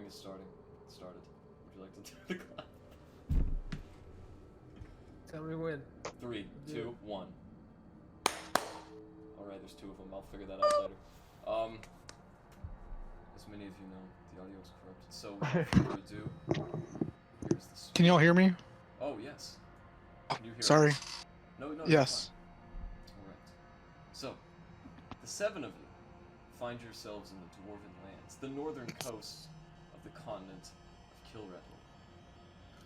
recording is started. Would you like to do the clap? Tell me when. 3, 2, 1. Alright, there's 2 of them. I'll figure that out later. As many of you know, the audio is corrupted. So, without further ado, here's the... Can y'all hear me? Oh, yes. Can you hear Sorry. us? No, Yes. Alright. So, the 7 of you find yourselves in the dwarven lands, the northern coast of the continent of Kilredwell.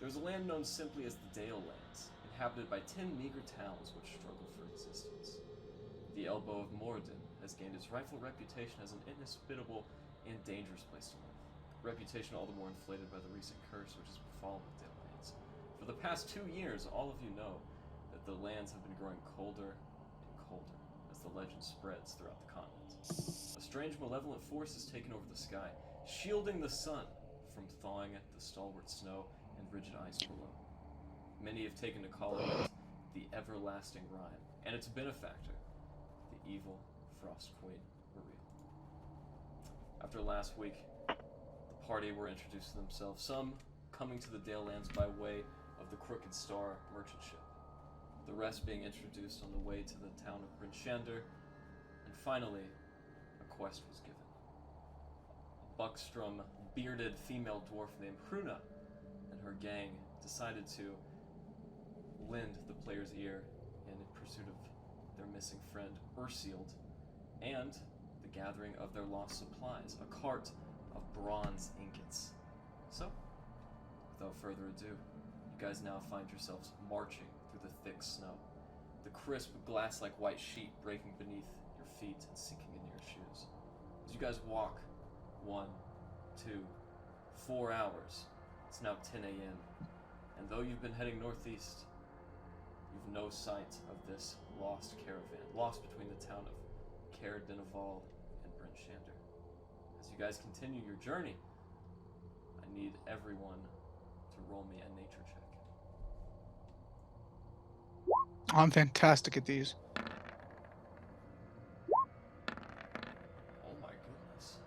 There's a land known simply as the Dale Lands, inhabited by 10 meager towns which struggle for existence. The Elbow of Moradin has gained its rightful reputation as an inhospitable and dangerous place to live. Reputation all the more inflated by the recent curse which has befallen the Dale Lands. For the past 2 years, all of you know that the lands have been growing colder and colder as the legend spreads throughout the continent. A strange malevolent force has taken over the sky, shielding the sun from thawing the stalwart snow and rigid ice below. Many have taken to calling it the Everlasting Rime, and its benefactor, the evil Frost Queen, Revel. After last week, the party were introducing themselves, some coming to the Dale Lands by way of the Crooked Star merchant ship, the rest being introduced on the way to the town of Bryn Shander, and finally, a quest was given. A buxom, bearded female dwarf named Hruuna and her gang decided to lend the player's ear in pursuit of their missing friend Urseald and the gathering of their lost supplies, a cart of bronze ingots. So, without further ado, you guys now find yourselves marching through the thick snow, the crisp glass-like white sheet breaking beneath your feet and sinking into your shoes. As you guys walk 1, 2, 4 hours, it's now 10 a.m., and though you've been heading northeast, you've no sight of this lost caravan, lost between the town of Caer Dineval and Bryn Shander. As you guys continue your journey, I need everyone to roll me a nature check. I'm fantastic at these. Oh my goodness.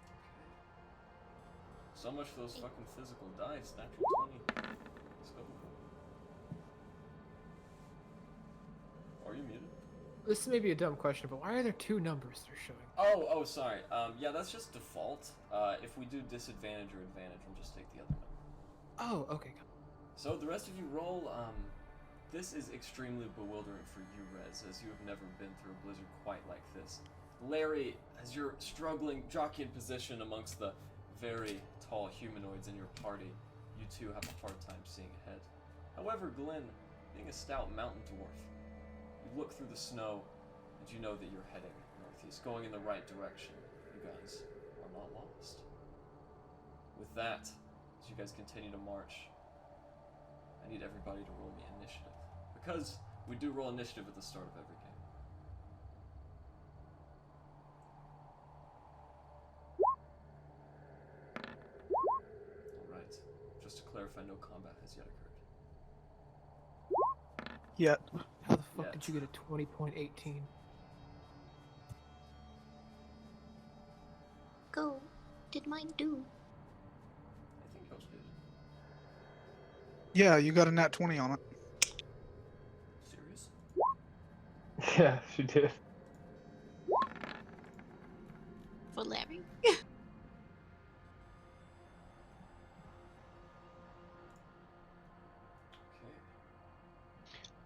Okay. So much for those fucking physical dice. Natural 20. Let's go. Are you muted? This may be a dumb question, but why are there 2 numbers they're showing? Oh, sorry. Yeah, that's just default. If we do disadvantage or advantage, we'll just take the other number. Oh, okay. So the rest of you roll. This is extremely bewildering for you, Rez, as you have never been through a blizzard quite like this. Larry, as you're struggling, jockeying position amongst the very tall humanoids in your party, you too have a hard time seeing ahead. However, Glen, being a stout mountain dwarf, you look through the snow and you know that you're heading northeast, going in the right direction. You guys are not lost. With that, as you guys continue to march, I need everybody to roll me initiative. Because we do roll initiative at the start of every game. Alright. Just to clarify, no combat has yet occurred. Yet. How the fuck Yeah. did you get a 20.18? Go. Did mine do? I think Coach did. Yeah, you got a nat 20 on it. Serious? Yeah, she did. For Larry? Okay.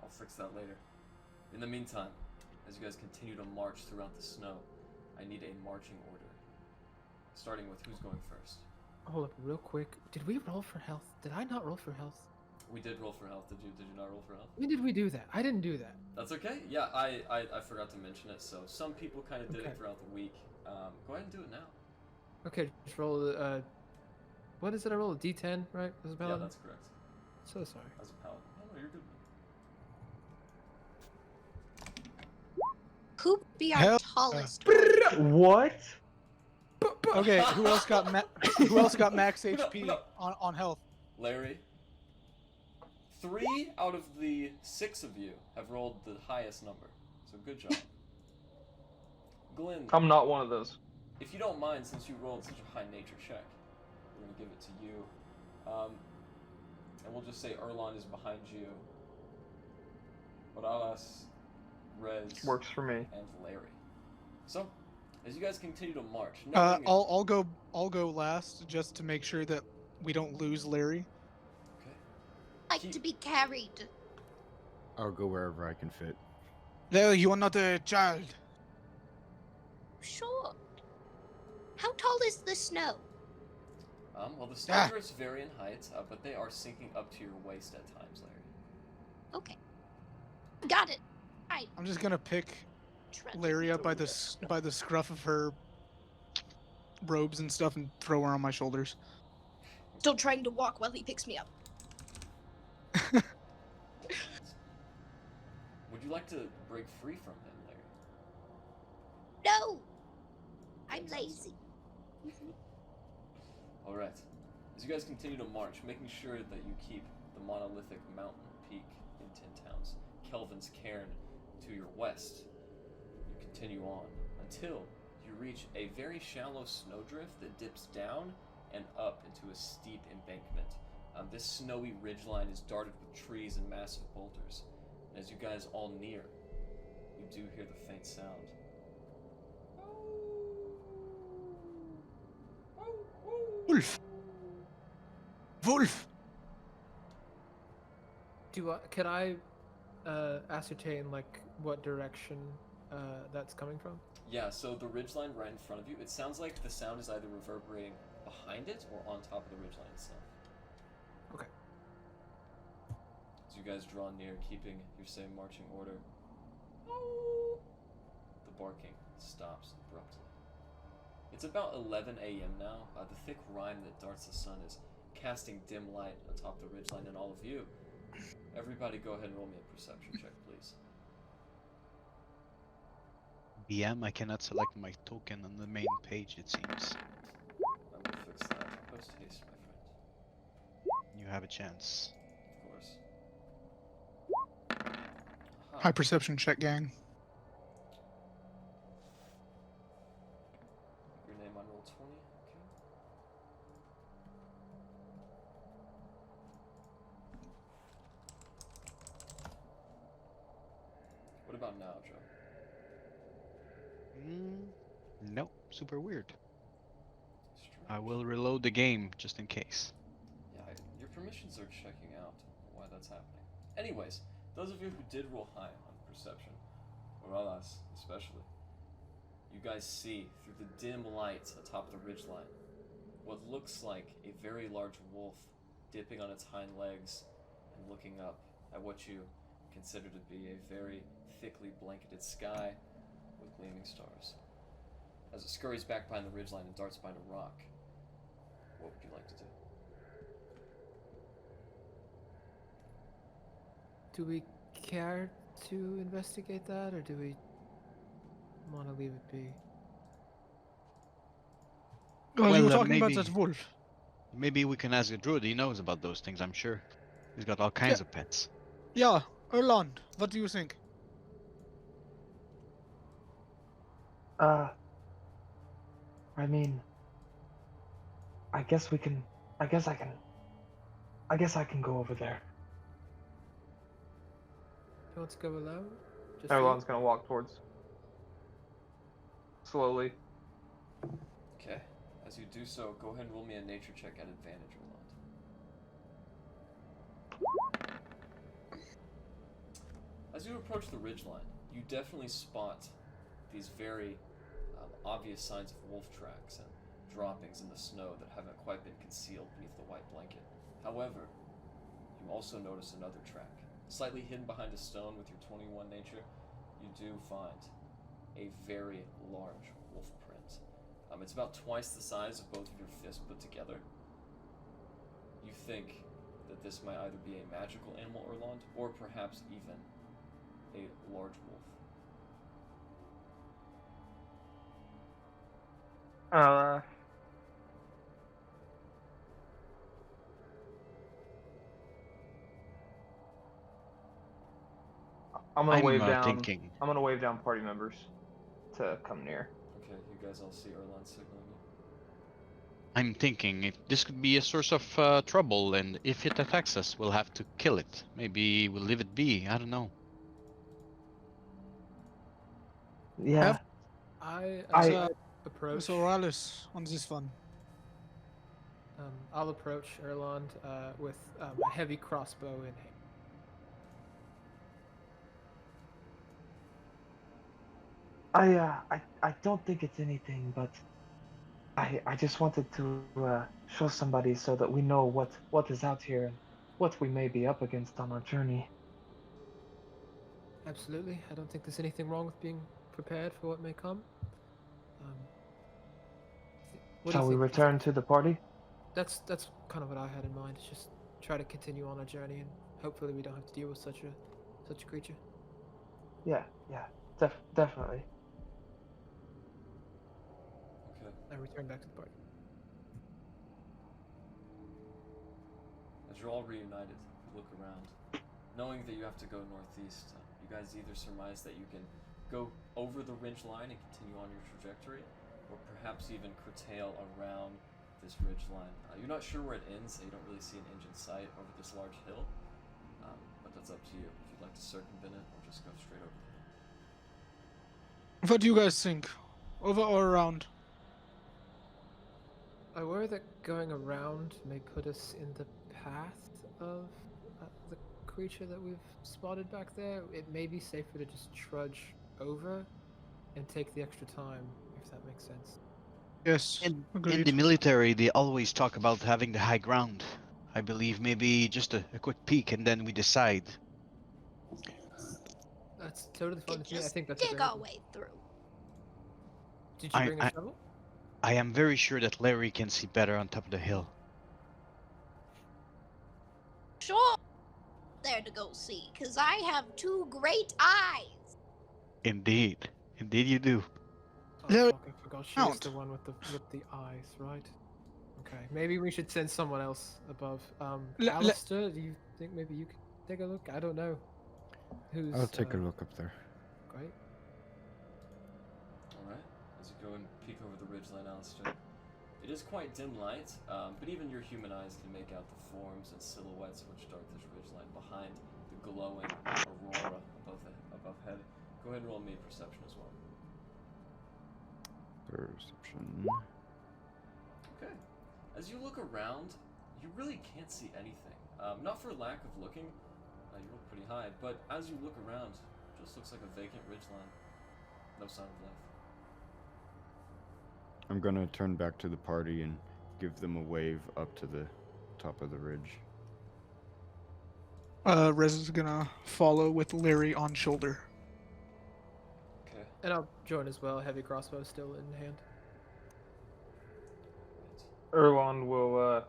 I'll fix that later. In the meantime, as you guys continue to march throughout the snow, I need a marching order. Starting with who's going first. Hold up, real quick. Did we roll for health? Did I not roll for health? We did roll for health. Did you not roll for health? When did we do that? I didn't do that. That's okay. Yeah, I forgot to mention it. So some people kind of did Okay. it throughout the week. Go ahead and do it now. Okay, just roll the, what is it I roll? A D10, right? As a Yeah, paladin? that's correct. So sorry. As a paladin. No, you're good. Who be our Hell- tallest? What? Okay, who else got who else got max HP No. on health? Larry. 3 out of the 6 of you have rolled the highest number. So good job. Glen. I'm not one of those. if you don't mind, since you rolled such a high nature check, we're gonna give it to you. And we'll just say Erlond is behind you. Moralas, Rez, Works for me. and Larry. So, as you guys continue to march, knowing I'll go last just to make sure that we don't lose Larry. Okay. Like to be carried. I'll go wherever I can fit. Larry, you are not a child. Sure. How tall is the snow? Well, the snowdrifts vary in height, but they are sinking up to your waist at times, Larry. Okay. Got it. I'm just gonna pick Trust Larry up by the scruff of her robes and stuff and throw her on my shoulders. Still trying to walk while he picks me up. Would you like to break free from him, Larry? No! I'm lazy. Alright. As you guys continue to march, making sure that you keep the monolithic mountain peak in Tin Towns, Kelvin's Cairn, to your west, you continue on until you reach a very shallow snowdrift that dips down and up into a steep embankment. This snowy ridgeline is dotted with trees and massive boulders. And as you guys all near, you do hear the faint sound. Wolf! Wolf! Can I ascertain like what direction that's coming from? Yeah, so the ridgeline right in front of you, it sounds like the sound is either reverberating behind it or on top of the ridgeline itself. Okay. As you guys draw near, keeping your same marching order, the barking stops abruptly. It's about 11 a.m. now. The thick rime that darts the sun is casting dim light atop the ridgeline and all of you. Everybody go ahead and roll me a perception check, please. BM, I cannot select my token on the main page, it seems. I will fix that. Post haste, my friend. You have a chance. Of course. High perception check, gang. Your name on roll 20, okay. What about now, Joe? No, super weird. Strange. I will reload the game just in case. Yeah, your permissions are checking out why that's happening. Anyways, those of you who did roll high on perception, Moralas especially, you guys see through the dim lights atop the ridgeline what looks like a very large wolf dipping on its hind legs and looking up at what you consider to be a very thickly blanketed sky with gleaming stars. As it scurries back behind the ridgeline and darts behind a rock, what would you like to do? Do we care to investigate that, or do we want to leave it be? Well, you were Well, talking about maybe- that wolf. Maybe we can ask a druid, he knows about those things, I'm sure. He's got all kinds of pets. Yeah, Erlond, what do you think? I mean, I guess I can go over there. You want to go alone? Just Erlond's gonna walk towards. Slowly. Okay. As you do so, go ahead and roll me a nature check at advantage, Erlond. As you approach the ridgeline, you definitely spot these very obvious signs of wolf tracks and droppings in the snow that haven't quite been concealed beneath the white blanket. However, you also notice another track. Slightly hidden behind a stone with your 21 nature, you do find a very large wolf print. It's about twice the size of both of your fists put together. You think that this might either be a magical animal, Erlond, or perhaps even a large wolf. I'm gonna I'm wave down. thinking. I'm gonna wave down party members to come near. Okay, you guys all see Erlond signaling you. I'm thinking this could be a source of trouble, and if it attacks us, we'll have to kill it. Maybe we'll leave it be. I don't know. Yeah. I I- approach. So Oralis on this one. I'll approach Erlond with a heavy crossbow in hand. I don't think it's anything, but I just wanted to show somebody so that we know what is out here and what we may be up against on our journey. Absolutely. I don't think there's anything wrong with being prepared for what may come. Um, what do you Shall we think? return to the party? That's kind of what I had in mind. Just try to continue on our journey, and hopefully we don't have to deal with such a creature. Yeah, definitely. Okay. I return back to the party. As you're all reunited, you look around. Knowing that you have to go northeast, you guys either surmise that you can go over the ridge line and continue on your trajectory, or perhaps even curtail around this ridge line. You're not sure where it ends, so you don't really see an inch in sight over this large hill, but that's up to you. If you'd like to circumvent it, or just go straight over the hill. What do you guys think? Over or around? I worry that going around may put us in the path of the creature that we've spotted back there. It may be safer to just trudge over and take the extra time, if that makes sense. Yes. In Agreed. the military, they always talk about having the high ground. I believe maybe just a quick peek and then we decide. That's totally fine Could with me. I just think that's a dig great our idea. way through. Did you bring a I- shovel? I am very sure that Larry can see better on top of the hill. Sure. There to go see, cause I have two great eyes. Indeed. Indeed you do. Oh There- fuck! I forgot she was the one with the eyes, right? Okay, maybe we should send someone else above. Alistair, do you think maybe you could take a look? I don't know. Who's? I'll take a look up there. Great. Alright, as you go and peek over the ridgeline, Alistair. It is quite dim light, but even your human eyes can make out the forms and silhouettes which dart this ridgeline behind the glowing aurora above head. Go ahead and roll me perception as well. Perception. Okay. As you look around, you really can't see anything. Not for lack of looking, you look pretty high, but as you look around, it just looks like a vacant ridgeline. No sign of life. I'm gonna turn back to the party and give them a wave up to the top of the ridge. Rez is gonna follow with Larry on shoulder. Okay. And I'll join as well. Heavy crossbow still in hand. Right. Erlond will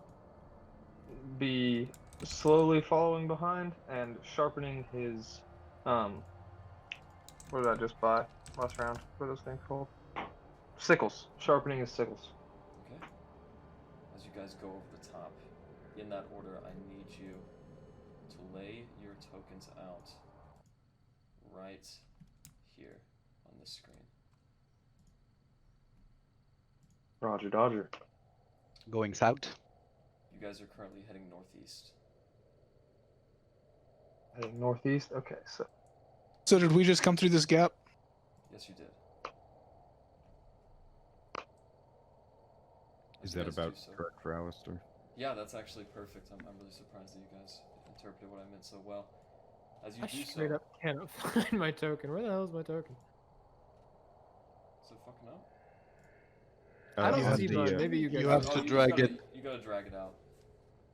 be slowly following behind and sharpening his what did I just buy last round? What are those things called? Sickles. Sharpening his sickles. Okay. As you guys go over the top, in that order, I need you to lay your tokens out right here on this screen. Roger, Dodger. Going south. You guys are currently heading northeast. Heading northeast. Okay, So did we just come through this gap? Yes, you did. Is As you that guys do about so. correct for Alistair? Yeah, that's actually perfect. I'm really surprised that you guys interpreted what I meant so well. As you I do straight so, up cannot find my token. Where the hell is my token? so fucking up. I don't you have see the, mine. Maybe you guys. you have do. to you just drag gotta, it. You gotta drag it out.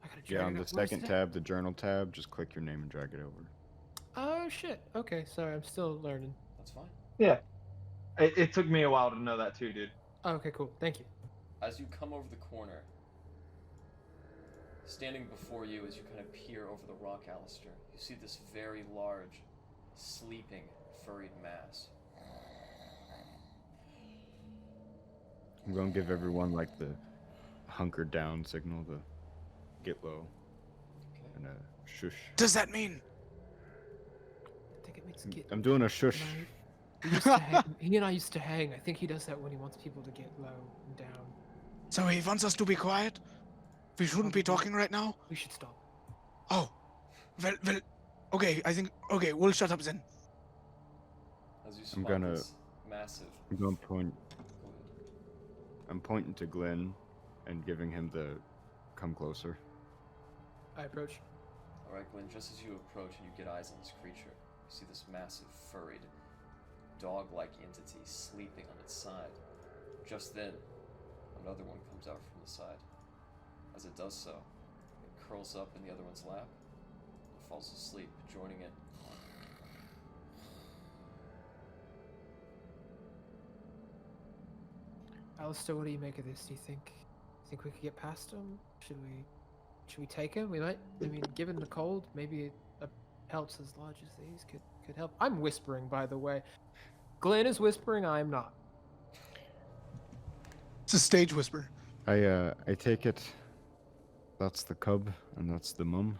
I gotta Yeah, drag on it the up. Where's second it at? tab, the journal tab, just click your name and drag it over. Oh shit. Okay, sorry. I'm still learning. That's fine. yeah. It took me a while to know that too, dude. Oh, okay, cool. Thank you. As you come over the corner, standing before you as you kind of peer over the rock, Alistair, you see this very large, sleeping, furried mass. I'm gonna give everyone like the hunker down signal, the get low, Okay. and a shush. Does that mean? I think it means get. I'm doing a shush. Night. He and I used to hang. I think he does that when he wants people to get low and down. So he wants us to be quiet? We shouldn't be talking right now? We should stop. Oh. Well, okay, okay, we'll shut up then. As you I'm spot gonna- this massive. I'm going to point. Go ahead. I'm pointing to Glen and giving him the come closer. I approach. All right, Glen. Just as you approach and you get eyes on this creature, you see this massive, furried, dog-like entity sleeping on its side. Just then, another one comes out from the side. As it does so, it curls up in the other one's lap and falls asleep, joining it. Alistair, what do you make of this? Do you think we could get past him? Should we take him? We might. I mean, given the cold, maybe a pelts as large as these could help. I'm whispering, by the way. Glen is whispering. I'm not. It's a stage whisper. I take it. That's the cub and that's the mum.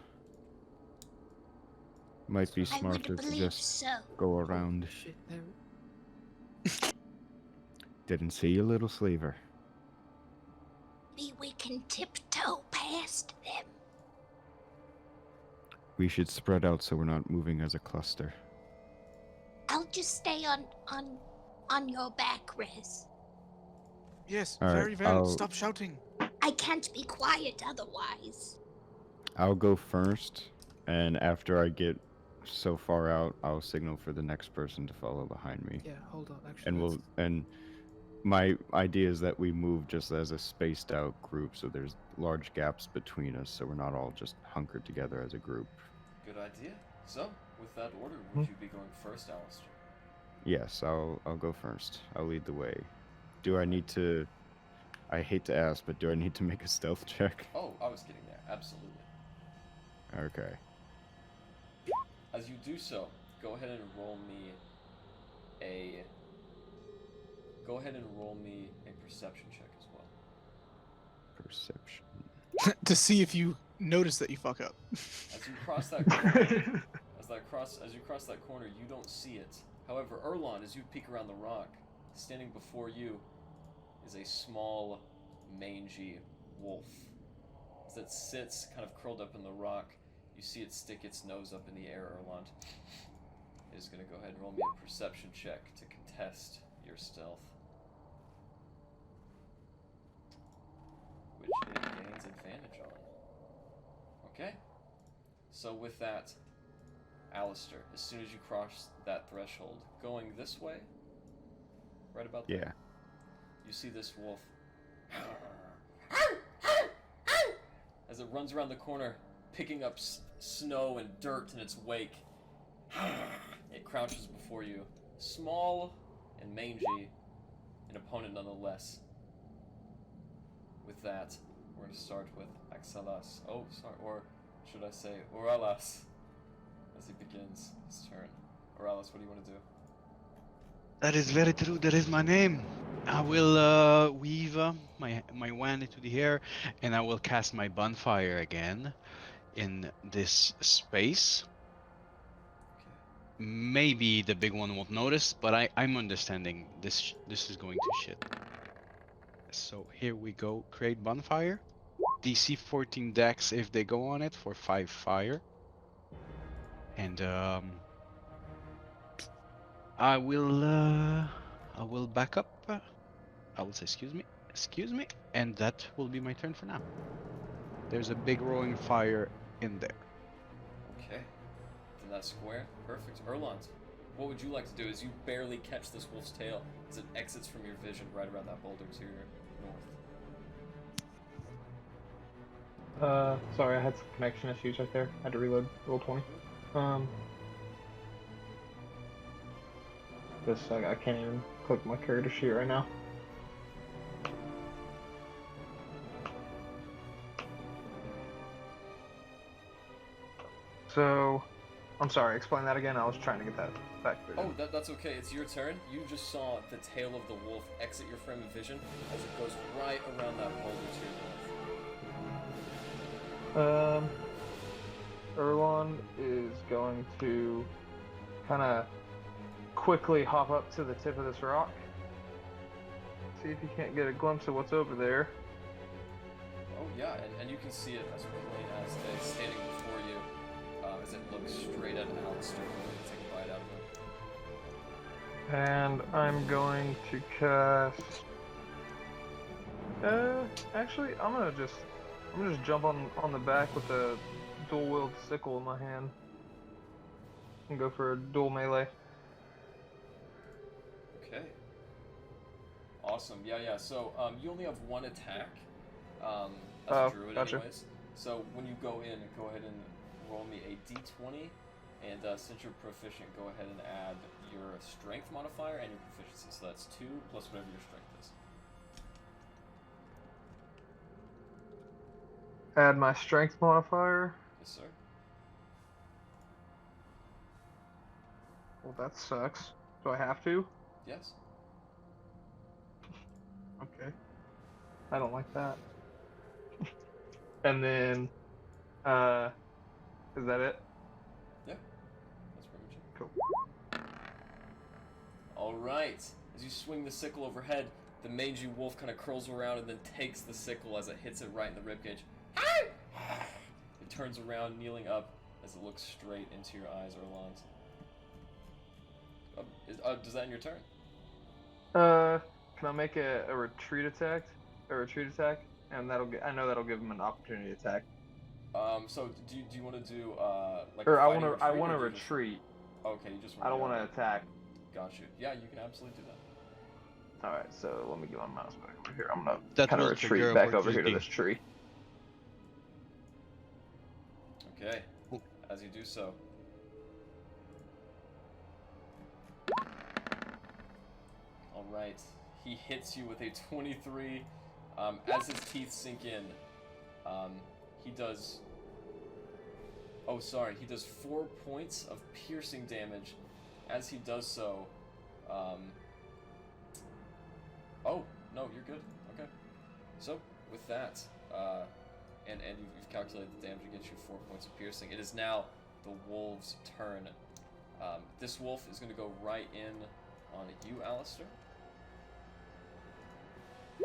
Might be I would smarter to believe just so. go around. Shit, there. Didn't see you, little slaver. Maybe we can tiptoe past them. We should spread out so we're not moving as a cluster. I'll just stay on your back, Rez. Yes, All right, very well. I'll- Stop shouting. I can't be quiet otherwise. I'll go first, and after I get so far out, I'll signal for the next person to follow behind me. Yeah, hold on. Actually, And let's- my idea is that we move just as a spaced out group, so there's large gaps between us, so we're not all just hunkered together as a group. Good idea. So, with that order, would you be going first, Alistair? Yes, I'll go first. I'll lead the way. Do I need to? I hate to ask, but do I need to make a stealth check? Oh, I was getting there. Absolutely. Okay. As you do so, go ahead and roll me a. Go ahead and roll me a perception check as well. Perception. To see if you notice that you fuck up. As you cross that corner, as you cross that corner, you don't see it. However, Erlond, as you peek around the rock, standing before you is a small, mangy wolf. As it sits kind of curled up in the rock, you see it stick its nose up in the air, Erlond. It is going to go ahead and roll me a perception check to contest your stealth. Which it gains advantage on. Okay. So with that, Alistair, as soon as you cross that threshold, going this way, right about there, Yeah. you see this wolf as it runs around the corner, picking up snow and dirt in its wake. It crouches before you, small and mangy, an opponent nonetheless. With that, we're going to start with Axelas. Oh, sorry, or should I say Oralas, as he begins his turn. Oralas, what do you want to do? That is very true. That is my name. I will weave my wand into the air, and I will cast my bonfire again in this space. Maybe the big one won't notice, but I'm understanding this. This is going to shit. So here we go. Create bonfire. DC 14 dex if they go on it for 5 fire. And I will back up. I will say excuse me, and that will be my turn for now. There's a big roaring fire in there. Okay. In that square. Perfect. Erlond, what would you like to do as you barely catch this wolf's tail as it exits from your vision right around that boulder to your north? Sorry, I had some connection issues right there. I had to reload roll 20. I can't even click my character sheet right now. So, I'm sorry, explain that again. I was trying to get that back. Oh, that's okay. It's your turn. You just saw the tail of the wolf exit your frame of vision as it goes right around that boulder to your north. Erlond is going to kind of quickly hop up to the tip of this rock. See if you can't get a glimpse of what's over there. Oh yeah, and you can see it as plain as day standing before you, as it looks straight at Alistair. Take a bite out of it. And I'm going to cast. Actually, I'm gonna just jump on the back with a dual-wield sickle in my hand and go for a dual melee. Okay. Awesome. Yeah. So you only have one attack as a druid, gotcha. anyways. So when you go in, go ahead and roll me a d20, and since you're proficient, go ahead and add your strength modifier and your proficiency. So that's 2 plus whatever your strength is. Add my strength modifier. Yes, sir. Well, that sucks. Do I have to? Yes. Okay. I don't like that. And then, is that it? Yeah. That's pretty much it. Cool. All right. As you swing the sickle overhead, the mangy wolf kind of curls around and then takes the sickle as it hits it right in the ribcage. It turns around, kneeling up as it looks straight into your eyes, Erlond. Does that end your turn? Can I make a retreat attack? And I know that'll give him an opportunity attack. So do you want to do like? Or a I fighting want to or do you just- retreat. Okay, you just. I don't want to attack. Got you. Yeah, you can absolutely do that. All right, so let me get my mouse back over here. I'm gonna That kind of will trigger retreat back over here to opportunity. this tree. Okay. As you do so. All right. He hits you with a 23. As his teeth sink in, he does. Oh, sorry. He does 4 points of piercing damage. As he does so, oh no, you're good. Okay. So with that, and you've calculated the damage against you 4 points of piercing. It is now the wolf's turn. This wolf is going to go right in on you, Alistair.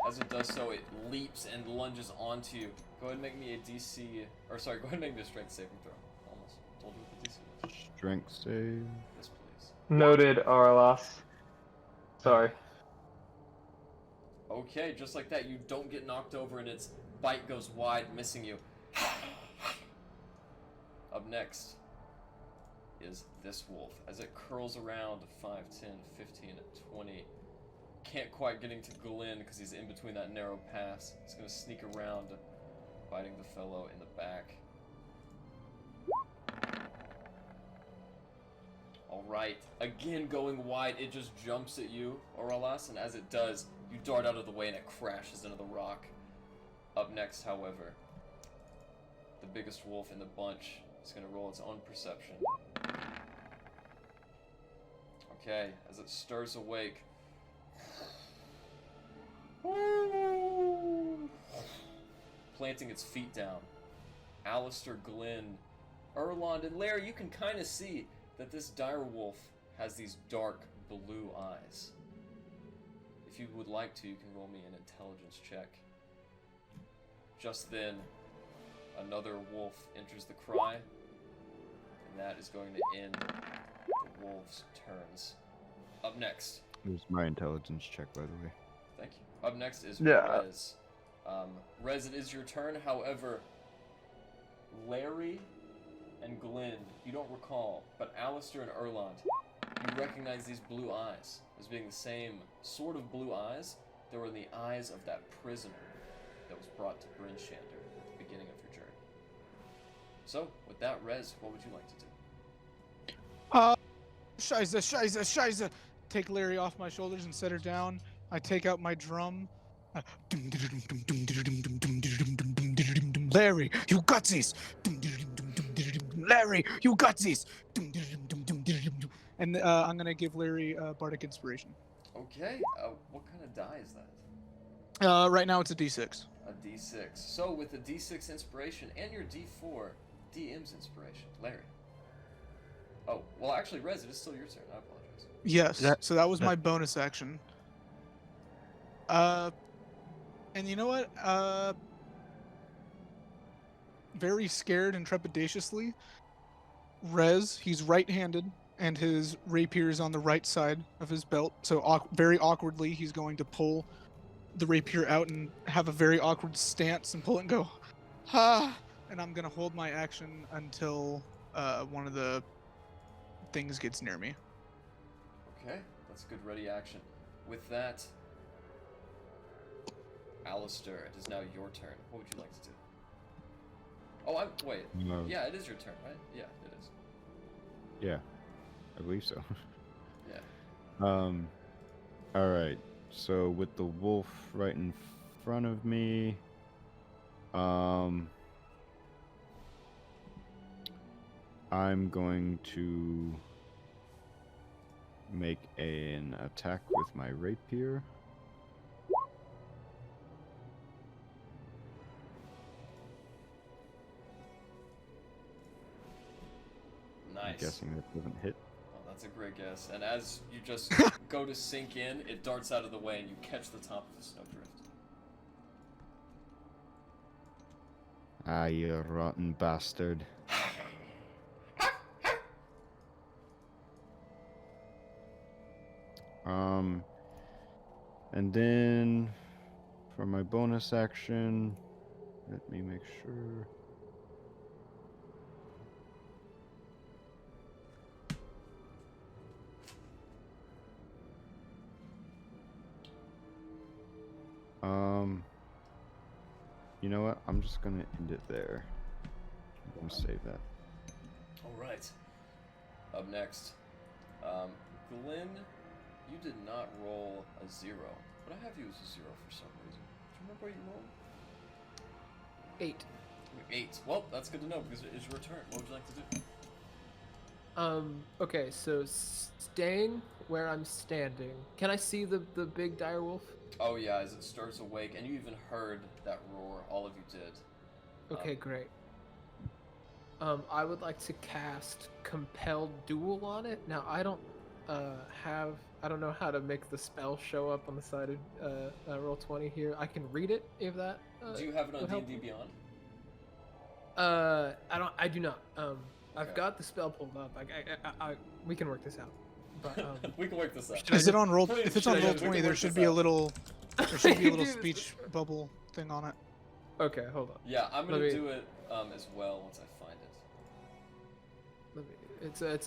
As it does so, it leaps and lunges onto you. Go ahead and make me a DC, or sorry, go ahead and make me a strength saving throw. Almost told you what the DC was. Strength save. Yes, please. Noted, Arlas. Sorry. Okay, just like that, you don't get knocked over and its bite goes wide, missing you. Up next is this wolf. As it curls around 5, 10, 15, 20. Can't quite get into Glen because he's in between that narrow pass. It's going to sneak around, biting the fellow in the back. Alright, again going wide, it just jumps at you, Oralas, and as it does, you dart out of the way and it crashes into the rock. Up next, however, the biggest wolf in the bunch is going to roll its own perception. Okay, as it stirs awake, planting its feet down, Alistair, Glen, Erlond, and Larry, you can kind of see that this dire wolf has these dark blue eyes. If you would like to, you can roll me an intelligence check. Just then, another wolf enters the cry, and that is going to end the wolf's turns. Up next. Here's my intelligence check, by the way. Thank you. Up next is Yeah. Rez. Rez, it is your turn. However, Larry and Glen, you don't recall, but Alistair and Erlond, you recognize these blue eyes as being the same sort of blue eyes that were in the eyes of that prisoner that was brought to Bryn Shander at the beginning of your journey. So, with that, Rez, what would you like to do? Scheiße. Take Larry off my shoulders and set her down. I take out my drum. Larry, you got this. Larry, you got this. And I'm gonna give Larry bardic inspiration. Okay, what kind of die is that? Right now it's a D6. A D6. So, with a D6 inspiration and your D4, DM's inspiration. Larry. Oh, well, actually, Rez, it is still your turn. I apologize. Yes. That- So that was that- my bonus action. And you know what? Very scared and trepidatiously, he's right-handed, and his rapier is on the right side of his belt. So very awkwardly, he's going to pull the rapier out and have a very awkward stance and pull it and go, ha! And I'm gonna hold my action until one of the things gets near me. Okay, that's good ready action. With that, Alistair, it is now your turn. What would you like to do? Oh, wait. No. Yeah, it is your turn, right? Yeah, it is. Yeah, I believe so. Yeah. All right. So with the wolf right in front of me, I'm going to make an attack with my rapier. I'm Nice. guessing that doesn't hit. Oh, that's a great guess. And as you just go to sink in, it darts out of the way and you catch the top of the snowdrift. Ah, you rotten bastard. And then for my bonus action, let me make sure. You know what? I'm just gonna end it there. I'm gonna save that. Alright. Up next. Glen, you did not roll a 0, but I have you as a 0 for some reason. Do you remember what you rolled? 8. 8. Well, that's good to know because it is your turn. What would you like to do? Okay, so staying where I'm standing. Can I see the big dire wolf? Oh yeah, as it stirs awake, and you even heard that roar. All of you did. Okay, great. I would like to cast Compelled Duel on it. Now, I don't know how to make the spell show up on the side of Roll20 here. I can read it if that. Do you have it on would help. D&D Beyond? I do not. I've Okay. got the spell pulled up. We can work this out. But We can work this out. Is it on roll? Please, If it's on should I- roll we can 20, there work should this be a out. little. There should be a little Dude, speech bubble thing on it. okay, hold on. Yeah, I'm gonna Let me- do it as well once I find it.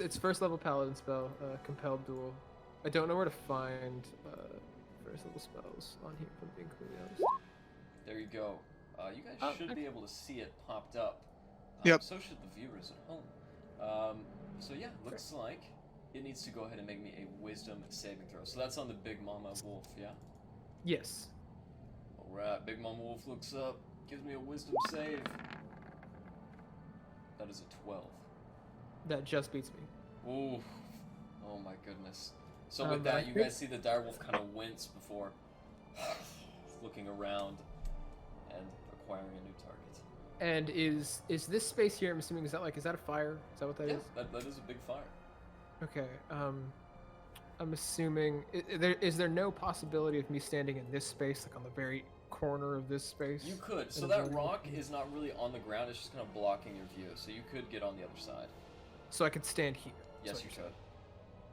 It's first level paladin spell, Compelled Duel. I don't know where to find first level spells on here, if I'm being completely honest. There you go. You guys Oh, should be able to see it popped up. Yep. So should the viewers at home. So yeah, looks like it needs to go ahead and make me a wisdom saving throw. So that's on the Big Mama Wolf, yeah? Yes. Alright, Big Mama Wolf looks up, gives me a wisdom save. That is a 12. That just beats me. Ooh. Oh my goodness. So with that, you guys see the direwolf kind of wince before looking around and acquiring a new target. And is this space here? I'm assuming is that a fire? Is that what that Yeah, is? that is a big fire. Okay. I'm assuming is there no possibility of me standing in this space, like on the very corner of this space? You could. So And that avoiding- rock is not really on the ground, it's just kind of blocking your view. So you could get on the other side. So I could stand here. Yes, so you you're could. saying.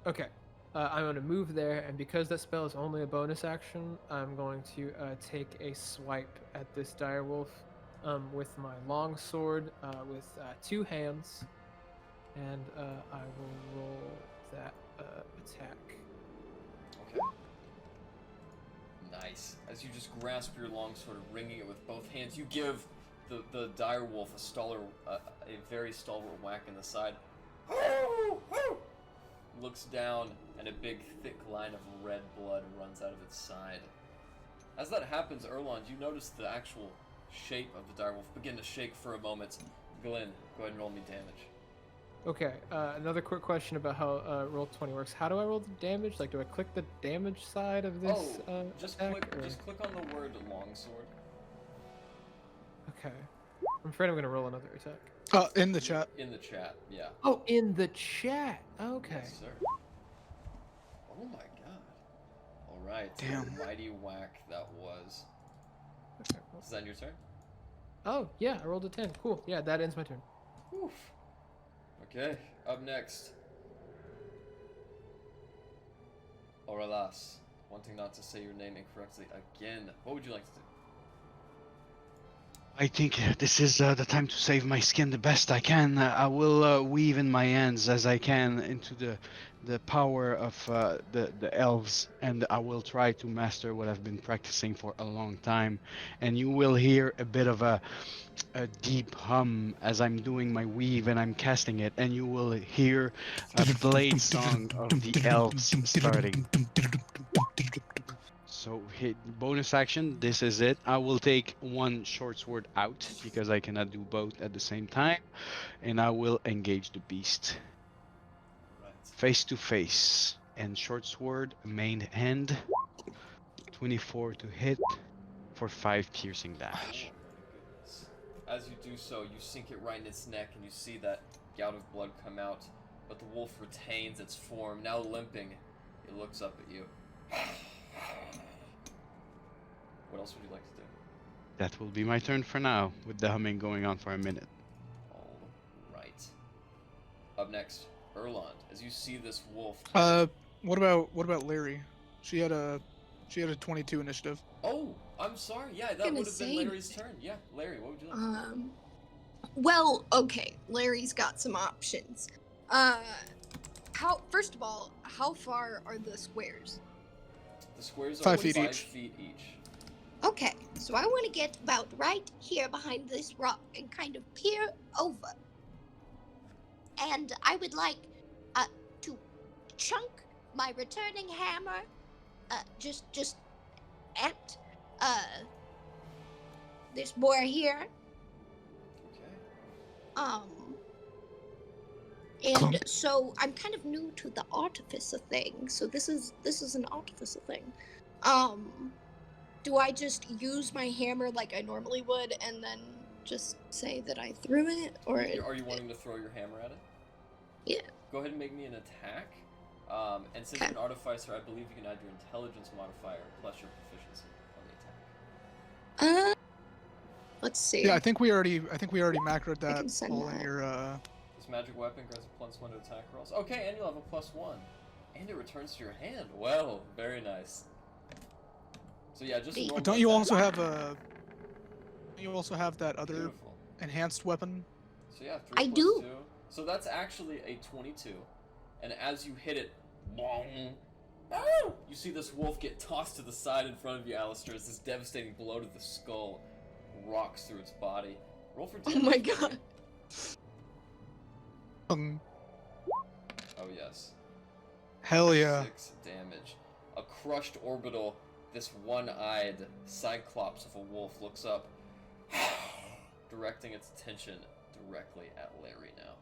Okay. I'm going to move there, and because that spell is only a bonus action, I'm going to take a swipe at this direwolf with my long sword with 2 hands, and I will roll that attack. Okay. Nice. As you just grasp your longsword, ringing it with both hands, you give the direwolf a very stalwart whack in the side. Looks down, and a big, thick line of red blood runs out of its side. As that happens, Erlond, you notice the actual shape of the direwolf begin to shake for a moment. Glen, go ahead and roll me damage. Okay, another quick question about how Roll20 works. How do I roll the damage? Like, do I click the damage side of this Just attack? or- click on the word longsword. Okay. I'm afraid I'm going to roll another attack. In the chat. In the chat, yeah. Oh, in the chat. Okay. Yes, sir. Oh my god. Alright. Damn. Mighty whack that was. Is that your turn? Oh, yeah, I rolled a 10. Cool. Yeah, that ends my turn. Oof. Okay, up next. Oralas. Wanting not to say your name incorrectly again. What would you like to do? I think this is the time to save my skin the best I can. I will weave in my hands as I can into the power of the elves, and I will try to master what I've been practicing for a long time. And you will hear a bit of a deep hum as I'm doing my weave and I'm casting it, and you will hear a blade song of the elves starting. So hit bonus action, this is it. I will take one short sword out because I cannot do both at the same time, and I will engage the beast. Right. Face to face, and short sword, main hand, 24 to hit for 5 piercing Oh damage. my goodness. As you do so, you sink it right in its neck and you see that gout of blood come out, but the wolf retains its form. Now limping, it looks up at you. What else would you like to do? That will be my turn for now, with the humming going on for a minute. All right. Up next, Erlond. As you see this wolf. What about Larry? She had a 22 initiative. Oh, I'm sorry. Yeah, that Gonna would have been say- Larry's turn. Yeah, Larry, what would you like to do? Well, okay. Larry's got some options. First of all, how far are the squares? The squares are 5 feet 5 each. feet each. Okay, so I want to get about right here behind this rock and kind of peer over. And I would like to chunk my returning hammer just at this boy here. Okay. And so I'm kind of new to the artificer thing. So this is an artificer thing. Do I just use my hammer like I normally would and then just say that I threw it, or Are you wanting to throw your hammer at it? Yeah. Go ahead and make me an attack. And since you're an artificer, I believe you can add your intelligence modifier plus your proficiency on the attack. Let's see. Yeah, I think we already macroed I can that send all in that. your This magic weapon grants a +1 to attack rolls. Okay, and you'll have a +1. And it returns to your hand. Well, very nice. So yeah, just roll. Don't the you attack. also have that other Beautiful. enhanced weapon? So yeah, 3 I plus do. 2. So that's actually a 22. And as you hit it, bong, oh! You see this wolf get tossed to the side in front of you, Alistair, as this devastating blow to the skull rocks through its body. Roll for damage. Oh my for me. god. Oh yes. Hell yeah. 6 damage. A crushed orbital, this one-eyed cyclops of a wolf looks up, directing its attention directly at Larry now.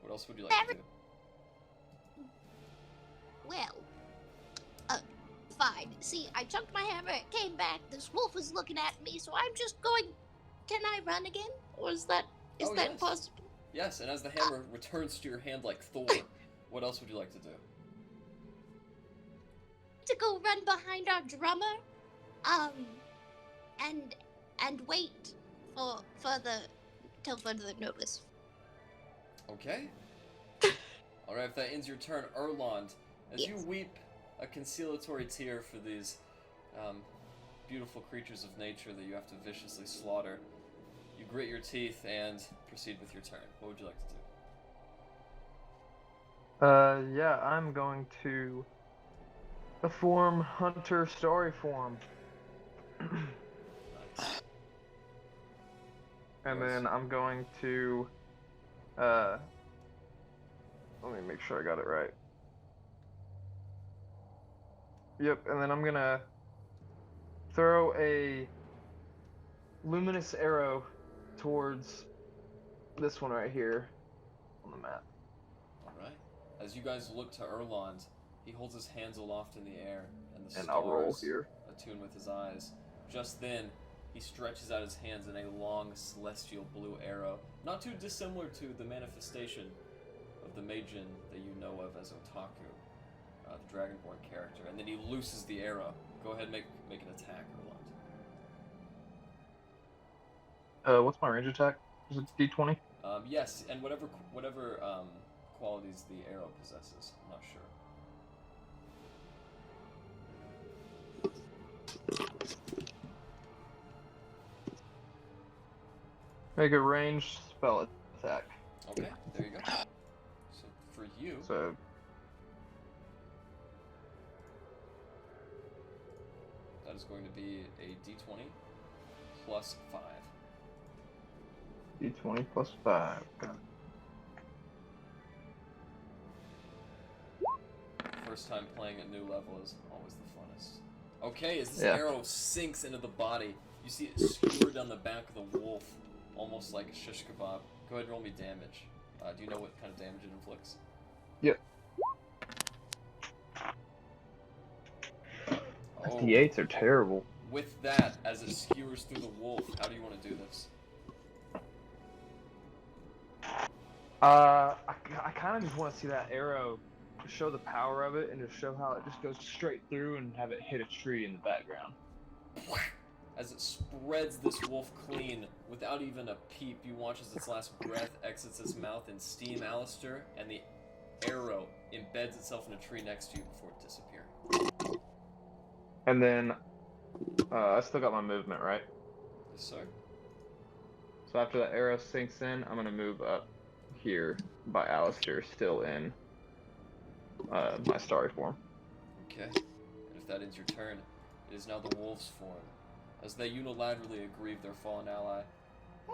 What else would you like to do? Well, fine. See, I chunked my hammer, it came back, this wolf is looking at me, so I'm just going... Can I run again? Or is that Oh, that yes. possible? Yes, and as the hammer returns to your hand like Thor, what else would you like to do? To go run behind our drummer, and wait for till further notice. Okay. Alright, if that ends your turn, Erlond, as you Yes. weep a conciliatory tear for these beautiful creatures of nature that you have to viciously slaughter, you grit your teeth and proceed with your turn. What would you like to do? Yeah, I'm going to form Hunter Story form. Nice. And Nice. then I'm going to, let me make sure I got it right. Yep, and then I'm gonna throw a luminous arrow towards this one right here on the map. Alright. As you guys look to Erlond, he holds his hands aloft in the air, and the And I'll roll stars here. attune with his eyes. Just then, he stretches out his hands in a long celestial blue arrow, not too dissimilar to the manifestation of of the Majin that you know of as Otaku, the Dragonborn character, and then he looses the arrow. Go ahead and make an attack, Erlond. What's my range attack? Is it D20? Yes, and whatever qualities the arrow possesses. I'm not sure. Make a ranged spell attack. Okay, there you go. So for you, So that is going to be a D20 plus 5. D20 plus 5. Got it. First time playing at new level is always the funnest. Okay, as this Yeah. arrow sinks into the body, you see it skewer down the back of the wolf, almost like a shish kebab. Go ahead and roll me damage. Do you know what kind of damage it inflicts? Yep. Oh, D8s are terrible. with that, as it skewers through the wolf, how do you want to do this? I kind of just want to see that arrow show the power of it and just show how it just goes straight through and have it hit a tree in the background. As it spreads this wolf clean, without even a peep, you watch as its last breath exits its mouth in steam, Alistair, and the arrow embeds itself in a tree next to you before it disappears. And then I still got my movement, right? Yes, sir. So after that arrow sinks in, I'm gonna move up here by Alistair, still in my starry form. Okay. And if that ends your turn, it is now the wolf's form. As they unilaterally aggrieve their fallen ally, the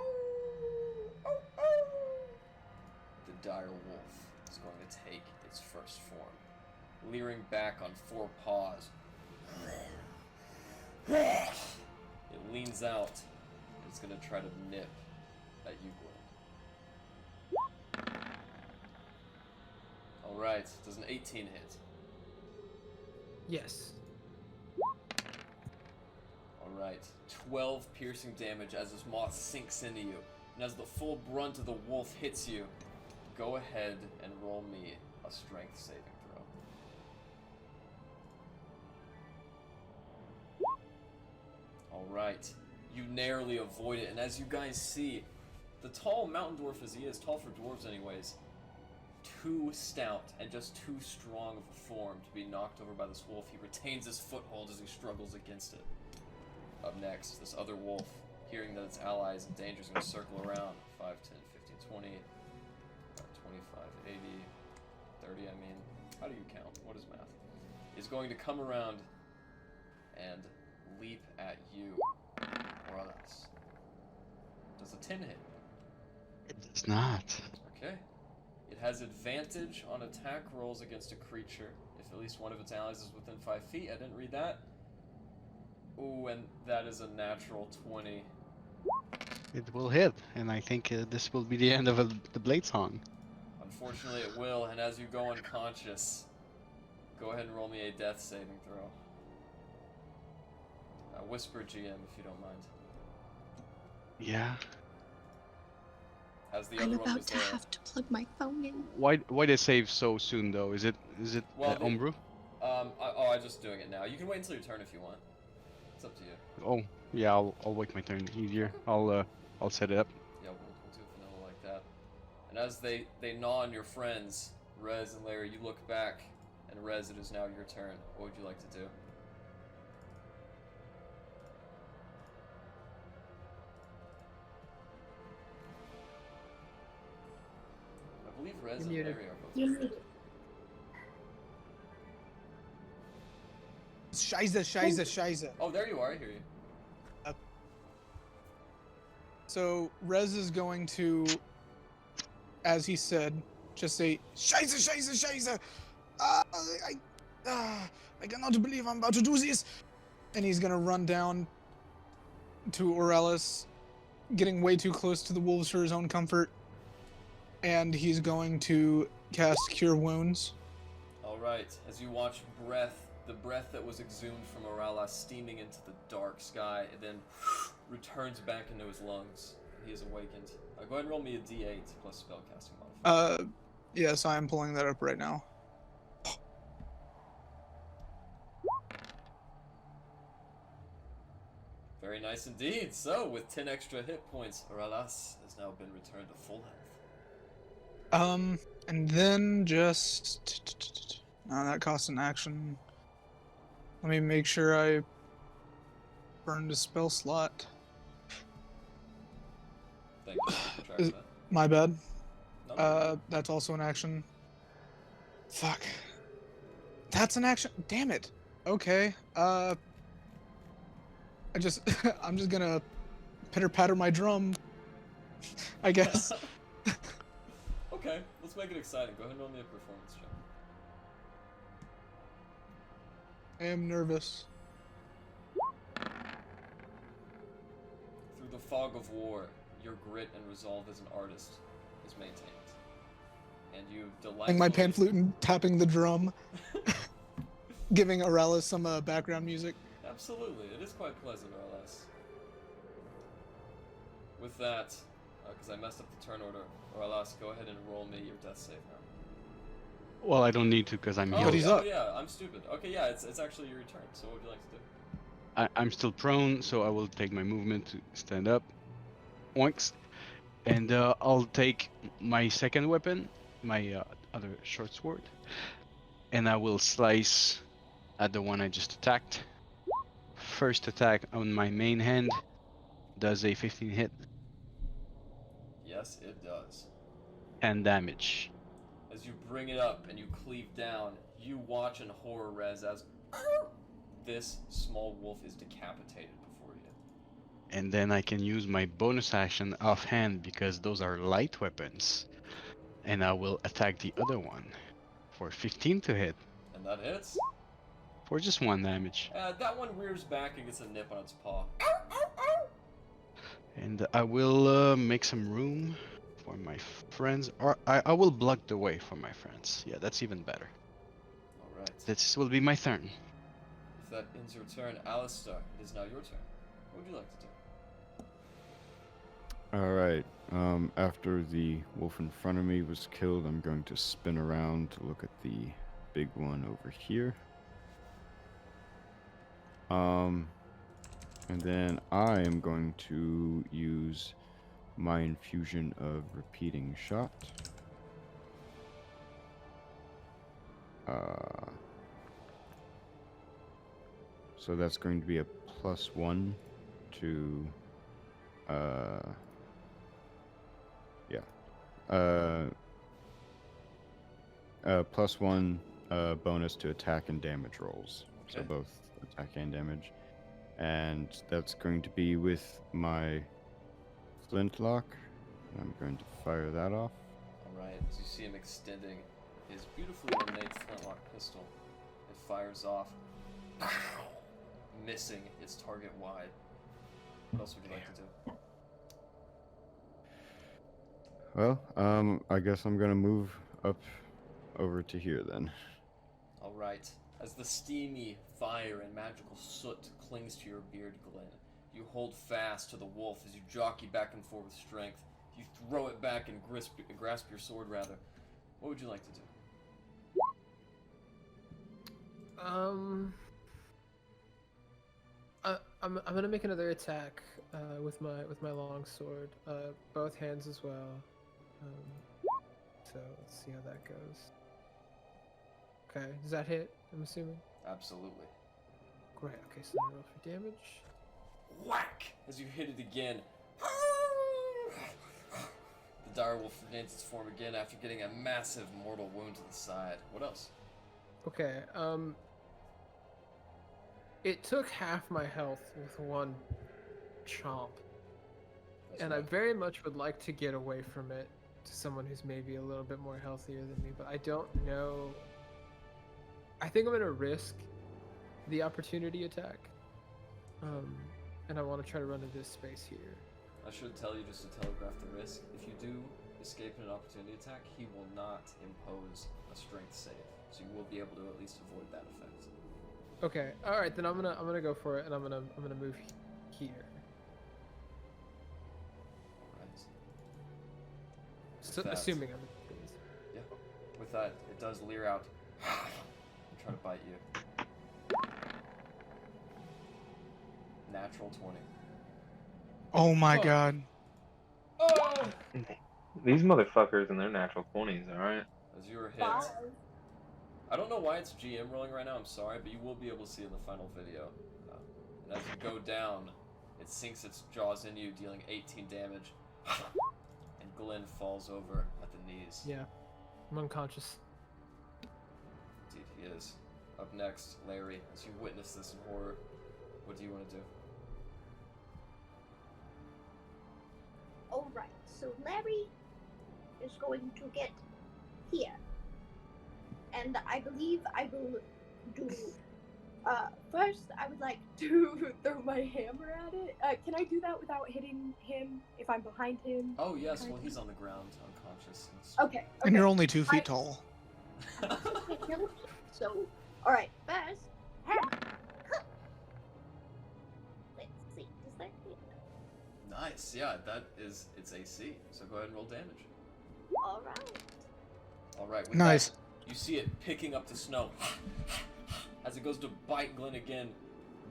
dire wolf is going to take its first form. Leering back on 4 paws, it leans out and it's going to try to nip at you, Glen. Alright, does an 18 hit? Yes. Alright, 12 piercing damage as this moth sinks into you. And as the full brunt of the wolf hits you, go ahead and roll me a strength saving throw. Alright, you narrowly avoid it, and as you guys see, the tall mountain dwarf as he is, tall for dwarves anyways, too stout and just too strong of a form to be knocked over by this wolf. He retains his foothold as he struggles against it. Up next, this other wolf, hearing that its ally is in danger, is going to circle around. 5, 10, 15, 20, 25, 80, 30, I mean. How do you count? What is math? Is going to come around and leap at you. Or else. Does a 10 hit? It does not. Okay. It has advantage on attack rolls against a creature if at least one of its allies is within 5 feet. I didn't read that. Ooh, and that is a natural 20. It will hit, and I think this will be the end of the Blade Song. Unfortunately, it will, and as you go unconscious, go ahead and roll me a death saving throw. Whisper GM, if you don't mind. Yeah. As the I'm other one about was to there. have to plug my phone in. Why they save so soon though? Is it Well, they- Ombru? I'm just doing it now. You can wait until your turn if you want. It's up to you. Oh yeah, I'll wait my turn. Easier. I'll set it up. Yeah, we'll do vanilla like that. And as they gnaw on your friends, Rez and Larry, you look back, and Rez, it is now your turn. What would you like to do? I believe Rez and You're Larry muted. are both You're muted. Scheiße. Oh, there you are. I hear you. So Rez is going to, as he said, just say Scheiße. I cannot believe I'm about to do this. And he's gonna run down to Aurelis, getting way too close to the wolves for his own comfort. And he's going to cast Cure Wounds. Alright, as you watch the breath that was exhumed from Orala steaming into the dark sky, and then returns back into his lungs. He is awakened. Go ahead and roll me a d8 plus spellcasting modifier. Yes, I am pulling that up right now. Very nice indeed. So, with 10 extra hit points, Ralas has now been returned to full health. And then just... No, that costs an action. Let me make sure I burned a spell slot. Thank you for tracking Is- that. My bad. No, That's also an action. Fuck. That's an action. Damn it. Okay. I'm just gonna pitter patter my drum, I guess. Okay, let's make it exciting. Go ahead and roll me a performance check. I am nervous. Through the fog of war, your grit and resolve as an artist is maintained. And you Playing my pan flute and tapping the drum, giving Aurelis some background music. Absolutely, it is quite pleasant, or less. With that, because I messed up the turn order, Orlas, go ahead and roll me your death save now. Well, I don't need to because I'm Oh, healed. he's yeah, up. oh, yeah, I'm stupid. Okay, yeah, it's actually your turn. So what would you like to do? I'm still prone, so I will take my movement to stand up. Oinks. And I'll take my second weapon, my other short sword, and I will slice at the one I just attacked. First attack on my main hand does a 15 hit, Yes, it does. 10 damage. As you bring it up and you cleave down, you watch in horror, Rez, as this small wolf is decapitated before you. And then I can use my bonus action offhand because those are light weapons. And I will attack the other one for 15 to hit And that hits. for just 1 damage. That one rears back and gets a nip on its paw. And I will make some room for my friends, or I will block the way for my friends. Yeah, that's even better. Alright. This will be my turn. If that ends your turn, Alistar, it is now your turn. What would you like to do? Alright, after the wolf in front of me was killed, I'm going to spin around to look at the big one over here. And then I am going to use my infusion of repeating shot. So that's going to be a +1 to +1 bonus to attack and damage rolls. So Okay. both attack and damage. And that's going to be with my flintlock. I'm going to fire that off. Alright, as you see him extending his beautifully ornate flintlock pistol, it fires off, missing its target wide. What else would you like to do? Well, I guess I'm gonna move up over to here then. Alright, as the steamy fire and magical soot clings to your beard, Glen, you hold fast to the wolf as you jockey back and forth with strength. You throw it back and grasp your sword, rather. What would you like to do? I'm gonna make another attack with my long sword, both hands as well. So let's see how that goes. Okay, does that hit? I'm assuming. Absolutely. Great. Okay, so I roll for damage. Whack! As you hit it again. The direwolf regains its form again after getting a massive mortal wound to the side. What else? Okay. It took half my health with one chomp, That's and I right. very much would like to get away from it to someone who's maybe a little bit more healthier than me, but I don't know. I think I'm gonna risk the opportunity attack, and I want to try to run into this space here. I should tell you just to telegraph the risk. If you do escape an opportunity attack, he will not impose a strength save, so you will be able to at least avoid that effect. Okay. All right, then I'm gonna go for it, and I'm gonna move here. Alright. So, That- assuming I'm. Yeah. With that, it does leer out and try to bite you. Natural 20. Oh my Fuck. god. Oh! These motherfuckers and their natural 20s, alright? As you are hit. Wow. I don't know why it's GM rolling right now, I'm sorry, but you will be able to see in the final video. And as you go down, it sinks its jaws into you, dealing 18 damage. And Glen falls over at the knees. Yeah, I'm unconscious. Indeed, he is. Up next, Larry, as you witness this in horror, what do you want to do? Alright, so Larry is going to get here. And I believe I will do. First, I would like to throw my hammer at it. Can I do that without hitting him if I'm behind him? Oh, yes, well, he's on the ground, unconscious. Okay. And you're only 2 feet I- tall. So, alright, first, hammer. Let's see, does that hit? Nice, yeah, it's AC, so go ahead and roll damage. Alright. Alright, with Nice. that, you see it picking up the snow. As it goes to bite Glen again,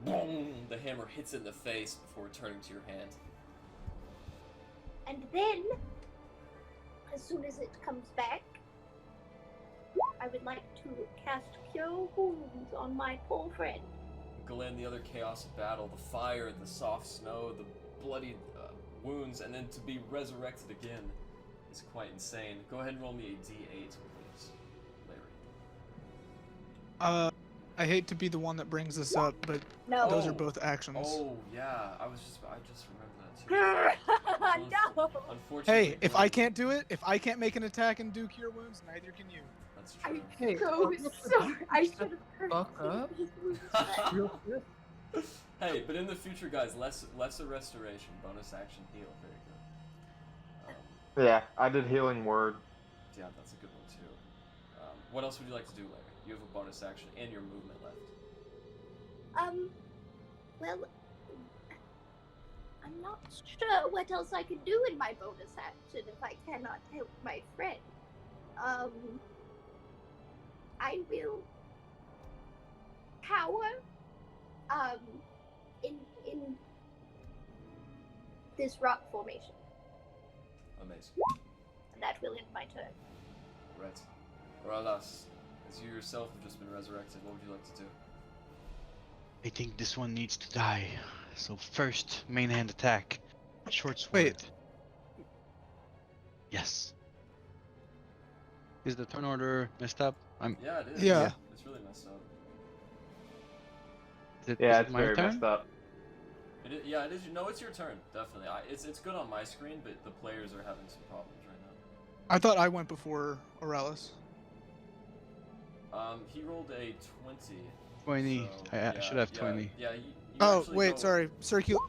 boom, the hammer hits it in the face before returning to your hand. And then, as soon as it comes back, I would like to cast Cure Wounds on my poor friend. Glen, the other chaos of battle, the fire, the soft snow, the bloody wounds, and then to be resurrected again is quite insane. Go ahead and roll me a d8, please, Larry. I hate to be the one that brings this up, but No. those are both actions. Oh, yeah, I just remembered that too. No. Unfortunately, Hey, if I Glen- can't do it, if I can't make an attack and do cure wounds, neither can you. That's I'm true. Hey, so sorry. I should have heard. Fuck up. Real quick. Hey, but in the future, guys, lesser restoration, bonus action heal, very good. Yeah, I did healing word. Yeah, that's a good one too. What else would you like to do, Larry? You have a bonus action and your movement left. Well, I'm not sure what else I can do in my bonus action if I cannot help my friend. I will cower, in this rock formation, Amazing. and that will end my turn. Right. Oralas, as you yourself have just been resurrected, what would you like to do? I think this one needs to die. So first, main hand attack. Short sword. Wait. Yes. Is the turn order messed up? Yeah, it is. Yeah. It's really messed up. Yeah, is it's my very turn? messed up. Yeah, it is. No, it's your turn, definitely. It's good on my screen, but the players are having some problems right now. I thought I went before Oralis. He rolled a 20. 20. So, I yeah, should have yeah, 20. Yeah. You Oh, actually wait, go- sorry.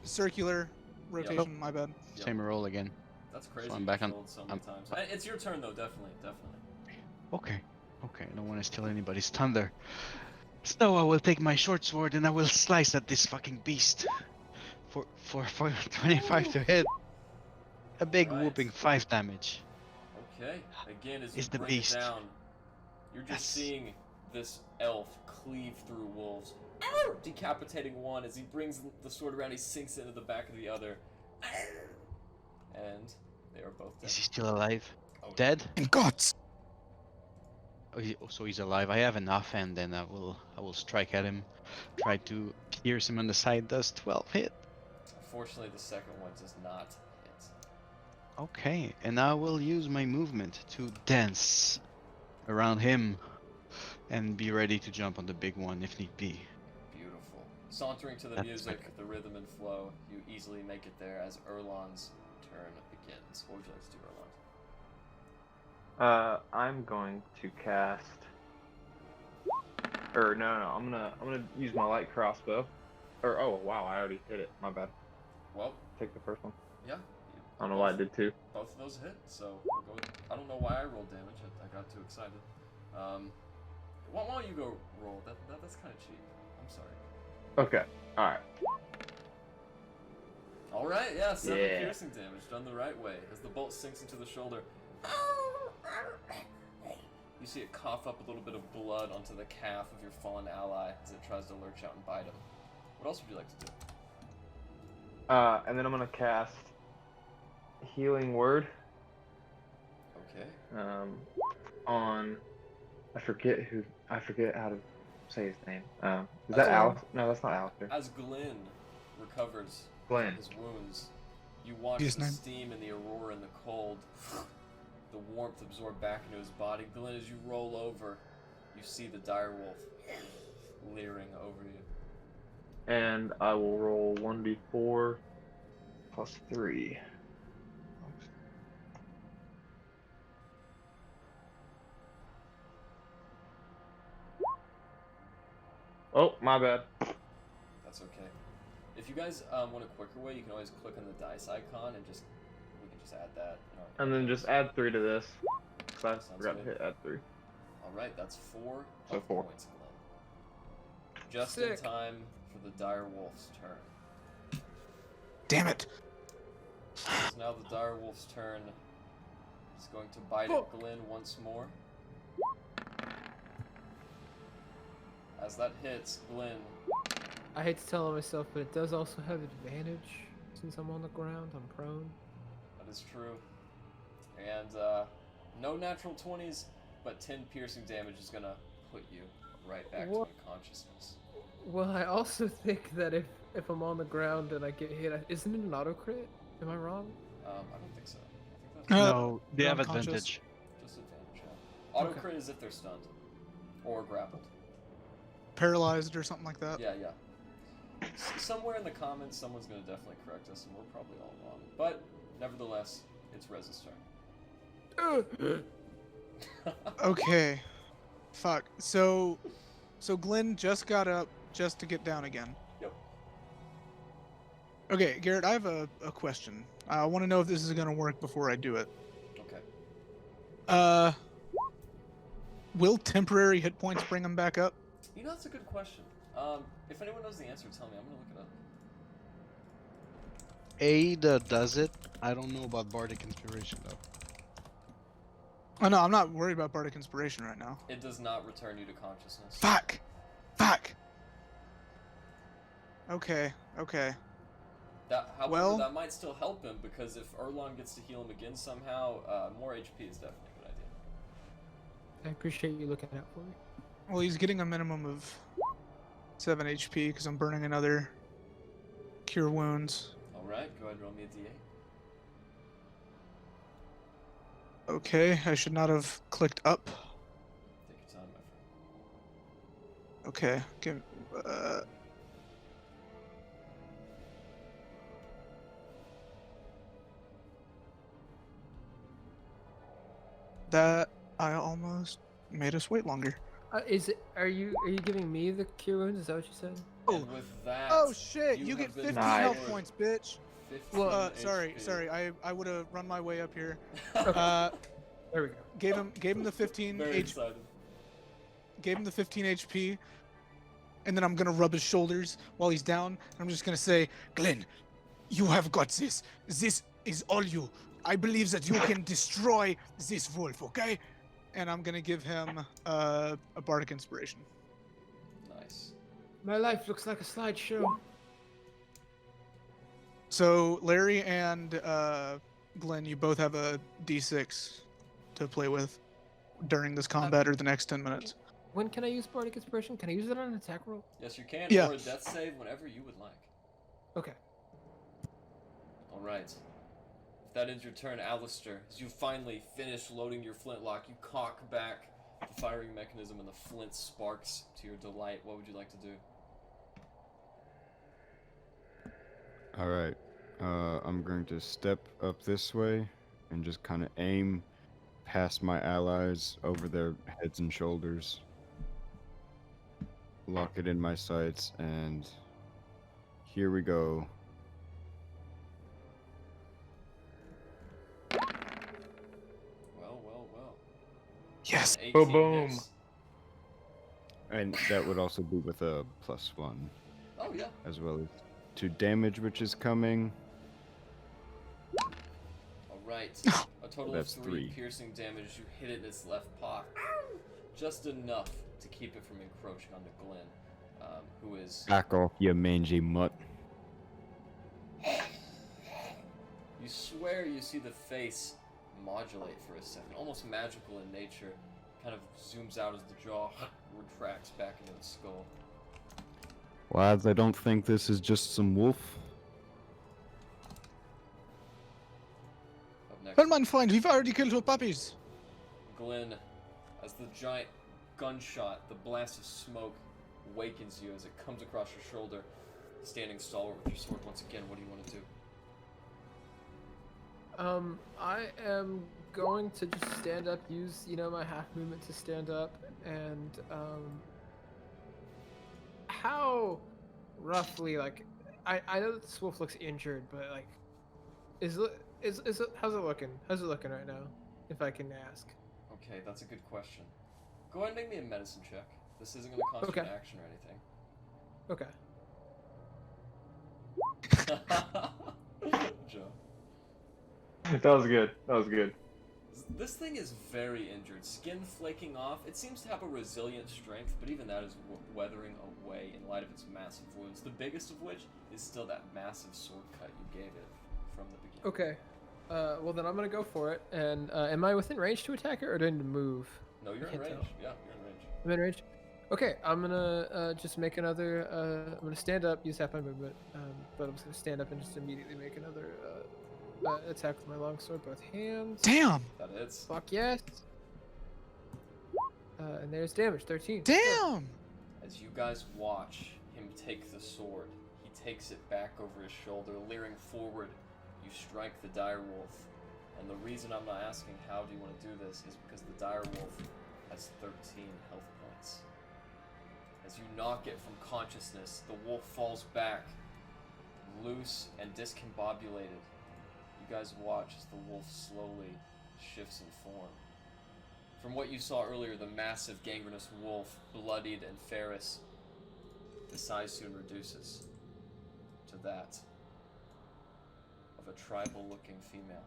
Circular rotation, my bad. Yep. Same roll again. That's crazy. I'm you back just on- rolled so many times. It's your turn though, definitely. Okay. Okay, I don't want to steal anybody's thunder. So I will take my short sword and I will slice at this fucking beast. For 25 to hit. A big Right. whooping 5 damage. Okay. Again, as you Is the bring beast. it down, you're just Yes. seeing this elf cleave through wolves, decapitating one as he brings the sword around. He sinks into the back of the other, and they are both dead. Is he still alive? Oh, Dead? And guts! Oh, so he's alive. I have enough, and then I will strike at him. Try to pierce him on the side. Does 12 hit? Unfortunately, the second one does not hit. Okay, and I will use my movement to dance around him and be ready to jump on the big one if need be. Beautiful. Sauntering to the That's music, like- the rhythm and flow, you easily make it there as Erlond's turn begins. What would you like to do, Erlond? I'm going to cast. Or no, I'm gonna use my light crossbow. Or oh wow, I already hit it. My bad. Well, Take the first one. yeah. I don't know why I did two. Both of those hit, so we'll go with, I don't know why I rolled damage. I got too excited. Why don't you go roll? That's kind of cheap. I'm sorry. Okay. All right. All right, yeah, 7 Yeah. piercing damage done the right way as the bolt sinks into the shoulder. You see it cough up a little bit of blood onto the calf of your fallen ally as it tries to lurch out and bite him. What else would you like to do? And then I'm gonna cast Healing Word. Okay. On I forget how to say his name. Is That's that okay. Alex? No, that's not Alistair. As Glen recovers Glen. from his wounds, you watch His the name? steam and the aurora and the cold, the warmth absorb back into his body. Glen, as you roll over, you see the direwolf leering over you. And I will roll 1d4 plus 3. Oh, my bad. That's okay. If you guys want a quicker way, you can always click on the dice icon and just we can just add that. And then just add 3 to this. 'Cause I Sounds forgot to good. hit add 3. All right, that's 4 So health 4. points, Glen. Just in Sick. time for the direwolf's turn. Damn it. So now the direwolf's turn. He's going to bite Oh. at Glen once more. As that hits, Glen, I hate to tell it myself, but it does also have advantage since I'm on the ground. I'm prone. that is true. And no natural 20s, but 10 piercing damage is going to put you right back What? to unconsciousness. Well, I also think that if I'm on the ground and I get hit, isn't it an auto crit? Am I wrong? I don't think so. I think that's No, they you're have unconscious. advantage. just advantage. Yeah. Auto Okay. crit is if they're stunned or grappled. Paralyzed or something like that. Yeah. Somewhere in the comments, someone's going to definitely correct us, and we're probably all wrong. But nevertheless, it's Rez's turn. Okay. Fuck. So Glenn just got up just to get down again. Yep. Okay, Garrett, I have a question. I want to know if this is gonna work before I do it. Okay. Will temporary hit points bring him back up? You know, that's a good question. If anyone knows the answer, tell me. I'm going to look it up. Ada does it. I don't know about Bardic Inspiration though. Oh no, I'm not worried about Bardic Inspiration right now. It does not return you to consciousness. Fuck! Okay. However, Well- that might still help him, because if Erlond gets to heal him again somehow, more HP is definitely a good idea. I appreciate you looking out for me. Well, he's getting a minimum of 7 HP because I'm burning another Cure Wounds. Alright, go ahead and roll me a d8. Okay, I should not have clicked up. Take your time, my friend. Okay, that I almost made us wait longer. Are you giving me the cure wounds? Is that what you said? And with that, Oh shit! You have get been 15 Nice. health restored points, bitch. 15 Well, Sorry, HP. I would have run my way up here. There we go. Gave him the 15 Very HP. excited. Gave him the 15 HP, and then I'm gonna rub his shoulders while he's down. I'm just gonna say, Glenn, you have got this. This is all you. I believe that you can destroy this wolf, okay? And I'm gonna give him a bardic inspiration. Nice. My life looks like a slideshow. So Larry and Glenn, you both have a D6 to play with during this combat or the next 10 minutes. When can I use bardic inspiration? Can I use it on an attack roll? Yes, you can, Yeah. or a death save whenever you would like. Okay. Alright. If that ends your turn, Alistair, as you finally finish loading your flintlock, you cock back the firing mechanism and the flint sparks to your delight. What would you like to do? Alright. I'm going to step up this way and just kind of aim past my allies over their heads and shoulders. Lock it in my sights, and here we go. Well. Yes. 18 Boom. hits. And that would also be with a +1, Oh, yeah. as well as to damage, which is coming. Alright. A total of That's 3 3. piercing damage. You hit it in its left paw. just enough to keep it from encroaching onto Glen, who is... Back off, you mangy mutt. You swear you see the face modulate for a second, almost magical in nature. Kind of zooms out as the jaw retracts back into the skull. Lads, I don't think this is just some wolf. Up next, Well, my friend, we've already killed your puppies. Glen, as the giant gunshot, the blast of smoke wakens you as it comes across your shoulder. Standing stalwart with your sword once again, what do you want to do? I am going to just stand up, use, my half movement to stand up, and, how roughly, like, I know that this wolf looks injured, but, like, is it, how's it looking? How's it looking right now, if I can ask? Okay, that's a good question. Go ahead and make me a medicine check. This isn't going to cost you an action or anything. Joe. That was good. That was good. This thing is very injured. Skin flaking off. It seems to have a resilient strength, but even that is weathering away in light of its massive wounds. The biggest of which is still that massive sword cut you gave it from the beginning. Okay. Well then I'm gonna go for it. And am I within range to attack it, or do I need to move? No, you're in Can't range. tell. Yeah, you're in range. I'm in range. Okay, I'm gonna just make another. I'm gonna stand up, use half my movement, but I'm just gonna stand up and just immediately make another attack with my longsword, both hands. Damn! That hits. Fuck yes. And there's damage, 13. Damn! As you guys watch him take the sword, he takes it back over his shoulder, leering forward. You strike the direwolf. And the reason I'm not asking how do you want to do this is because the direwolf has 13 health points. As you knock it from consciousness, the wolf falls back, loose and discombobulated. You guys watch as the wolf slowly shifts in form. From what you saw earlier, the massive gangrenous wolf, bloodied and ferocious, the size soon reduces to that of a tribal-looking female.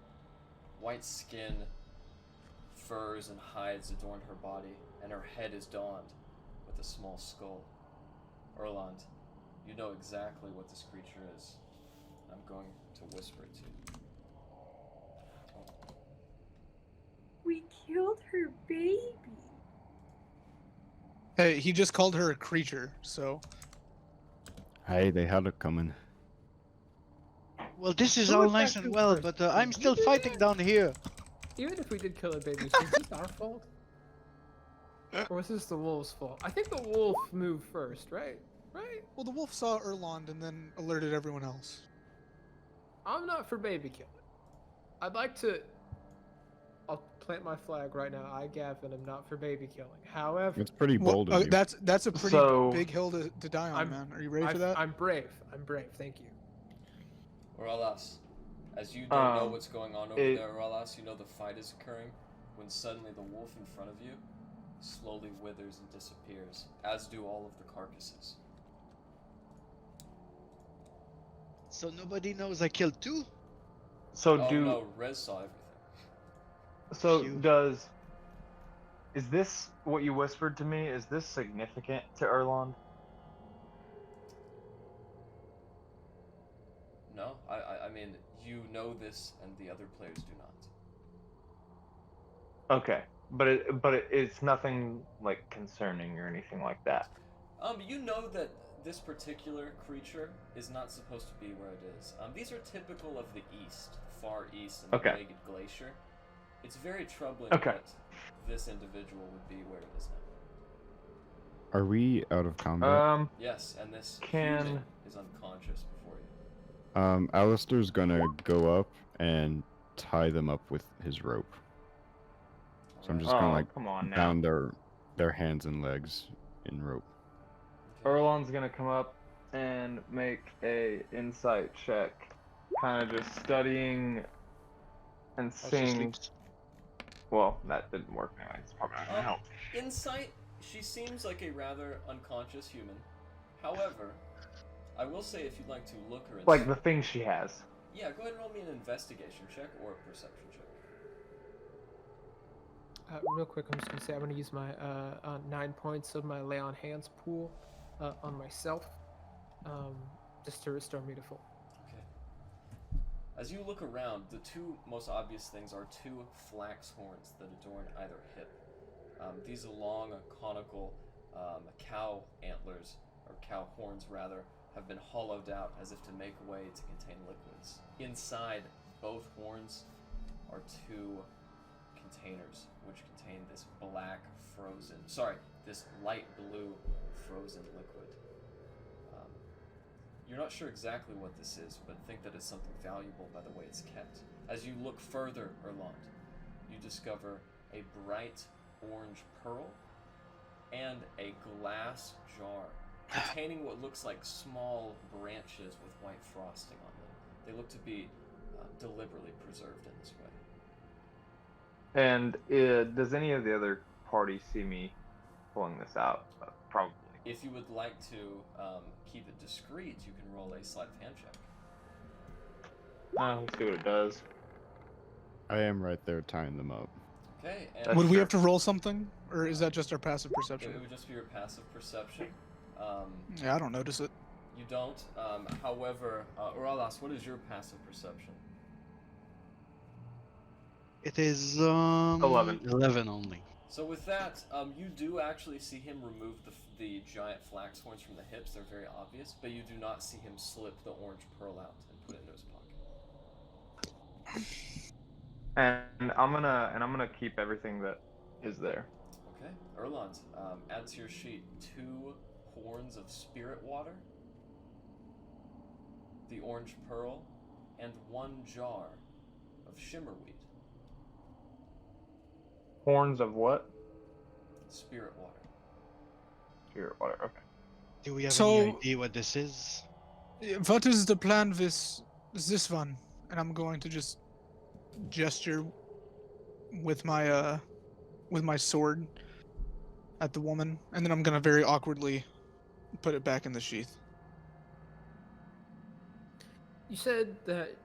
White skin, furs, and hides adorn her body, and her head is donned with a small skull. Erlond, you know exactly what this creature is. I'm going to whisper it to you. We killed her baby. Hey, he just called her a creature, so. Hey, they had it coming. Well, this is Who all attacked nice and who well, first? but I'm still fighting down here. Even if we did kill a baby, is this our fault? Or was this the wolf's fault? I think the wolf moved first, right? Right? Well, the wolf saw Erlond and then alerted everyone else. I'm not for baby killing. I'd like to... I'll plant my flag right now. I, Gavin, am not for baby killing. However... It's pretty bold of you. That's a pretty So- big hill to die on, man. Are you ready for that? I'm brave. I'm brave. Thank you. Oralas, as you don't know Um, what's going on over it- there, Oralas, you know the fight is occurring when suddenly the wolf in front of you slowly withers and disappears, as do all of the carcasses. So nobody knows I killed two? So Oh no, Rez saw everything. So Phew. is this what you whispered to me? Is this significant to Erlond? No, I mean, you know this and the other players do not. Okay, but it's nothing like concerning or anything like that. You know that this particular creature is not supposed to be where it is. These are typical of the east, Far East, and the Okay. Ragged Glacier. It's very troubling Okay. that this individual would be where it is now. Are we out of combat? Yes, and this Can- human is unconscious before you. Alistair's gonna go up and tie them up with his rope. So I'm just gonna Oh, like come on now. bound their hands and legs in rope. Erlond's gonna come up and make a insight check, kind of just studying and Also seeing. sleeps. Well, that didn't work. Anyway, it's probably not gonna help. Insight, she seems like a rather unconscious human. However, I will say if you'd like to look her in... Like the thing she has. Yeah, go ahead and roll me an investigation check or a perception check. real quick, I'm just gonna say I'm gonna use my 9 points of my lay on hands pool on myself, just to restore me to full. Okay. As you look around, the two most obvious things are two flax horns that adorn either hip. These long, conical cow antlers, or cow horns rather, have been hollowed out as if to make way to contain liquids. Inside both horns are two containers which contain this this light blue frozen liquid. You're not sure exactly what this is, but think that it's something valuable by the way it's kept. As you look further, Erlond, you discover a bright orange pearl and a glass jar containing what looks like small branches with white frosting on them. They look to be deliberately preserved in this way. And does any of the other party see me pulling this out? Probably. If you would like to keep it discreet, you can roll a sleight of hand check. Let's see what it does. I am right there tying them up. Okay, and That's Would we fair. have to roll something, or is that just our passive it perception? would just be your passive perception. Yeah, I don't notice it. You don't. However, or I'll ask, what is your passive perception? It is 11. 11 only. So with that, you do actually see him remove the giant flax horns from the hips. They're very obvious, but you do not see him slip the orange pearl out and put it into his pocket. And I'm gonna keep everything that is there. Okay, Erlond, add to your sheet 2 horns of spirit water, the orange pearl, and 1 jar of shimmerweed. Horns of what? Spirit water. Spirit water. Okay. Do we have So- any idea what this is? What is the plan with this one? And I'm going to just gesture with my sword at the woman, and then I'm gonna very awkwardly put it back in the sheath. You said that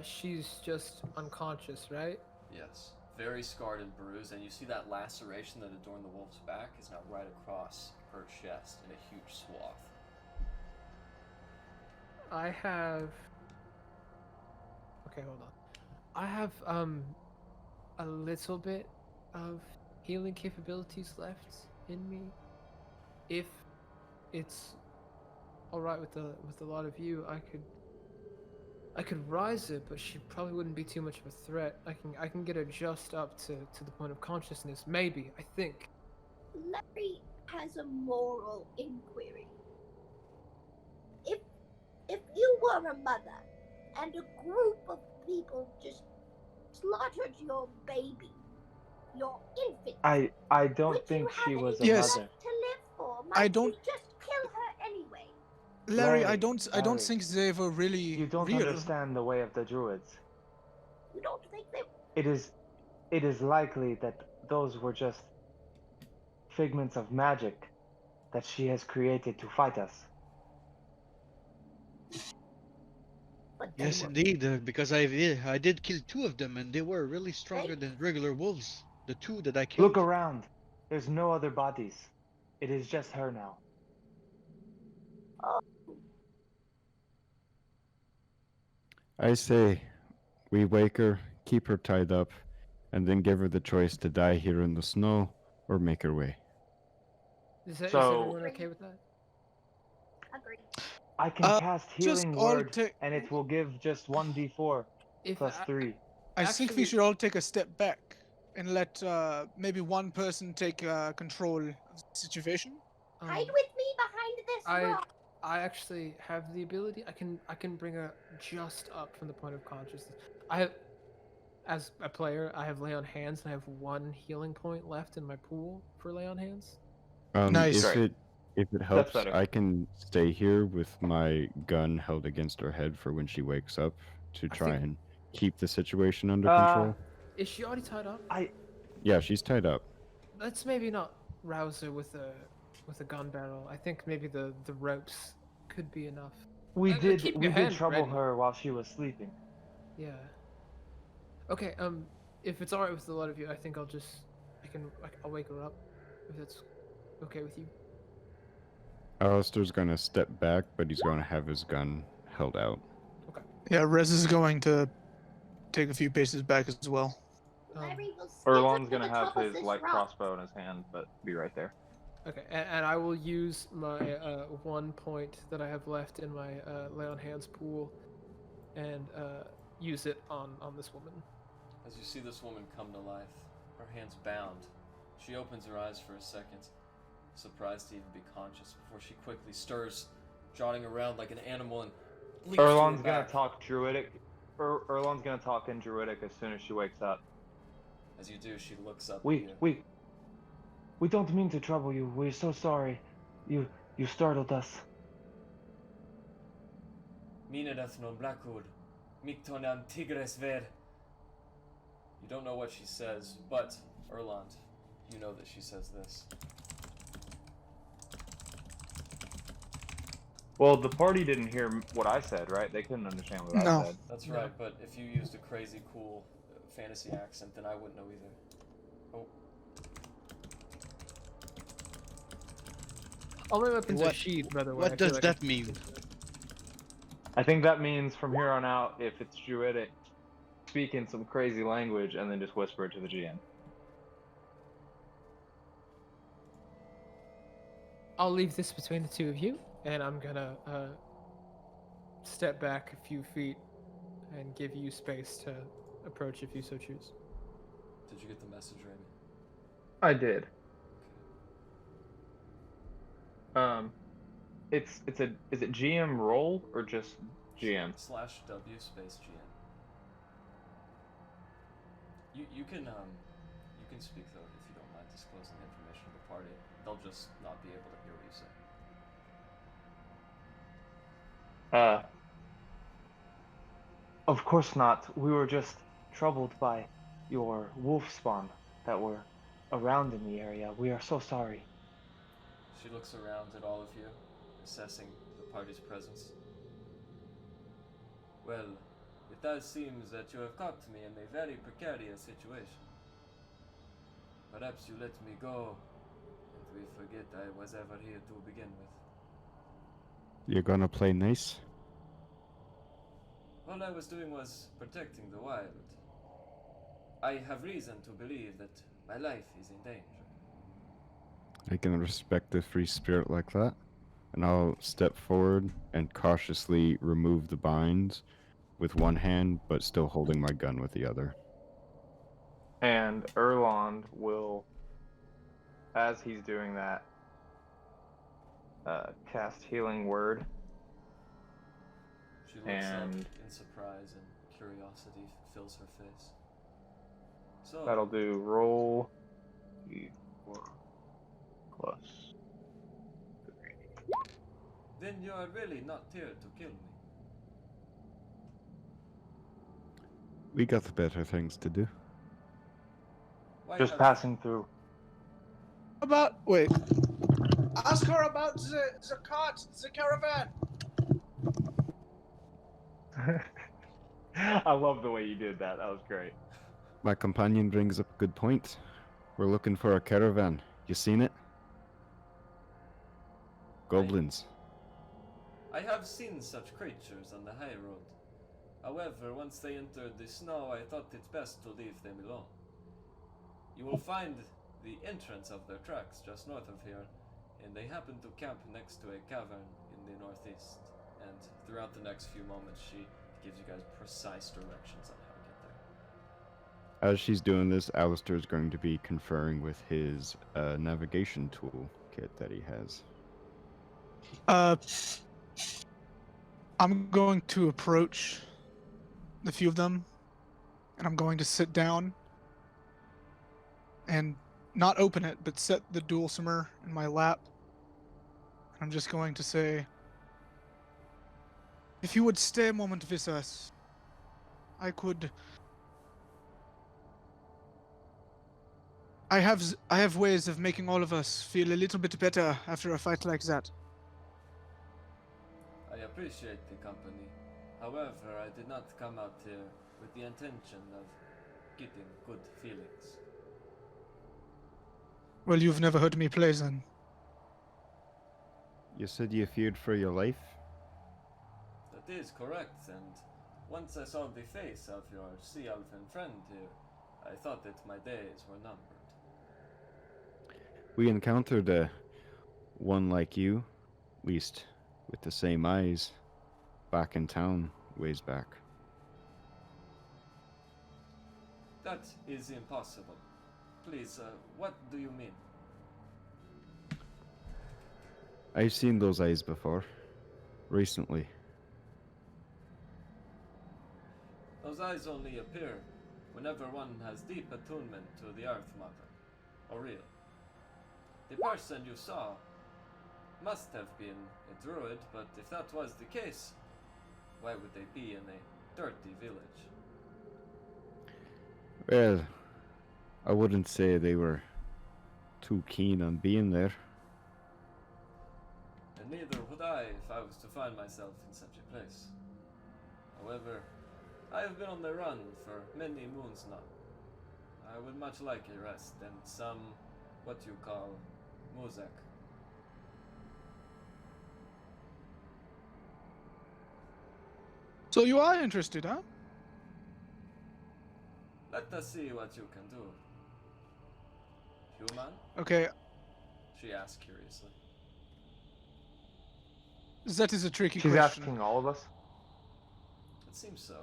she's just unconscious, right? Yes. Very scarred and bruised, and you see that laceration that adorned the wolf's back is now right across her chest in a huge swath. I have. Okay, hold on. I have a little bit of healing capabilities left in me. If it's all right with a lot of you, I could rise it, but she probably wouldn't be too much of a threat. I can get her just up to the point of consciousness, maybe. I think. Larry has a moral inquiry. If you were a mother and a group of people just slaughtered your baby, your infant, I don't would think you she have was a any Yes. mother. left to live for? I Might don't- you just kill her anyway? Larry, I Larry, don't Larry, think they were really You don't real. understand the way of the druids. You don't think they? It is likely that those were just figments of magic that she has created to fight us. But they Yes, were- indeed. Because I did kill 2 of them, and they were really stronger than regular wolves. The 2 that I killed. Look around. There's no other bodies. It is just her now. I say, we wake her, keep her tied up, and then give her the choice to die here in the snow or make her way. Is So- everyone okay with that? Agreed. I can cast just healing all word, ta- and it will give just 1d4 If plus 3. I think we Actually- should all take a step back and let maybe one person take control of the situation. Hide with me behind this rock. I actually have the ability. I can bring her just up from the point of consciousness. I have, as a player, I have lay on hands, and I have 1 healing point left in my pool for lay on hands. Nice. If it helps, better. I can stay here with my gun held against her head for when she wakes up to try think- and keep the situation under Uh, control. Is she already tied up? Yeah, she's tied up. Let's maybe not rouse her with a gun barrel. I think maybe the ropes could be enough. We keep did your we did hand trouble ready. her while she was sleeping. Yeah. Okay. If it's alright with a lot of you, I think I'll just I'll wake her up if that's okay with you. Alistair's gonna step back, but he's gonna have his gun held out. Yeah, Rez is going to take a few paces back as well. Larry will stand Erlon's up gonna to the have top of his this light rock. crossbow in his hand, but be right there. Okay, and I will use my 1 point that I have left in my lay on hands pool, and use it on this woman. As you see this woman come to life, her hands bound, she opens her eyes for a second, surprised to even be conscious, before she quickly stirs, trotting around like an animal and leaps to her Erlon's gonna back. talk Druidic. Erlon's gonna talk in Druidic as soon as she wakes up. As you do, she looks up at We you. we don't mean to trouble you. We're so sorry. You startled us. Minedeth non blackwood, Mictonan tigres ver. You don't know what she says, but, Erlond, you know that she says this. Well, the party didn't hear what I said, right? They couldn't understand what No. I said. That's right, but if you used a crazy cool fantasy accent, then I wouldn't know either. Oh, All my weapons are What- sheathed, by the way. I What feel does like that mean? I think that means from here on out, if it's Druidic, speak in some crazy language and then just whisper it to the GM. I'll leave this between the two of you, and I'm gonna step back a few feet and give you space to approach if you so choose. did you get the message, Remy? I did. Is it GM roll or just GM? /W space GM. You can speak though if you don't mind disclosing the information to the party. They'll just not be able to hear what you say. Of course not. We were just troubled by your wolf spawn that were around in the area. We are so sorry. She looks around at all of you, assessing the party's presence. Well, it does seem that you have caught me in a very precarious situation. Perhaps you let me go, and we forget I was ever here to begin with. You're gonna play nice? All I was doing was protecting the wild. I have reason to believe that my life is in danger. I can respect a free spirit like that. And I'll step forward and cautiously remove the binds with one hand, but still holding my gun with the other. And Erlond will, as he's doing that, cast Healing Word. She looks up in surprise and curiosity fills her face. So, That'll do roll d4 plus 3. then you are really not here to kill me. We got better things to do. Why Just have- passing through. Wait. Ask her about the cart, the caravan. I love the way you did that. That was great. My companion brings up a good point. We're looking for a caravan. You seen it? Goblins. I have seen such creatures on the high road. However, once they entered the snow, I thought it best to leave them alone. You will find the entrance of their tracks just north of here, and they happen to camp next to a cavern in the northeast. And throughout the next few moments, she gives you guys precise directions on how to get there. As she's doing this, Alistair's going to be conferring with his navigation tool kit that he has. I'm going to approach the few of them, and I'm going to sit down and not open it, but set the dulcimer in my lap. I'm just going to say, if you would stay a moment with us, I have ways of making all of us feel a little bit better after a fight like that. I appreciate the company. However, I did not come out here with the intention of getting good feelings. Well, you've never heard me play then. You said you feared for your life? That is correct, and once I saw the face of your sea elfin friend here, I thought that my days were numbered. We encountered one like you, at least with the same eyes, back in town, ways back. That is impossible. Please, what do you mean? I've seen those eyes before, recently. Those eyes only appear whenever one has deep attunement to the Earth Mother, Auril. The person you saw must have been a druid, but if that was the case, why would they be in a dirty village? Well, I wouldn't say they were too keen on being there. And neither would I if I was to find myself in such a place. However, I have been on the run for many moons now. I would much like a rest and some, what you call, muzak. So you are interested, huh? Let us see what you can do. Human? Okay, She asked curiously. that is a tricky She's question. asking all of us. It seems so.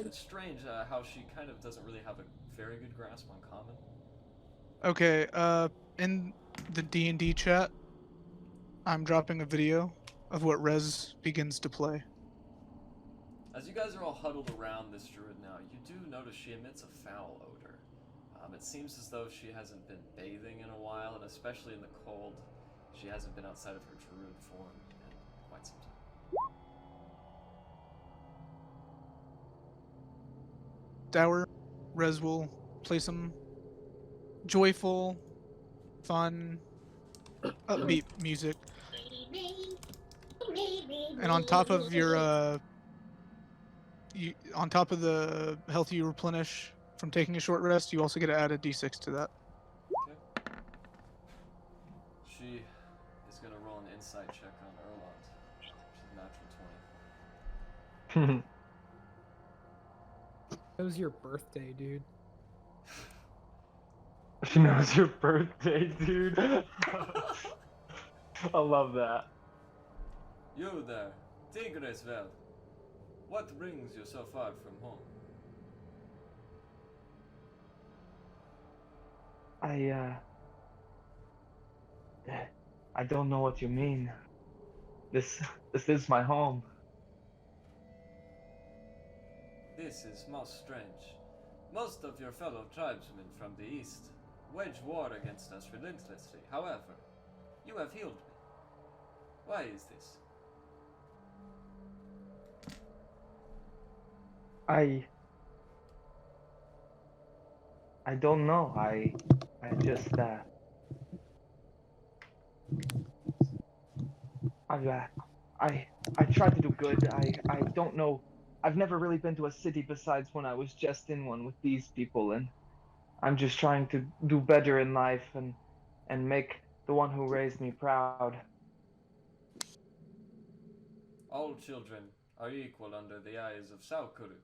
It's strange how she kind of doesn't really have a very good grasp on common. Okay, in the D&D chat, I'm dropping a video of what Rez begins to play. As you guys are all huddled around this druid now, you do notice she emits a foul odor. It seems as though she hasn't been bathing in a while, and especially in the cold, she hasn't been outside of her druid form in quite some time. Dower, Rez will play some joyful, fun, upbeat music. And on top of your, on top of the health you replenish from taking a short rest, you also get to add a d6 to that. Okay. She is going to roll an insight check on Erlond, which is a natural 20. It was your birthday, dude. She knows your birthday, dude. I love that. You there, Tigresvel. What brings you so far from home? I don't know what you mean. This is my home. This is most strange. Most of your fellow tribesmen from the east wage war against us relentlessly. However, you have healed me. Why is this? I don't know. I just I try to do good. I don't know. I've never really been to a city besides when I was just in one with these people, and I'm just trying to do better in life and make the one who raised me proud. All children are equal under the eyes of Saukuruk.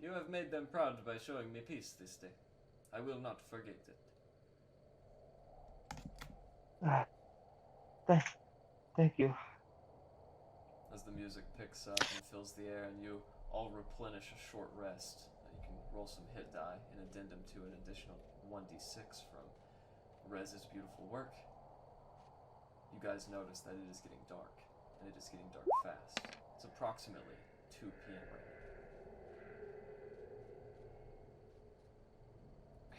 You have made them proud by showing me peace this day. I will not forget it. Thank you. As the music picks up and fills the air and you all replenish a short rest, you can roll some hit die in addendum to an additional 1d6 from Rez's beautiful work. You guys notice that it is getting dark, and it is getting dark fast. It's approximately 2 p.m. right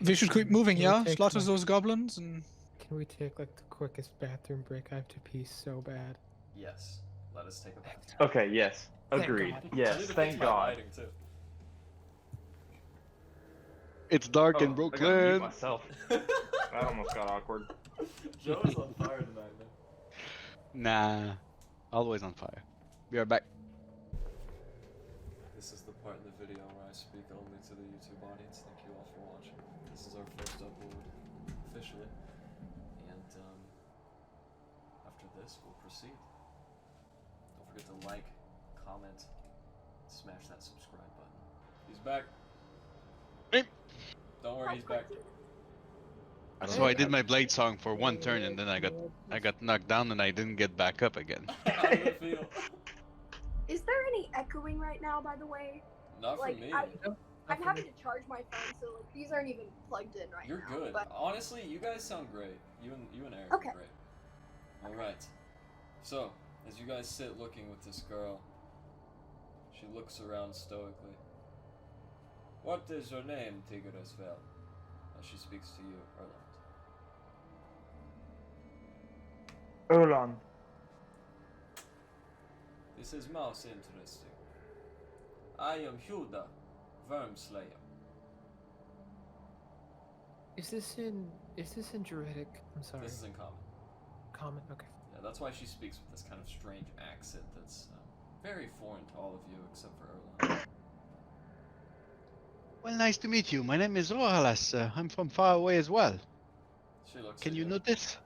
now. We should keep moving, Can we yeah? take, Slaughter like- those goblins and... Can we take like the quickest bathroom break? I have to pee so bad. Yes, let us take a bath. Okay, yes. Thank Agreed. God. I Yes, need to thank fix my God. lighting, too. It's dark in I gotta mute Brooklyn. myself. That almost got awkward. Joe is on fire tonight, man. Nah, always on fire. We are back. This is the part in the video where I speak only to the YouTube audience. Thank you all for watching. This is our first upload. officially. And after this, we'll proceed. Don't forget to like, comment, smash that subscribe button. He's back. Beep. Don't worry, he's back. So I did my blade song for one turn, and then I got knocked down, and I didn't get back up again. How did it feel? Is there any echoing right now, by the way? Not Like, for me. I'm having to charge my phone, so like these aren't even plugged in right You're now. good. But Honestly, you guys sound great. You and Eric Okay. are great. Alright. So, as you guys sit looking with this girl, she looks around stoically. What is your name, Tigrisvel? As she speaks to you, Erlond. Erlond. This is most interesting. I am Hruuna, Wormslayer. Is this in Druidic? I'm sorry. This is in common. Common. Okay. Yeah, that's why she speaks with this kind of strange accent that's very foreign to all of you except for Erlond. Well, nice to meet you. My name is Rohalas. I'm from far away as well. She looks Can at you notice?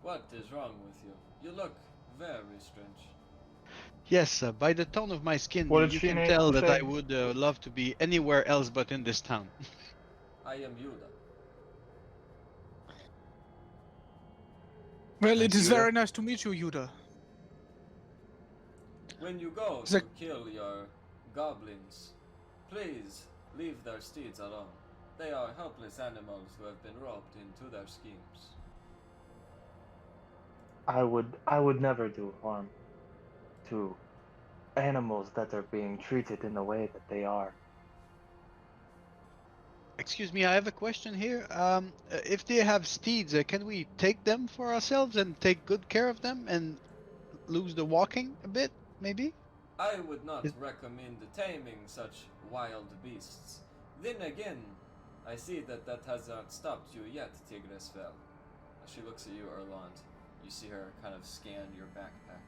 What is wrong with you? You look very strange. Yes, by the tone of my skin, What did you she can name- tell that say? I would love to be anywhere else but in this town. I am Hruuna. Well, Nice it is Yuda. very nice to meet you, Yuda. When you go Is that- to kill your goblins, please leave their steeds alone. They are helpless animals who have been roped into their schemes. I would never do harm to animals that are being treated in the way that they are. Excuse me, I have a question here. If they have steeds, can we take them for ourselves and take good care of them and lose the walking a bit, maybe? I would not Is- recommend taming such wild beasts. Then again, I see that has not stopped you yet, Tigrisvel. She looks at you, Erlond. You see her kind of scan your backpack,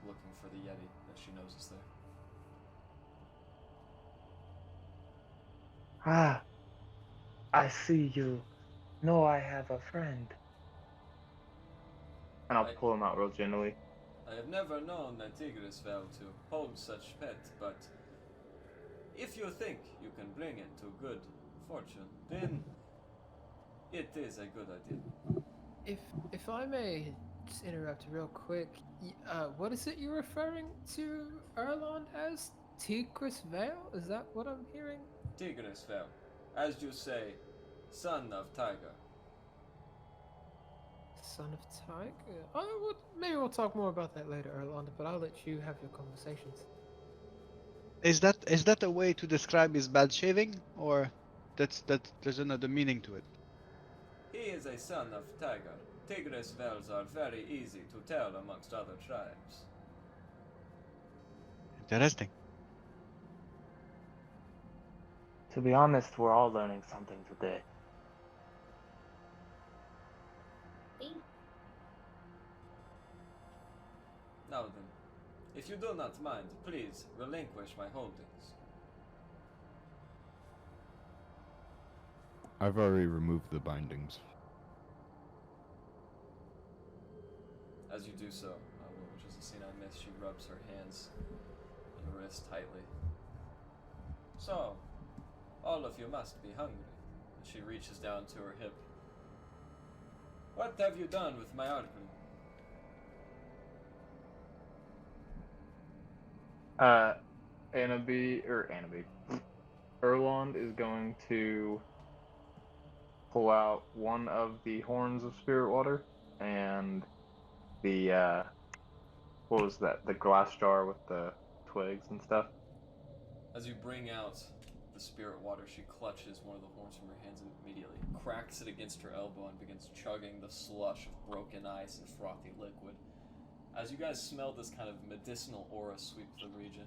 looking for the yeti that she knows is there. Ah, I see you. No, I have a friend. And I'll I- pull him out real gently. I have never known a Tigrisvel to hold such pet, but if you think you can bring it to good fortune, then it is a good idea. If I may just interrupt real quick, what is it you're referring to Erlond as? Tigrisvel? Is that what I'm hearing? Tigrisvel, as you say, son of tiger. Son of Tiger? Maybe we'll talk more about that later, Erlond, but I'll let you have your conversations. Is that a way to describe his bad shaving, or there's another meaning to it? He is a son of tiger. Tigrisvels are very easy to tell amongst other tribes. Interesting. To be honest, we're all learning something today. Now then, if you do not mind, please relinquish my holdings. I've already removed the bindings. As you do so, which is a scene I missed, she rubs her hands on the wrist tightly. So, all of you must be hungry. And she reaches down to her hip. What have you done with my article? Erlond is going to pull out one of the horns of spirit water and the what was that? The glass jar with the twigs and stuff. As you bring out the spirit water, she clutches one of the horns from her hands and immediately cracks it against her elbow and begins chugging the slush of broken ice and frothy liquid. As you guys smell this kind of medicinal aura sweep the region,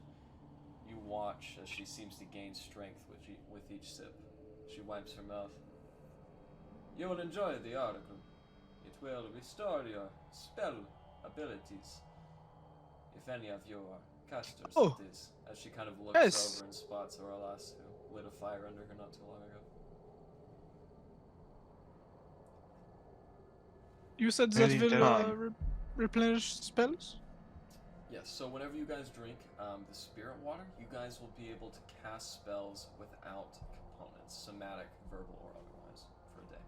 you watch as she seems to gain strength with each sip. She wipes her mouth. You will enjoy the article. It will restore your spell abilities. If any of you are casters, Oh. it is. As she kind of looks Yes. over and spots Orlas, who lit a fire under her not too long ago. You said Very that will interesting. replenish spells? Yes, so whenever you guys drink the spirit water, you guys will be able to cast spells without components, somatic, verbal, or otherwise, for a day.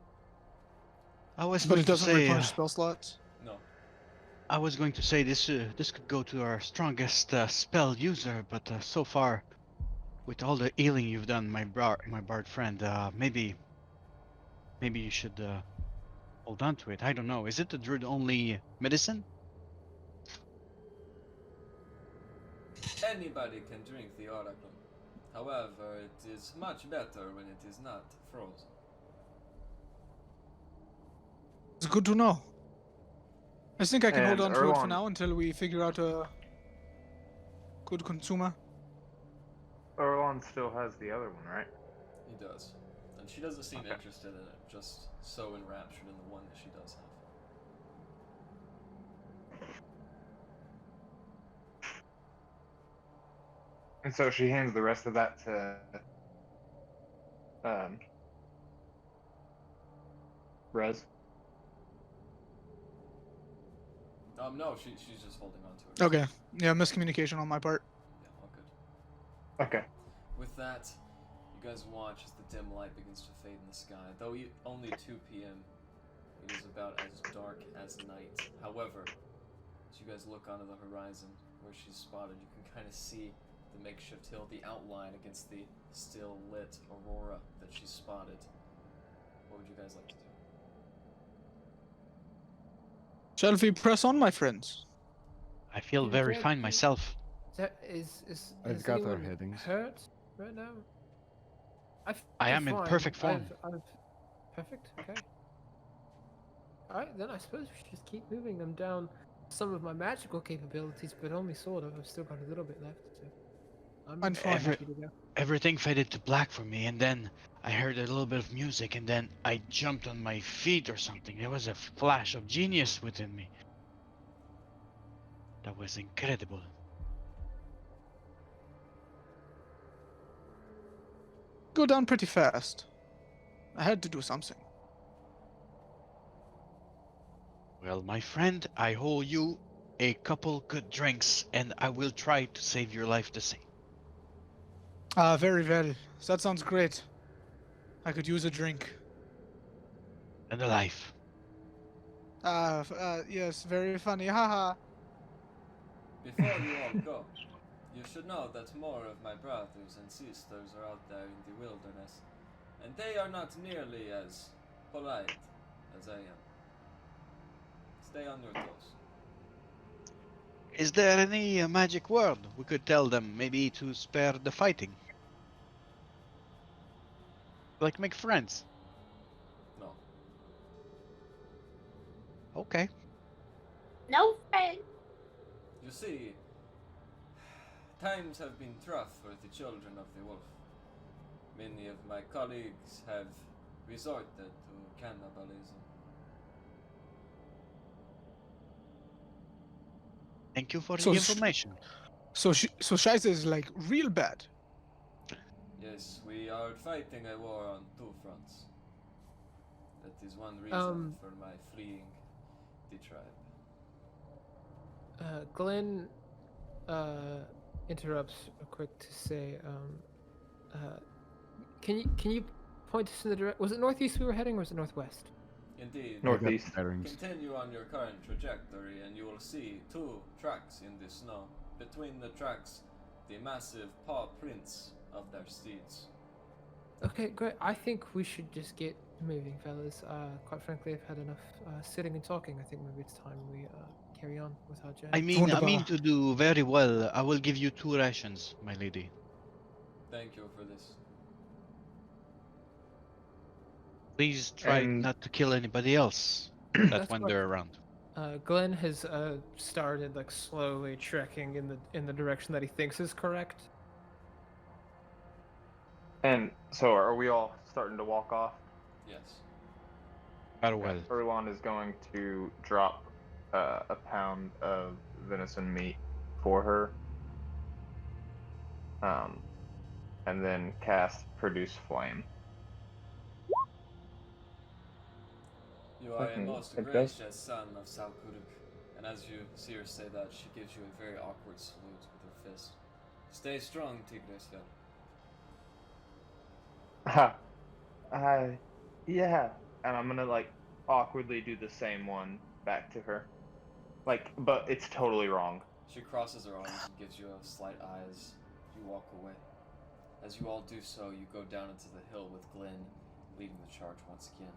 I was But going it to doesn't say. replenish spell slots. No. I was going to say this could go to our strongest spell user, but so far, with all the healing you've done, my bard friend, maybe you should hold on to it. I don't know. Is it a druid only medicine? Anybody can drink the oracle. However, it is much better when it is not frozen. It's good to know. I think I can hold And on to it for Erlond- now until we figure out a good consumer. Erlond still has the other one, right? He does. And she doesn't seem Okay. interested in it, just so enraptured in the one that she does have. And so she hands the rest of that to Rez. No, she's just holding on to it. Okay. Yeah, miscommunication on my part. Yeah, all good. Okay. With that, you guys watch as the dim light begins to fade in the sky. Though only 2 p.m., it is about as dark as night. However, as you guys look onto the horizon where she's spotted, you can kind of see the makeshift hill, the outline against the still lit aurora that she's spotted. What would you guys like to do? Shall we press on, my friends? I feel Yeah, very Jack, fine you- myself. I've got our anyone headings. hurt right now? I am in perfect form. Perfect. Okay. All right, then I suppose we should just keep moving them down some of my magical capabilities, but only sort of. I've still got a little bit left. So I'm fine. happy to go. Everything faded to black for me, and then I heard a little bit of music, and then I jumped on my feet or something. There was a flash of genius within me. That was incredible. Go down pretty fast. I had to do something. Well, my friend, I owe you a couple good drinks, and I will try to save your life the same. Very well. That sounds great. I could use a drink. And a life. Yes, very funny. Haha. Before you all go, you should know that more of my brothers and sisters are out there in the wilderness, and they are not nearly as polite as I am. Stay on your toes. Is there any magic word we could tell them, maybe to spare the fighting? Like make friends? No. Okay. No friend. You see, times have been tough for the children of the wolf. Many of my colleagues have resorted to cannibalism. Thank you for So the sh- information. So Scheisse is like real bad. Yes, we are fighting a war on 2 fronts. That is one reason for my fleeing the tribe. Glen interrupts real quick to say, can you point us in the direction? Was it northeast we were heading, or was it northwest? Indeed. Northeast. Bearings. Continue on your current trajectory and you will see 2 tracks in the snow. Between the tracks, the massive paw prints of their steeds. Okay, great. I think we should just get moving, fellas. Quite frankly, I've had enough sitting and talking. I think maybe it's time we carry on with our journey. I mean Wunderbar. to do very well. I will give you 2 rations, my lady. Thank you for this. Please try And- not to kill anybody else That's when fine. they're around. Glenn has started like slowly trekking in the direction that he thinks is correct. And so are we all starting to walk off? Yes. Very well. Erlond is going to drop a pound of venison meat for her. And then cast Produce Flame. You are a Fucking most headrest. gracious son of Salkuruk. And as you see her say that, she gives you a very awkward salute with her fist. Stay strong, Tigresya. Ha. Yeah. And I'm gonna like awkwardly do the same one back to her. Like, but it's totally wrong. She crosses her arms and gives you a slight eye as you walk away. As you all do so, you go down into the hill with Glen leading the charge once again.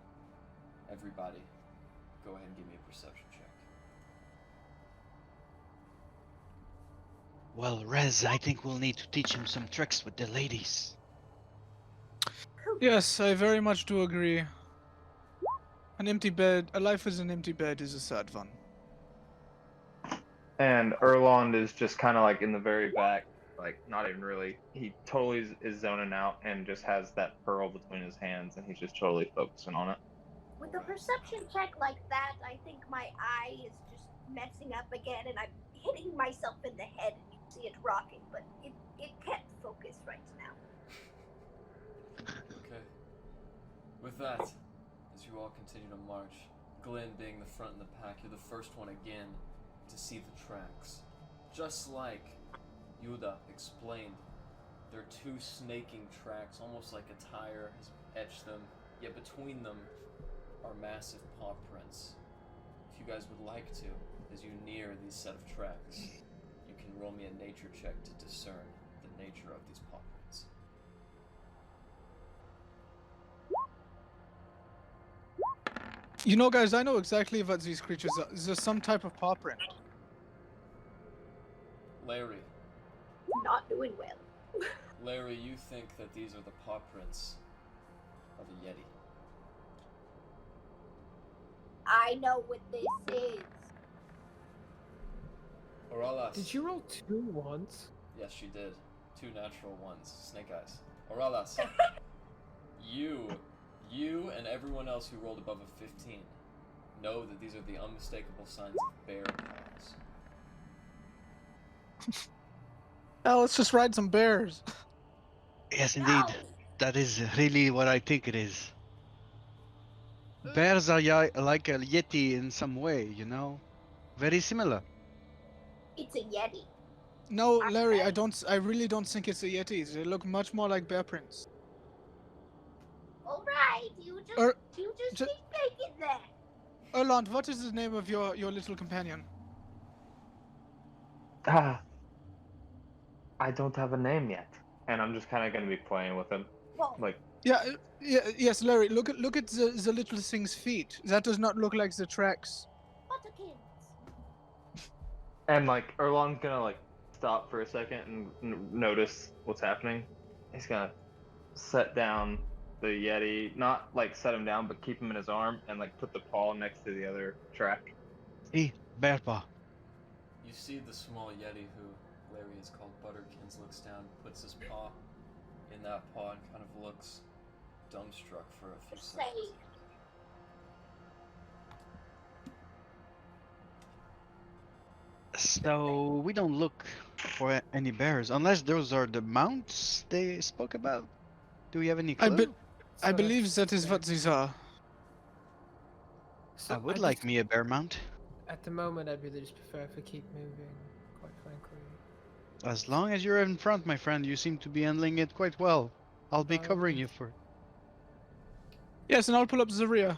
Everybody, go ahead and give me a perception check. Well, Rez, I think we'll need to teach him some tricks with the ladies. Yes, I very much do agree. An empty bed, a life as an empty bed is a sad one. And Erlond is just kind of like in the very back, like not even really. He totally is zoning out and just has that pearl between his hands, and he's just totally focusing on it. With a perception check like that, I think my eye is just messing up again, and I'm hitting myself in the head, and you see it rocking, but it can't focus right now. Okay. With that, as you all continue to march, Glen being the front in the pack, you're the first one again to see the tracks. Just like Yuda explained, they're two snaking tracks, almost like a tire has etched them, yet between them are massive paw prints. If you guys would like to, as you near these set of tracks, you can roll me a nature check to discern the nature of these paw prints. You know, guys, I know exactly what these creatures are. Is there some type of paw print? Larry, Not doing well. Larry, you think that these are the paw prints of a yeti. I know what this is. Oralas. Did you roll 2 once? Yes, she did. 2 natural ones. Snake eyes. Oralas. You and everyone else who rolled above a 15 know that these are the unmistakable signs of bear paws. Oh, let's just ride some bears. Yes, indeed. No. That is really what I think it is. Bears are like a yeti in some way, you know? Very similar. It's a yeti. No, Larry, I really don't think it's a yeti. They look much more like bear prints. All right, you just ju- keep making that. Erlond, what is the name of your little companion? Ah. I don't have a name yet. And I'm just kind of gonna be playing with him, Well, like. Yes, Larry. Look at the little thing's feet. That does not look like the tracks. Buttokins. And like Erlon's gonna like stop for a second and notice what's happening. He's gonna set down the yeti, not like set him down, but keep him in his arm and like put the paw next to the other track. See? Bear paw. You see the small yeti who Larry is called Butterkins looks down, puts his paw in that paw and kind of looks dumbstruck for a few seconds. Say, So we don't look for any bears unless those are the mounts they spoke about. Do we have any clue? I believe that is what these are. So I would I like just- me a bear mount. At the moment, I'd really just prefer if we keep moving, quite frankly. As long as you're in front, my friend, you seem to be handling it quite well. I'll be No. covering you for. Yes, and I'll pull up the rear.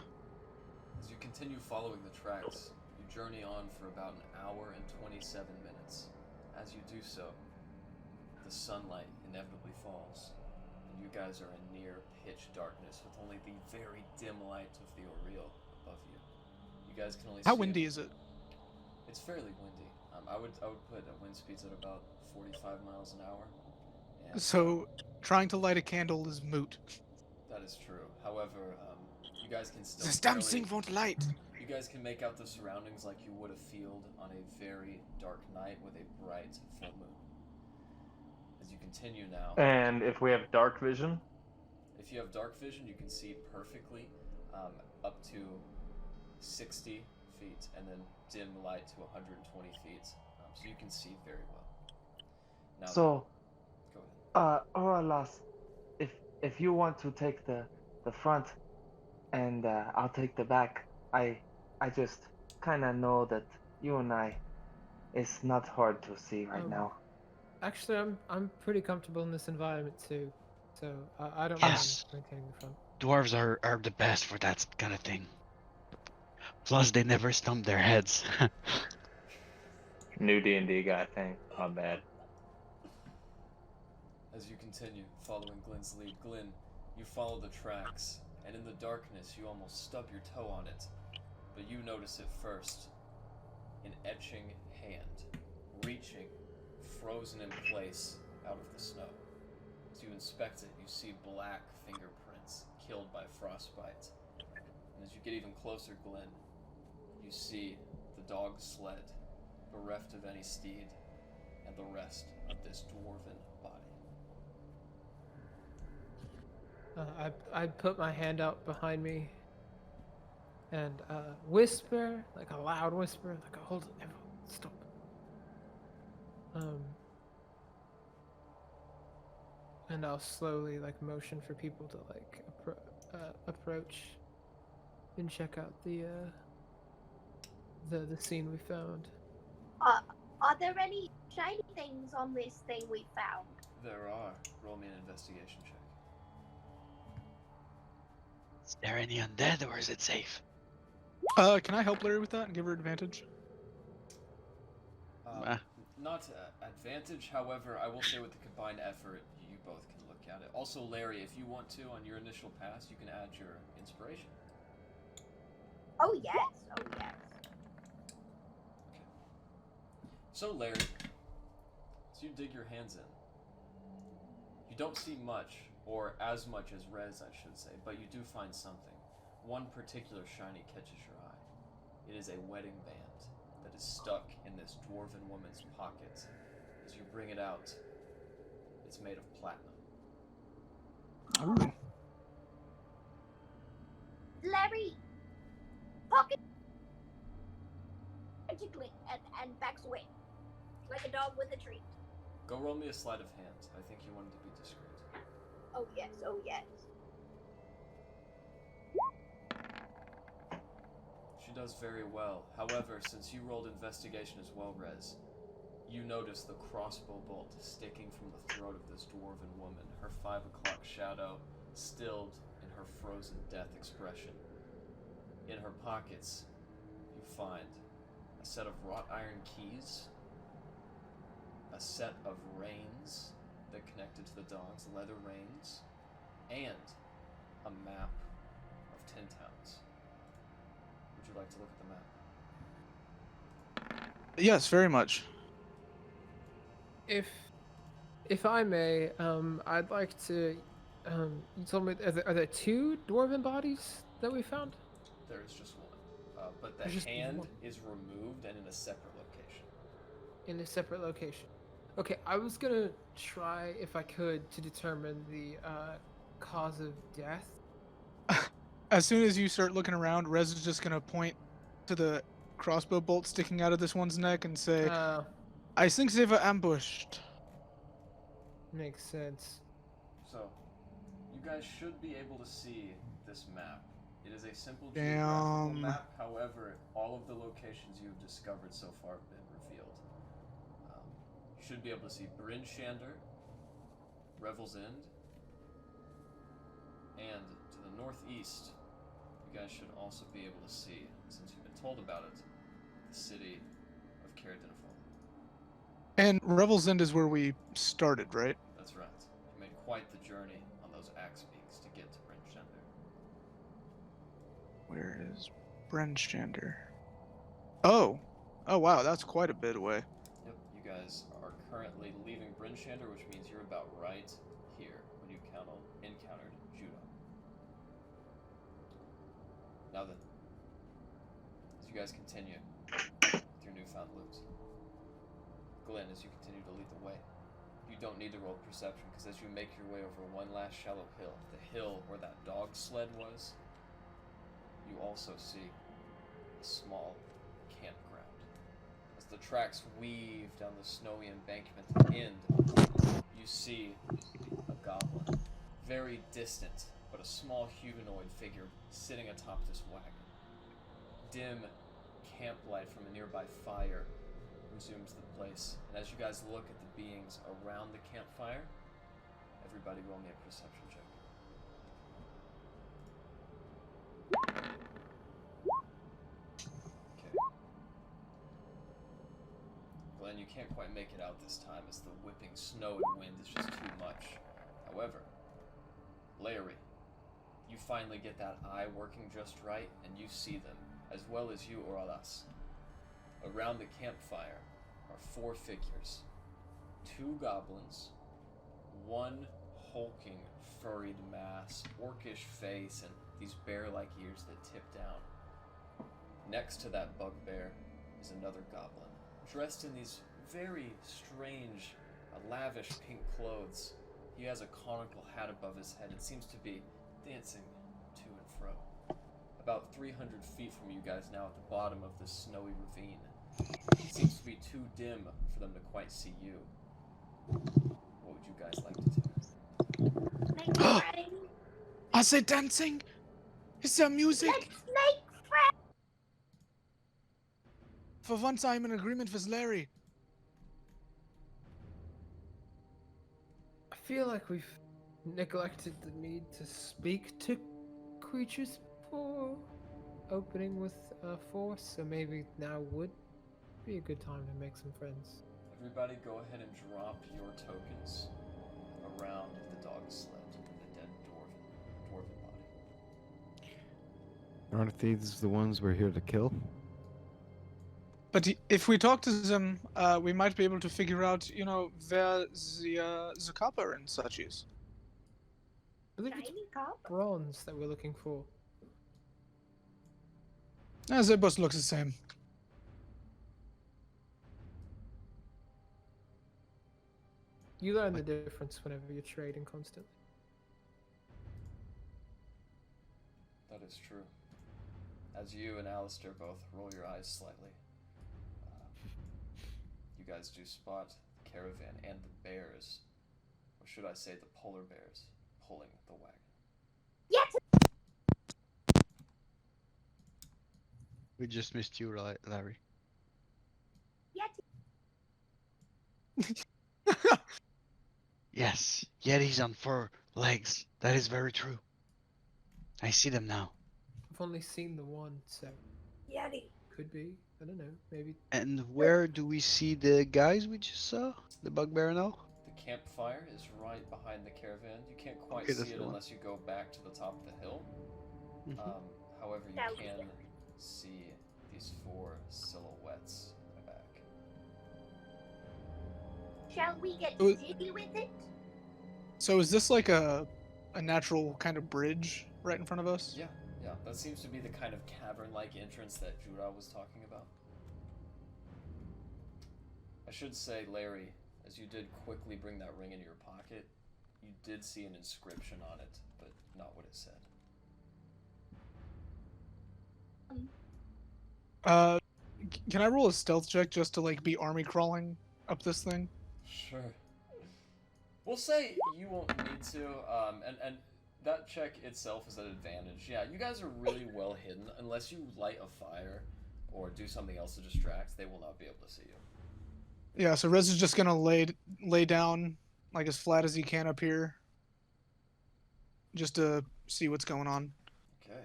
As you continue following the tracks, you journey on for about an hour and 27 minutes. As you do so, the sunlight inevitably falls, and you guys are in near pitch darkness with only the very dim light of the Oriel above you. You guys can only How see windy is it? It's fairly windy. I would put wind speeds at about 45 miles an hour. And, So, trying to light a candle is moot. that is true. However, you guys can still This damn barely- thing won't light. You guys can make out the surroundings like you would a field on a very dark night with a bright full moon. As you continue now, And if we have dark vision, if you have dark vision, you can see perfectly up to 60 feet, and then dim light to 120 feet. So you can see very well. Now, So, go ahead. Oralas, if you want to take the front, and I'll take the back, I just kind of know that you and I, it's not hard to see right now. Actually, I'm pretty comfortable in this environment too, so I don't Yes. mind maintaining the front. Dwarves are the best for that kind of thing. Plus, they never stump their heads. New D&D guy thing. My bad. As you continue following Glen's lead, Glen, you follow the tracks, and in the darkness you almost stub your toe on it, but you notice it first. An etching hand, reaching, frozen in place out of the snow. As you inspect it, you see black fingerprints killed by frostbite. And as you get even closer, Glen, you see the dog sled, bereft of any steed, and the rest of this dwarven body. I put my hand out behind me and whisper, like a loud whisper, like a hold it, everyone, stop. And I'll slowly like motion for people to like approach and check out the scene we found. Are there any shiny things on this thing we found? There are. Roll me an investigation check. Is there any undead, or is it safe? Can I help Larry with that and give her advantage? Not advantage, however, I will say with the combined effort, you both can look at it. Also, Larry, if you want to, on your initial pass, you can add your inspiration. Oh yes, oh yes. Okay. So, Larry, as you dig your hands in, you don't see much, or as much as Rez, I should say, but you do find something. One particular shiny catches your eye. It is a wedding band that is stuck in this dwarven woman's pocket. As you bring it out, it's made of platinum. Ooh. Larry, pocket frantically and backs away, like a dog with a treat. Go roll me a sleight of hand. I think you wanted to be discreet. Oh yes, oh yes. She does very well. However, since you rolled investigation as well, Rez, you notice the crossbow bolt sticking from the throat of this dwarven woman, her 5 o'clock shadow stilled in her frozen death expression. In her pockets, you find a set of wrought iron keys, a set of reins that connected to the dogs, leather reins, and a map of Tin Towns. Would you like to look at the map? Yes, very much. If I may, I'd like to. You told me are there 2 dwarven bodies that we found? There is just one. But the There's just hand one. is removed and in a separate location. In a separate location. Okay, I was gonna try, if I could, to determine the cause of death. As soon as you start looking around, Rez is just gonna point to the crossbow bolt sticking out of this one's neck and say, I think they were ambushed. Makes sense. So, you guys should be able to see this map. It is a simple geographical Damn. map, however, all of the locations you've discovered so far have been revealed. You should be able to see Bryn Shander, Revel's End, and to the northeast, you guys should also be able to see, since you've been told about it, the city of Caradinafol. And Revel's End is where we started, right? That's right. You made quite the journey on those axe peaks to get to Bryn Shander. Where is Bryn Shander? Oh wow, that's quite a bit away. Yep, you guys are currently leaving Bryn Shander, which means you're about right here when you encountered Judah. Now then, as you guys continue with your newfound loot, Glen, as you continue to lead the way, you don't need to roll perception, because as you make your way over one last shallow hill, the hill where that dog sled was, you also see a small campground. As the tracks weave down the snowy embankment to the end, you see a goblin, very distant, but a small humanoid figure sitting atop this wagon. dim camp light from a nearby fire resumes the place. And as you guys look at the beings around the campfire, everybody roll me a perception check. Okay. Glen, you can't quite make it out this time as the whipping snow and wind is just too much. However, Larry, you finally get that eye working just right, and you see them, as well as you or us. Around the campfire are 4 figures. 2 goblins, 1 hulking, furried mass, orcish face, and these bear-like ears that tip down. Next to that bugbear is another goblin, dressed in these very strange, lavish pink clothes. He has a conical hat above his head and seems to be dancing to and fro. About 300 feet from you guys now at the bottom of this snowy ravine. It seems to be too dim for them to quite see you. What would you guys like to do? Make friends. Are they dancing? Is there music? Let's make friends. For once I am in agreement with Larry. I feel like we've neglected the need to speak to creatures before opening with force, so maybe now would be a good time to make some friends. Everybody go ahead and drop your tokens around the dog sled and the dead dwarven body. Aren't these the ones we're here to kill? But if we talk to them, we might be able to figure out, where the copper and such is. I believe it's Shiny copper. bronze that we're looking for. They both look the same. You learn the difference whenever you're trading constantly. That is true. As you and Alistair both roll your eyes slightly, you guys do spot the caravan and the bears, or should I say the polar bears, pulling the wagon. Yes. We just missed you, Larry. Yeti. Yes, yetis on 4 legs. That is very true. I see them now. I've only seen the one, so Yeti. could be. I don't know. Maybe. And where do we see the guys we just saw? The bugbear and all? The campfire is right behind the caravan. You can't quite Okay, that's see it the one. unless you go back to the top of the hill. However, you That was can it. see these 4 silhouettes in the back. Shall we get Oh. jiggy with it? So is this like a natural kind of bridge right in front of us? Yeah, that seems to be the kind of cavern-like entrance that Jura was talking about. I should say, Larry, as you did quickly bring that ring into your pocket, you did see an inscription on it, but not what it said. Can I roll a stealth check just to be army crawling up this thing? Sure. We'll say you won't need to, and that check itself is an advantage. Yeah, you guys are really well hidden. Unless you light a fire or do something else to distract, they will not be able to see you. Yeah, so Rez is just gonna lay down as flat as he can up here, just to see what's going on. Okay.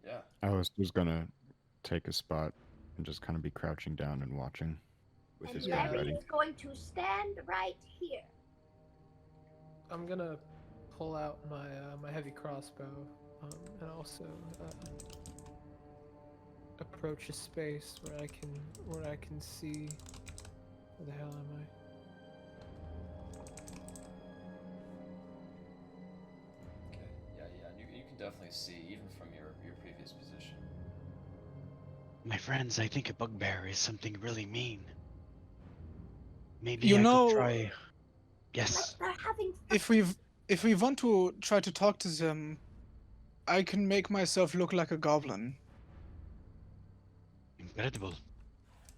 Yeah. Alistair's gonna take a spot and just kind of be crouching down and watching with And his gun Larry ready. is going to stand right here. I'm gonna pull out my my heavy crossbow, and also approach a space where I can see. Where the hell am I? Okay. Yeah. You can definitely see even from your previous position. My friends, I think a bugbear is something really mean. Maybe You I know- could try. Yes. They're having If we want to try to talk to them, I can make myself look like a goblin. Incredible.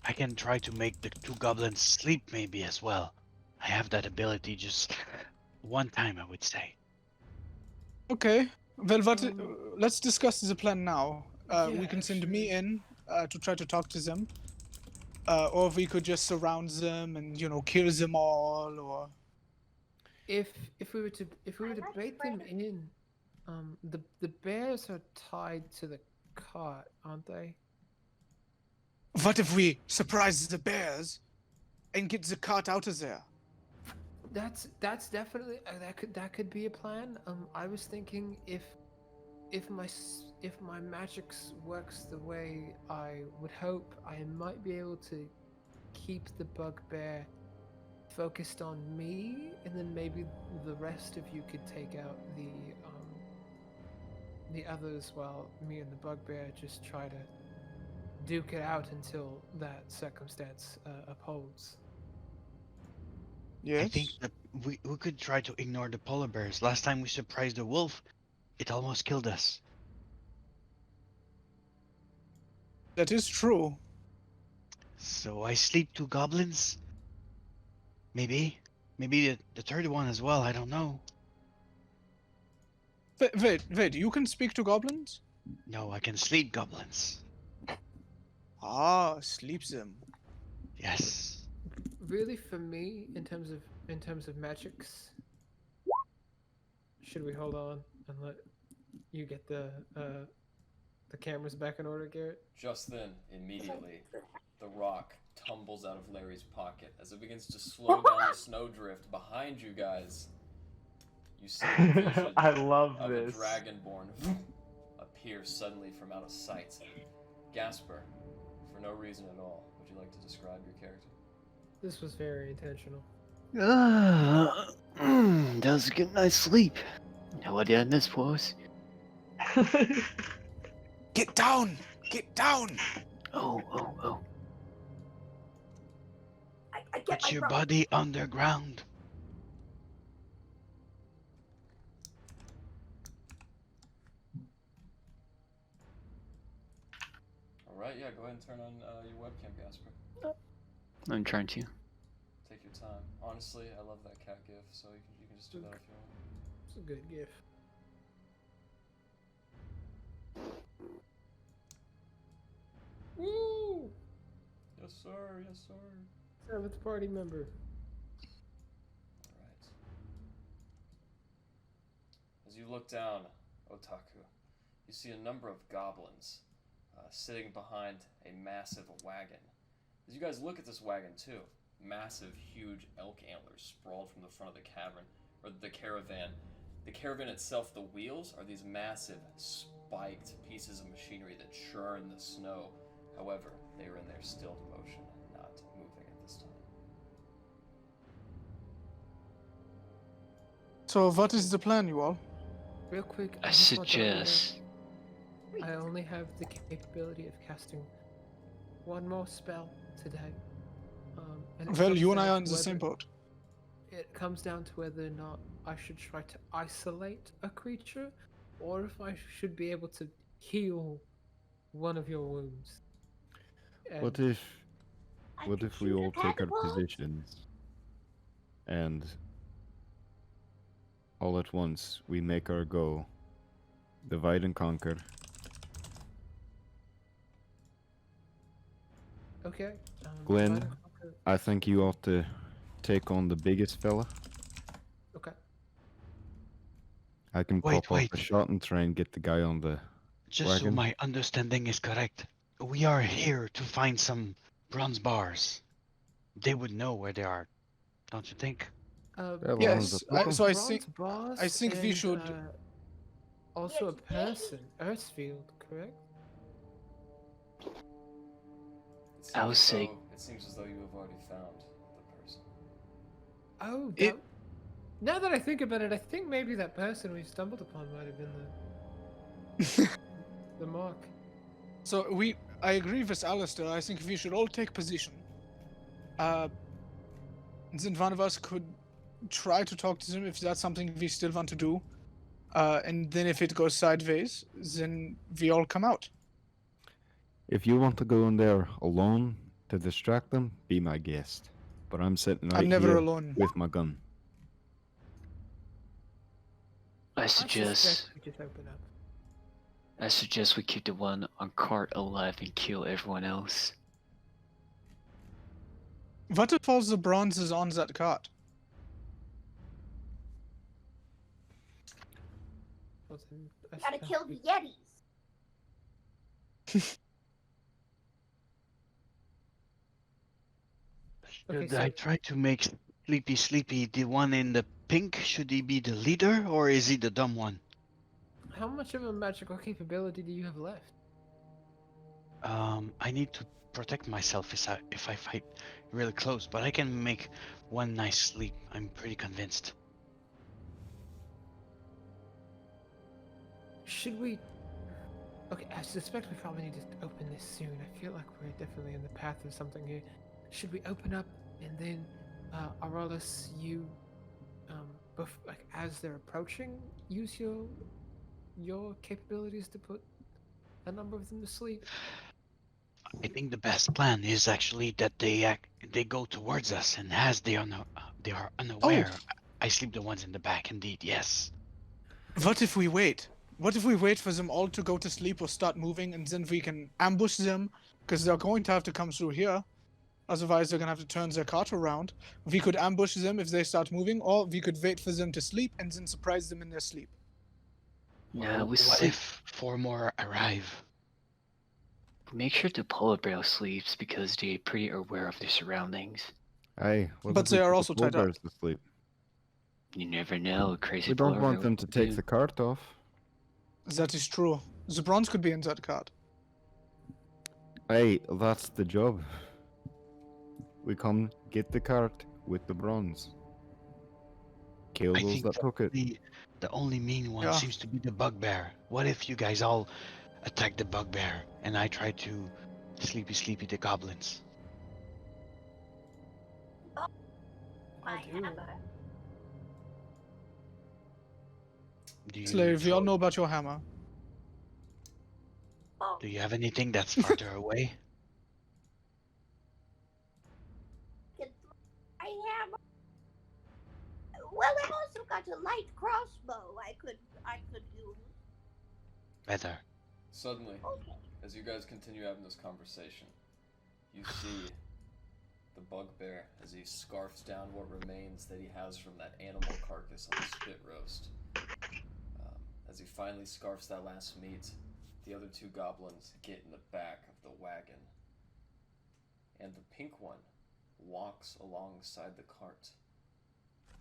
I can try to make the 2 goblins sleep maybe as well. I have that ability just one time, I would say. Okay. Well, let's discuss the plan now. We Yeah, can send me actually- in to try to talk to them, or we could just surround them and kill them all, or If we were to bait them in, the bears are tied to the cart, aren't they? what if we surprise the bears and get the cart out of there? That's definitely that could be a plan. I was thinking if my magics works the way I would hope, I might be able to keep the bugbear focused on me, and then maybe the rest of you could take out the others while me and the bugbear just try to duke it out until that circumstance upholds. Yes. I think that we could try to ignore the polar bears. Last time we surprised the wolf, it almost killed us. That is true. So I sleep 2 goblins? Maybe the third one as well, I don't know. Wait, you can speak to goblins? No, I can sleep goblins. Ah, sleep them. Yes. Really, for me, in terms of magics, should we hold on and let you get the cameras back in order, Garrett? Just then, immediately, the rock tumbles out of Larry's pocket as it begins to slow down the snowdrift behind you guys. You see the vision I love of this. a dragonborn appear suddenly from out of sight. Gasper, for no reason at all, would you like to describe your character? This was very intentional. That was a good night's sleep. No idea in this was. Get down! Get down! Oh. I get Put my your rope. body underground. Alright, yeah, go ahead and turn on your webcam, Gasper. I'm trying to. Take your time. Honestly, I love that cat gif, so you can just do that if you want. It's a good gif. Woo! Yes, sir. Yes, sir. Seventh party member. Alright. As you look down, Otaku, you see a number of goblins sitting behind a massive wagon. As you guys look at this wagon too, massive, huge elk antlers sprawled from the front of the cavern, or the caravan. The caravan itself, the wheels, are these massive, spiked pieces of machinery that churn the snow. However, they are in their stilled motion, not moving at this time. So what is the plan, you all? Real quick, I just want to let you know, suggest. I only have the capability of casting one more spell today. And it Well, comes you and I down are in to the same whether- boat. It comes down to whether or not I should try to isolate a creature, or if I should be able to heal one of your wounds. What And if we all take our positions and all at once we make our go, divide and conquer? Okay. Glen, divide and conquer. I think you ought to take on the biggest fella. Okay. I can Wait, pop off wait. a shot and try and get the guy on the Just so wagon. my understanding is correct, we are here to find some bronze bars. They would know where they are, don't you think? Yeah, Yes, so I think Bronze I think we and, should- also a person, Earthfield, correct? I was sick. It seems as though you have already found the person. Oh, It- now that I think about it, I think maybe that person we stumbled upon might have been the mark. So I agree with Alistair. I think we should all take position. Then one of us could try to talk to them if that's something we still want to do. And then if it goes sideways, then we all come out. If you want to go in there alone to distract them, be my guest. But I'm sitting right I'm never here alone. with my gun. I I suggest. suspect we just open up. I suggest we keep the one on cart alive and kill everyone else. What if all the bronze is on that cart? Well, then I Gotta suppose kill we- the yetis. Okay, Should I so- try to make Sleepy the one in the pink? Should he be the leader or is he the dumb one? How much of a magical capability do you have left? I need to protect myself if I fight really close, but I can make one nice sleep. I'm pretty convinced. Should we? Okay, I suspect we probably need to open this soon. I feel like we're definitely in the path of something here. Should we open up and then, Aurelus, you, like as they're approaching, use your capabilities to put a number of them to sleep? I think the best plan is actually that they go towards us, and as they are unaware, I sleep the ones in the back. Indeed, yes. What if we wait? What if we wait for them all to go to sleep or start moving, and then we can ambush them? Because they're going to have to come through here. Otherwise, they're going to have to turn their cart around. We could ambush them if they start moving, or we could wait for them to sleep and then surprise them in their sleep. Nah, we What sleep. if 4 more arrive? Make sure the polar bear sleeps because they're pretty aware of their surroundings. Hey, what But if we they are put the also tied up. bears to sleep? You never know, crazy We don't polar want bear them would to take do. the cart off. That is true. The bronze could be in that cart. Hey, that's the job. We come get the cart with the bronze. Kill I those think that took it. the only mean one Yeah. seems to be the bugbear. What if you guys all attack the bugbear and I try to sleepy the goblins? My do it. hammer. Do you, Slave, we all know about your hammer. Oh, do you have anything that's farther away? get my hammer. Well, I also got a light crossbow. I could use. Better. Suddenly, Okay. as you guys continue having this conversation, you see the bugbear as he scarfs down what remains that he has from that animal carcass on the spit roast. As he finally scarfs that last meat, the other 2 goblins get in the back of the wagon, and the pink one walks alongside the cart.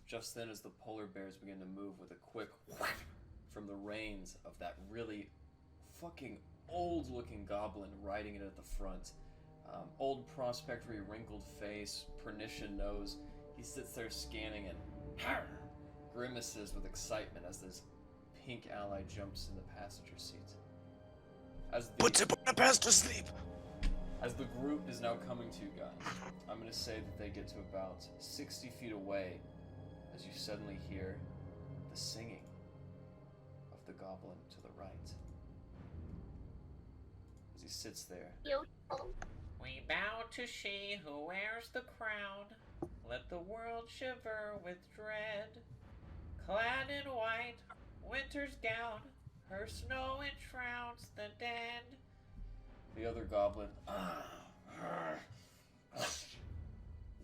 Just then, as the polar bears begin to move with a quick whack from the reins of that really fucking old-looking goblin riding it at the front. Old prospectory, wrinkled face, pernicious nose. He sits there scanning and grimaces with excitement as this pink ally jumps in the passenger seat. Put him on the best to sleep. As the group is now coming to you guys, I'm going to say that they get to about 60 feet away as you suddenly hear the singing of the goblin to the right. As he sits there. Beautiful. We bow to she who wears the crown. Let the world shiver with dread. Clad in white, winter's gown, her snow enshrouds the dead. The other goblin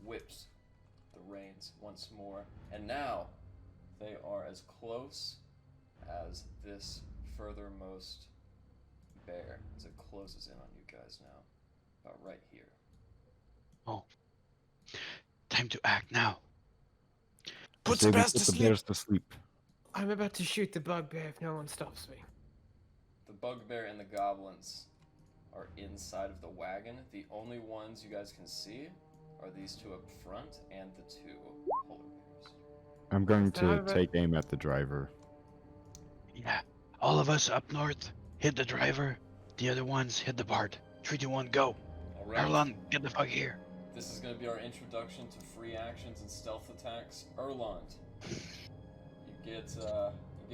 whips the reins once more, and now they are as close as this furthermost bear as it closes in on you guys now. About right here. Time to act now. Put Say the we bears put to the sleep. bears to sleep. I'm about to shoot the bugbear if no one stops me. The bugbear and the goblins are inside of the wagon. The only ones you guys can see are these 2 up front and the 2 polar bears. I'm going to Alright. take aim at the driver. Yeah. All of us up north, hit the driver. The other ones, hit the Bard. 3, 2, 1, go. Alright. Erlond, get the fuck here. This is going to be our introduction to free actions and stealth attacks. Erlond, you get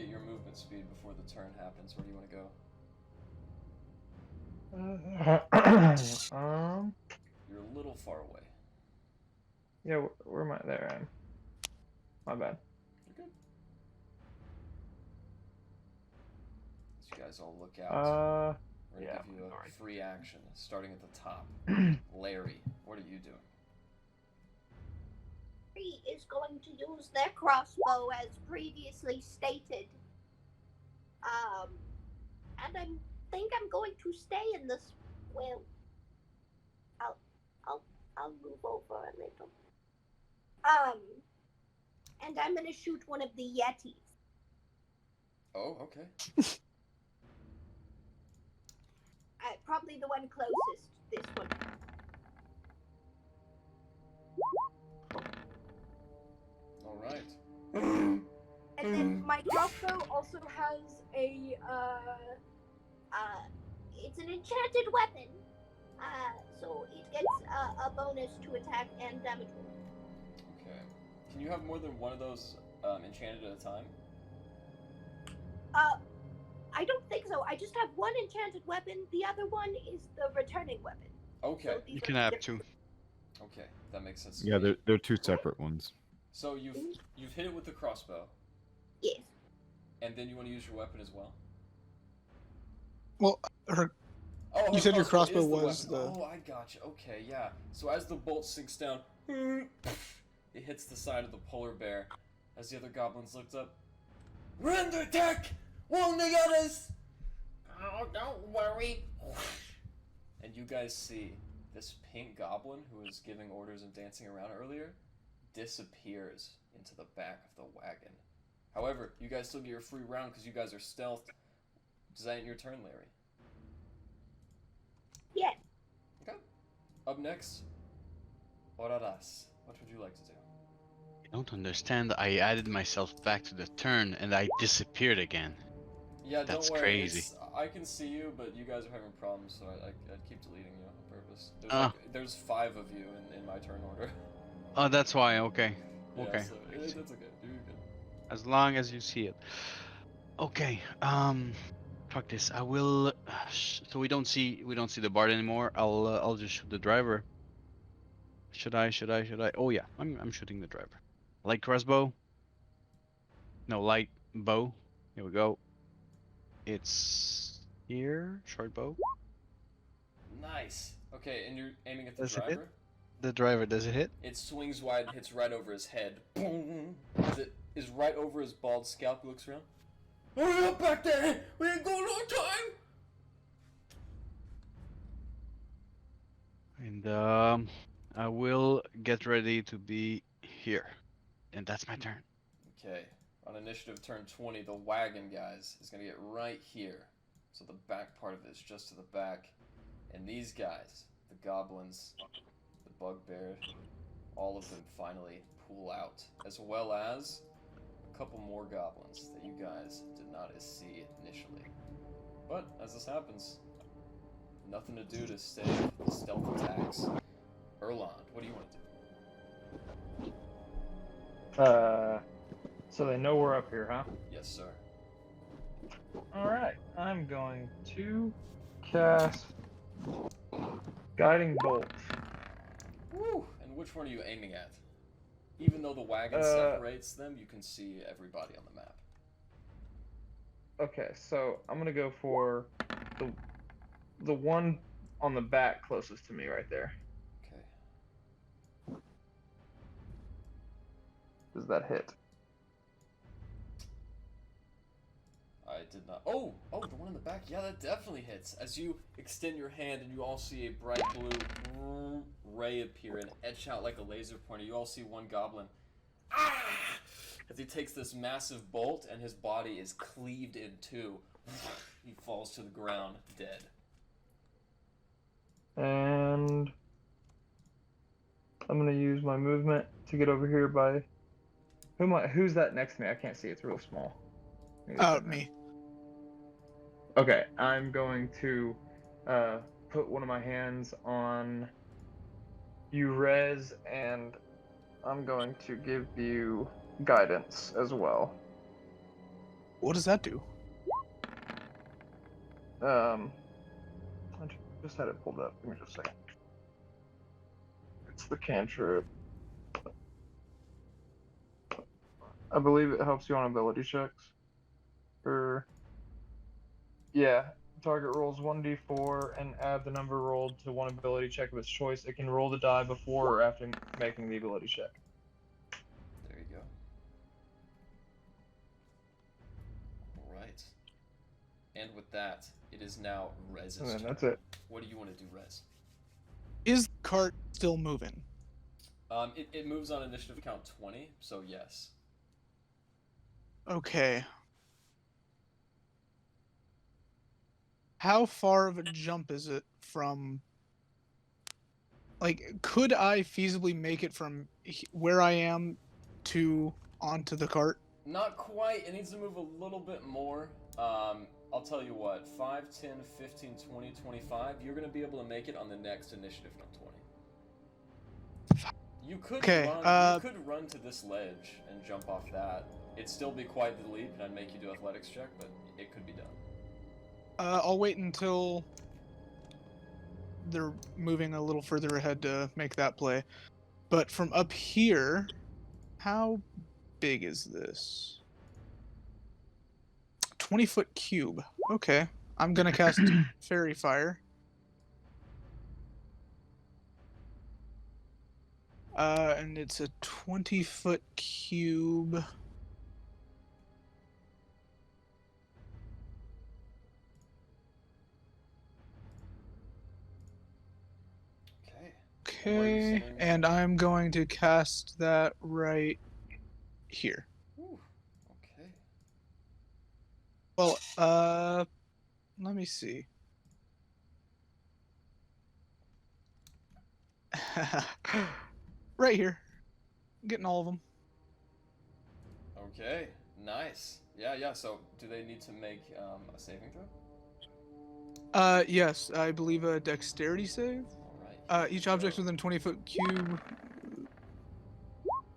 your movement speed before the turn happens. Where do you want to go? You're a little far away. Yeah, where am I? There I am. My bad. You're good. As you guys all look out. We're gonna yeah, give you a alright. free action, starting at the top. Larry, what are you doing? He is going to use their crossbow as previously stated. And I think I'm going to stay in this. Well, I'll move over a little. And I'm gonna shoot one of the yetis. Oh, okay. Probably the one closest. This one. All right. And then my crossbow also has a It's an enchanted weapon. So it gets a bonus to attack and damage roll. Okay. Can you have more than one of those enchanted at a time? I don't think so. I just have one enchanted weapon. The other one is the returning weapon. Okay. So these You are can have different. two. Okay, that makes sense. to Yeah, me. they're two separate ones. So you've hit it with the crossbow, Yes. and then you want to use your weapon as well. Well, her Oh, You her said your crossbow is the was weapon. the- Oh, I gotcha. Okay, yeah. So as the bolt sinks down, it hits the side of the polar bear. As the other goblins looked up, we're under attack! Won't they get us? Oh, don't worry. And you guys see this pink goblin who was giving orders and dancing around earlier disappears into the back of the wagon. However, you guys still get your free round because you guys are stealthed. Does that end your turn, Larry? Yes. Okay. Up next, Horadas. What would you like to do? I don't understand. I added myself back to the turn and I disappeared again. Yeah, That's don't worry. crazy. I can see you, but you guys are having problems, so I'd keep deleting you on purpose. There's, Ah. there's 5 of you in my turn order. Oh, that's why. Okay. Yeah, Okay. so that's okay. You're good. As long as you see it. Okay. Fuck this. I will. So we don't see the bard anymore. I'll just shoot the driver. Should I? Oh yeah. I'm shooting the driver. Light crossbow. No, light bow. Here we go. It's here. Short bow. Nice. Okay, and you're aiming at the Does it hit? driver? The driver, does it hit? It swings wide and hits right over his head. Boom! As it is right over his bald scalp, he looks around. Hurry up back there! We ain't got no time! And I will get ready to be here. And that's my turn. Okay, on initiative turn 20, the wagon, guys, is going to get right here. So the back part of it is just to the back. And these guys, the goblins, the bugbear, all of them finally pull out. As well as a couple more goblins that you guys did not see initially. But, as this happens, nothing to do to stay the stealth attacks. Erlond, what do you want to do? So they know we're up here, huh? Yes, sir. Alright, I'm going to cast Guiding Bolt. Woo! And which one are you aiming at? Even though the wagon separates them, you can see everybody on the map. Okay, so I'm gonna go for the one on the back closest to me right there. Okay. Does that hit? I did not. Oh, the one in the back. Yeah, that definitely hits. As you extend your hand and you all see a bright blue ray appear and etch out like a laser pointer. You all see one goblin. Ah! As he takes this massive bolt and his body is cleaved in two. He falls to the ground dead. And I'm gonna use my movement to get over here by who's that next to me? I can't see, it's real small. Me. Okay, I'm going to put one of my hands on you, Rez, and I'm going to give you guidance as well. What does that do? I just had it pulled up. Give me just a second. It's the cantrip. I believe it helps you on ability checks. Yeah. Target rolls 1d4 and add the number rolled to one ability check of its choice. It can roll the die before or after making the ability check. There you go. Alright. And with that, it is now Rez's And then turn. that's it. What do you want to do, Rez? Is the cart still moving? It moves on initiative count 20, so yes. Okay. How far of a jump is it from... Like, could I feasibly make it from where I am to onto the cart? Not quite. It needs to move a little bit more. I'll tell you what. 5, 10, 15, 20, 25. You're going to be able to make it on the next initiative count 20. You could run to this ledge and jump off that. It'd still be quite the leap, and I'd make you do athletics check, but it could be done. I'll wait until they're moving a little further ahead to make that play. But from up here, how big is this? 20-foot cube. Okay. I'm gonna cast Fairy Fire. And it's a 20-foot cube. Okay, and I'm going to cast that right here. Ooh, okay. Well, let me see. Right here. I'm getting all of them. Okay, nice. Yeah, so do they need to make a saving throw? Yes, I believe a dexterity save. Alright. Each object within 20-foot cube.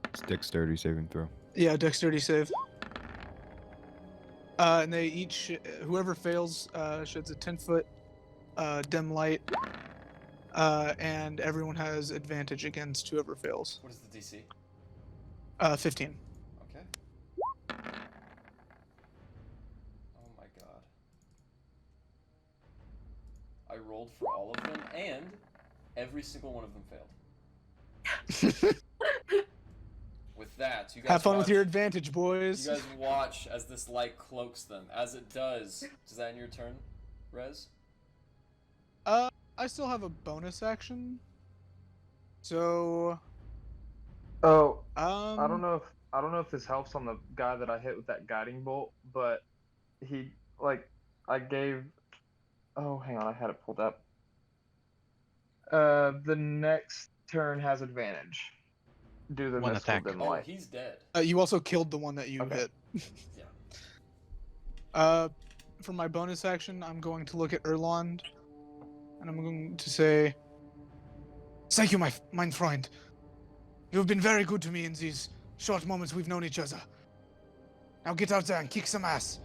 It's dexterity saving throw. Yeah, dexterity save. And they each, whoever fails, sheds a 10-foot dim light. And everyone has advantage against whoever fails. What is the DC? 15. Okay. Oh my god. I rolled for all of them, and every single one of them failed. With that, you guys Have fun watch, with your advantage, boys. You guys watch as this light cloaks them. As it does that end your turn, Rez? I still have a bonus action. So... Oh, I don't know if this helps on the guy that I hit with that guiding bolt, but he, I gave... Oh, hang on, I had it pulled up. The next turn has advantage. Do the One mystical attack. dim Oh, light. he's dead. You also killed the one that you Okay. hit. Yeah. For my bonus action, I'm going to look at Erlond, and I'm going to say, "Thank you, mein Freund. You have been very good to me in these short moments we've known each other. Now get out there and kick some ass."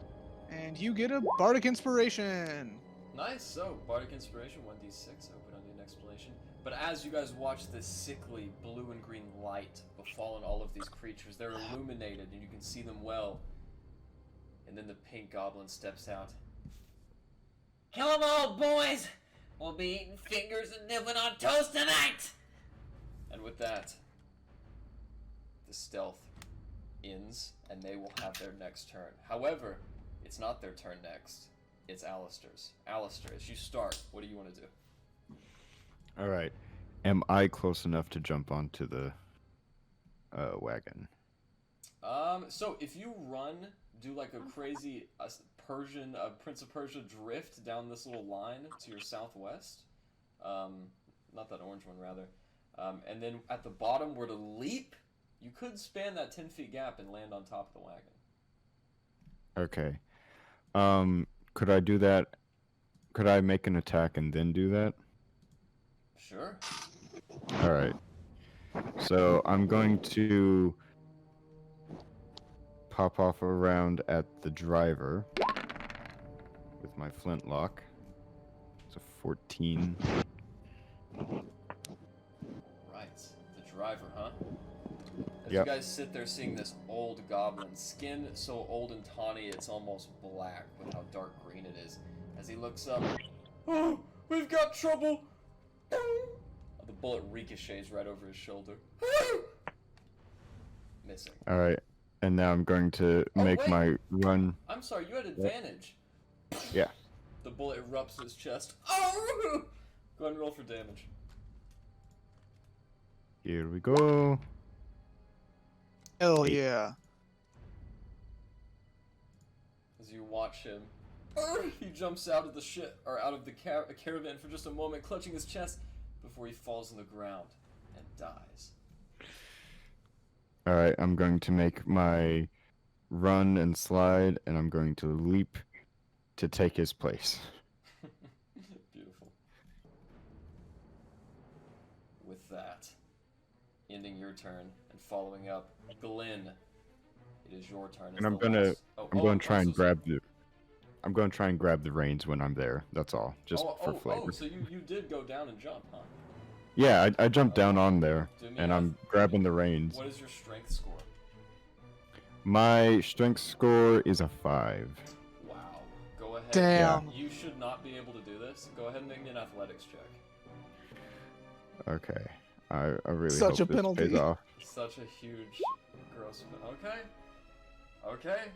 And you get a Bardic Inspiration. Nice. So, Bardic Inspiration, 1d6, open on an explanation. But as you guys watch this sickly blue and green light befall on all of these creatures, they're illuminated and you can see them well. And then the pink goblin steps out. Kill 'em all, boys! We'll be eating fingers and nibbling on toast tonight! And with that, the stealth ends and they will have their next turn. However, it's not their turn next. It's Alistair's. Alistair, as you start, what do you want to do? Alright. Am I close enough to jump onto the wagon? So if you run, do like a crazy Prince of Persia drift down this little line to your southwest. Not that orange one, rather. And then at the bottom were to leap, you could span that 10 feet gap and land on top of the wagon. Okay. Could I do that? Could I make an attack and then do that? Sure. Alright. So I'm going to pop off around at the driver with my flintlock. It's a 14. Right. The driver, huh? As you guys sit there seeing this old goblin, skin so old and tawny it's almost black with how dark green it is. As he looks up, oh, we've got trouble! The bullet ricochets right over his shoulder. Missing. Alright, and now I'm going to make my run. I'm sorry, you had advantage. Yeah. The bullet erupts in his chest. Oh! Go ahead and roll for damage. Here we go. Hell yeah. As you watch him, he jumps out of the out of the caravan for just a moment, clutching his chest before he falls on the ground and dies. Alright, I'm going to make my run and slide, and I'm going to leap to take his place. Beautiful. With that, ending your turn and following up, Glen, it is your turn. And I'm going to try and grab the reins when I'm there. That's all, just for flavor. Oh, so you did go down and jump, huh? Yeah, I jumped down on there, and I'm grabbing the reins. What is your strength score? My strength score is a 5. Wow. Go ahead. Damn. You should not be able to do this. Go ahead and make me an athletics check. Okay. I really Such hope a penalty. this pays off. Such a huge, gross. Okay. Okay.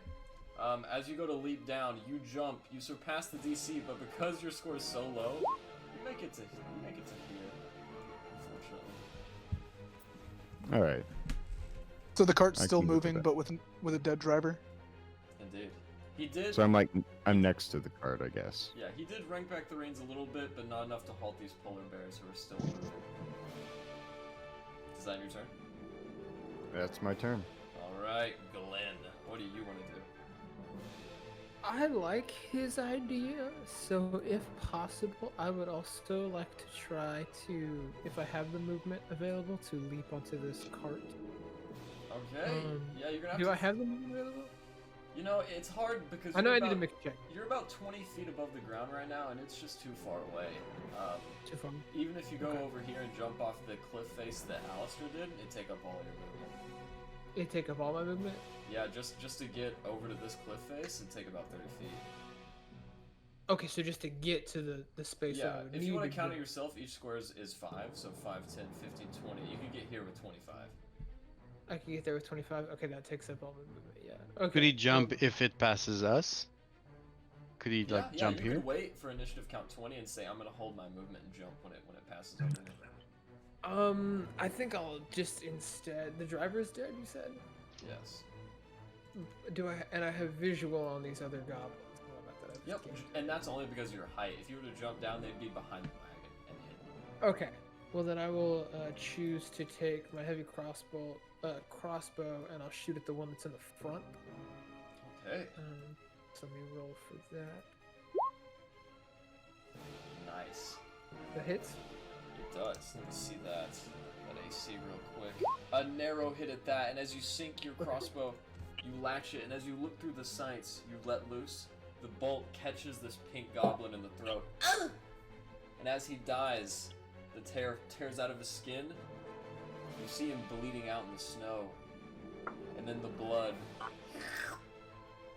As you go to leap down, you jump. You surpass the DC, but because your score is so low, you make it to here. Unfortunately. All right. So the cart's I still can live with moving, that. but with a dead driver. Indeed. He did. So I'm next to the cart, I guess. Yeah, he did rank back the reins a little bit, but not enough to halt these polar bears who are still moving. Is that your turn? That's my turn. Alright, Glen. What do you want to do? I like his idea, so if possible, I would also like to try to, if I have the movement available, to leap onto this cart. Okay. Yeah, you're gonna have Do to... I have the movement available? You know, it's hard because I know I need to make a check. You're about 20 feet above the ground right now, and it's just too far away. Too far. Even if you go over here and jump off the cliff face that Alistair did, it'd take up all your movement. It'd take up all my movement? Yeah, just to get over to this cliff face, it'd take about 30 feet. Okay, so just to get to the space Yeah, I would if need you want to to count it get- yourself, each square is 5, so 5, 10, 15, 20. You can get here with 25. I can get there with 25? Okay, that takes up all my movement, yeah. Okay. Could he jump if it passes us? Could he like jump you here? could wait for initiative count 20 and say I'm gonna hold my movement and jump when it passes over me. I think I'll just instead. The driver's dead, you said? Yes. And I have visual on these other goblins. What about that? Yep, and that's only because of your height. If you were to jump down, they'd be behind the wagon and hit. Okay. Well, then I will choose to take my heavy crossbow, and I'll shoot at the one that's in the front. Okay. So let me roll for that. Nice. That hits? It does. Let me see that AC real quick. A narrow hit at that, and as you sink your crossbow, you latch it, and as you look through the sights, you let loose. The bolt catches this pink goblin in the throat. And as he dies, the tears out of his skin. You see him bleeding out in the snow. And then the blood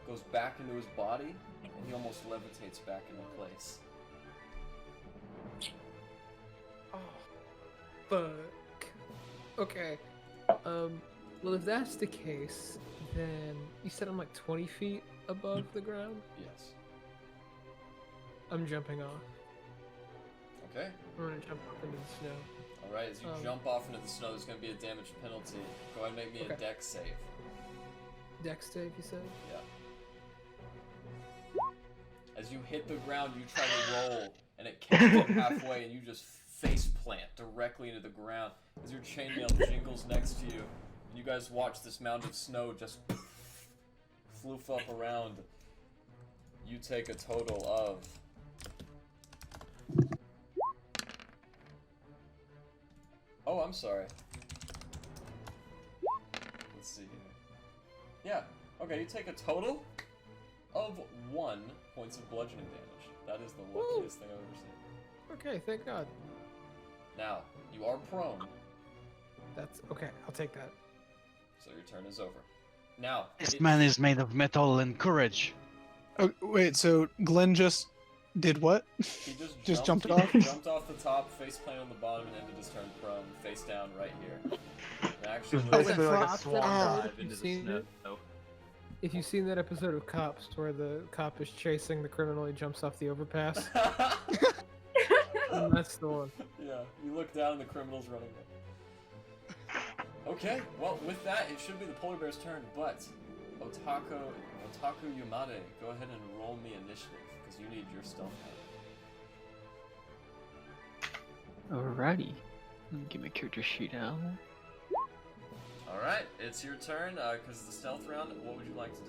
goes back into his body, and he almost levitates back into place. Oh, fuck. Okay. Well, if that's the case, then you said I'm like 20 feet above the ground? Yes. I'm jumping off. Okay. I'm gonna jump up into the snow. Alright, as you jump off into the snow, there's going to be a damage penalty. Go ahead and make me a dex save. Dex save, you said? Yeah. As you hit the ground, you try to roll, and it kicks you halfway, and you just face plant directly into the ground as your chainmail jingles next to you. And you guys watch this mound of snow just floof up around. You take a total of... Oh, I'm sorry. Let's see here. Yeah, okay, you take a total of 1 points of bludgeoning damage. That is the luckiest thing I've ever seen. Okay, thank God. Now, you are prone. That's okay, I'll take that. So your turn is over. Now, This man is made of metal and courage. Oh, wait, so Glen just did what? he Just jumped off? He jumped off the top, face plant on the bottom, and ended his turn prone, face down right here. And actually, It's Oh, basically that's like a Fox swan episode, dive if into you've the seen snow. it. If you've seen that episode of Cops where the cop is chasing the criminal, he jumps off the overpass. That's the one. yeah, you look down and the criminal's running away. Okay, well, with that, it should be the polar bear's turn, but Otaku Yamade, go ahead and roll me initiative, because you need your stealth point. Alrighty. Let me get my character sheet out. Alright, it's your turn, because the stealth round, what would you like to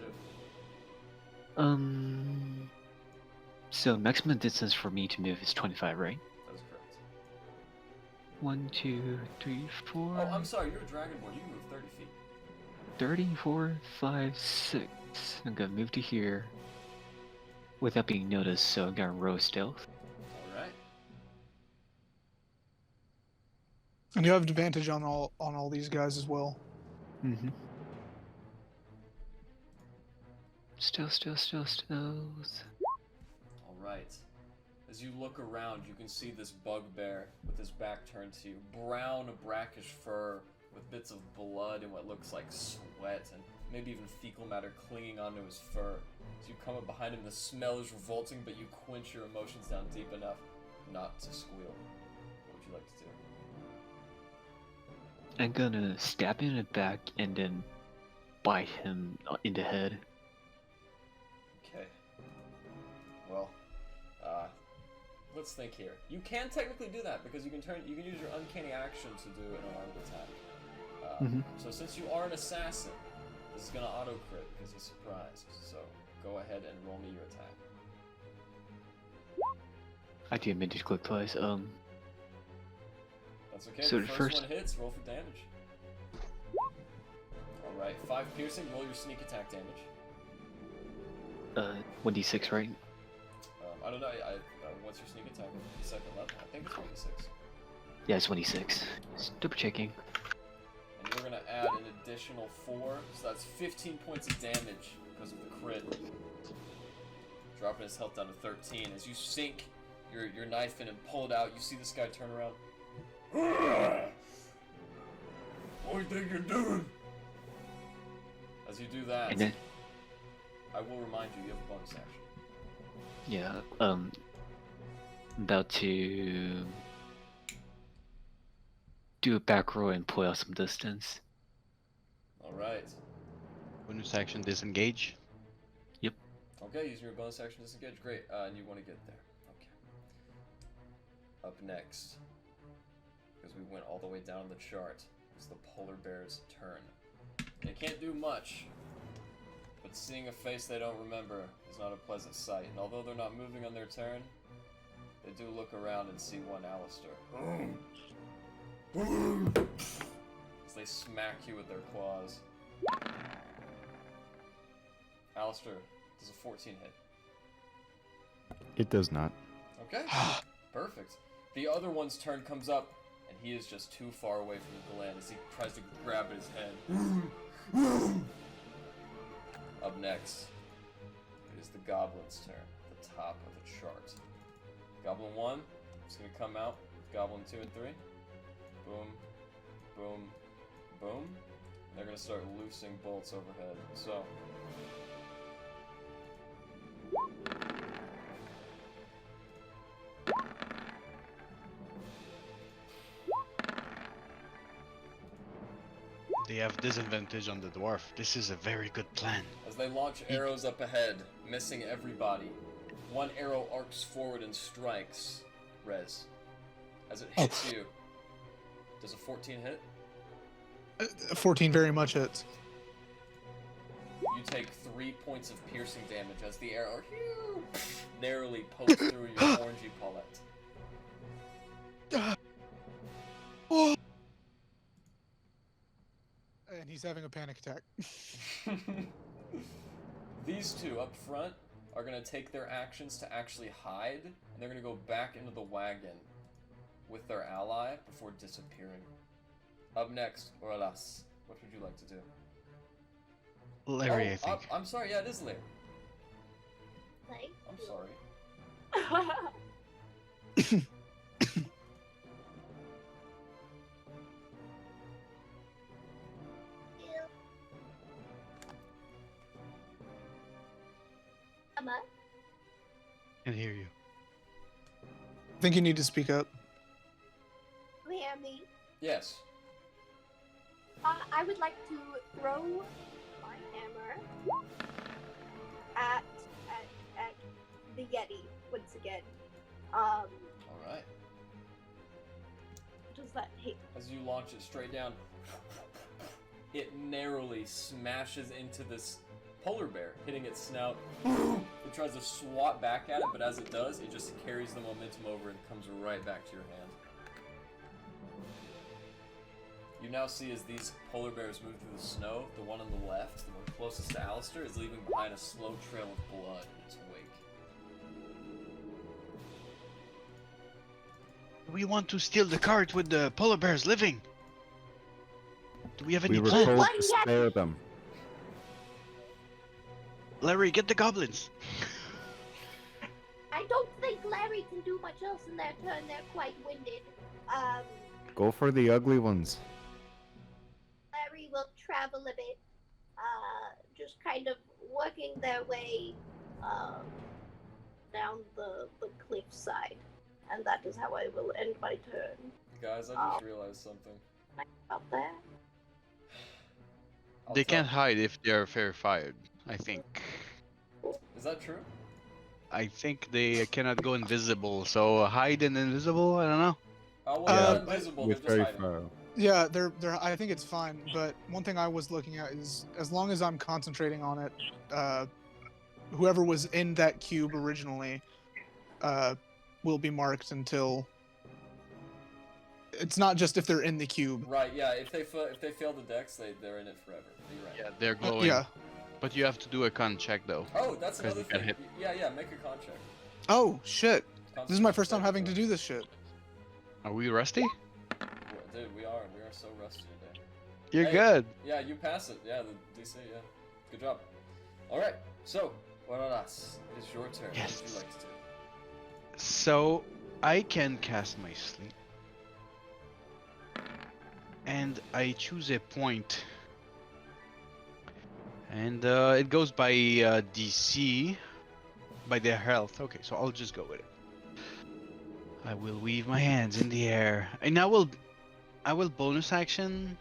do? So maximum distance for me to move is 25, right? That is correct. 1, 2, 3, 4. Oh, I'm sorry, you're a dragonborn, you can move 30 feet. 30, 4, 5, 6. I'm gonna move to here without being noticed, so I'm gonna roll stealth. Alright. And you have advantage on all these guys as well. Mm-hmm. Stealth. Alright. As you look around, you can see this bugbear with his back turned to you. Brown, brackish fur with bits of blood and what looks like sweat and maybe even fecal matter clinging onto his fur. As you come up behind him, the smell is revolting, but you quench your emotions down deep enough not to squeal. What would you like to do? I'm gonna stab him in the back and then bite him in the head. Okay. Well, let's think here. You can technically do that because you can use your uncanny action to do an unarmed attack. So since you are an assassin, this is gonna auto crit because he's surprised. So go ahead and roll me your attack. I didn't mean to click twice. That's okay. So the the first one hits. Roll for damage. All right, 5 piercing. Roll your sneak attack damage. 1d6, right? I don't know. What's your sneak attack? Second level. I think it's 26. Yeah, it's 1d6. Just double checking. And you're gonna add an additional 4, so that's 15 points of damage because of the crit. Dropping his health down to 13. As you sink your knife in and pull it out, you see this guy turn around. What do you think you're doing? As you do that, And then, I will remind you, you have a bonus action. yeah, about to do a back row and pull out some distance. Alright. Bonus action disengage. Yep. Okay, using your bonus action to disengage. Great. And you want to get there. Okay. Up next, because we went all the way down the chart, is the polar bear's turn. They can't do much, but seeing a face they don't remember is not a pleasant sight. And although they're not moving on their turn, they do look around and see one Alistair. As they smack you with their claws. Alistair, does a 14 hit? It does not. Okay, perfect. The other one's turn comes up, and he is just too far away from Glen as he tries to grab at his head. Up next, it is the goblin's turn, the top of the chart. Goblin 1 is going to come out. Goblin 2 and 3. Boom, boom, boom. They're going to start loosing bolts overhead. So, They have disadvantage on the dwarf. This is a very good plan. as they launch arrows up ahead, missing everybody, one arrow arcs forward and strikes Rez. As it hits you, does a 14 hit? 14 very much hits. You take 3 points of piercing damage as the arrow narrowly pokes through your orangey palette. Oh. And he's having a panic attack. These two up front are going to take their actions to actually hide, and they're going to go back into the wagon with their ally before disappearing. Up next, Orlas, what would you like to do? Larry, Oh, I think. I'm sorry. Yeah, it is Larry. Thank I'm you. sorry. Emma, Can hear you. I think you need to speak up. you hear me? Yes. I would like to throw my hammer at the yeti once again. All right. Does that hit? As you launch it straight down, it narrowly smashes into this polar bear, hitting its snout. It tries to swat back at it, but as it does, it just carries the momentum over and comes right back to your hand. You now see as these polar bears move through the snow, the one on the left, the one closest to Alistair, is leaving behind a slow trail of blood in its wake. We want to steal the cart with the polar bears living. Do we have any We were plan? told One to yet- spare them. Larry, get the goblins. I don't think Larry can do much else in their turn. They're quite winded. Go for the ugly ones. Larry will travel a bit, just kind of working their way down the cliffside. And that is how I will end my turn. Guys, I just realized something. Out there. I'll They tell- can't hide if they're fair fired, I think. Is that true? I think they cannot go invisible, so hide and invisible, I don't know. Oh, well, Yeah, they're not invisible, they're With just very hiding. far. Yeah, they're. I think it's fine. But one thing I was looking at is, as long as I'm concentrating on it, whoever was in that cube originally, will be marked until. It's not just if they're in the cube. Right, yeah, if they fail the dex, they're in it forever. You're right. Yeah, they're glowing. Yeah. But you have to do a con check though. Oh, that's 'Cause another you got thing. hit. Yeah, make a con check. Oh shit! This is my first time Constitution having to saving do this shit. Are we rusty? throw. Dude, we are so rusty today. You're Hey. good. Yeah, you pass it. Yeah, the DC, yeah. Good job. Alright, so, Wararas, it is your turn. What would you Yes. like to do? So I can cast my sleep. And I choose a point. And it goes by DC, by their health. Okay, so I'll just go with it. I will weave my hands in the air, and I will bonus action.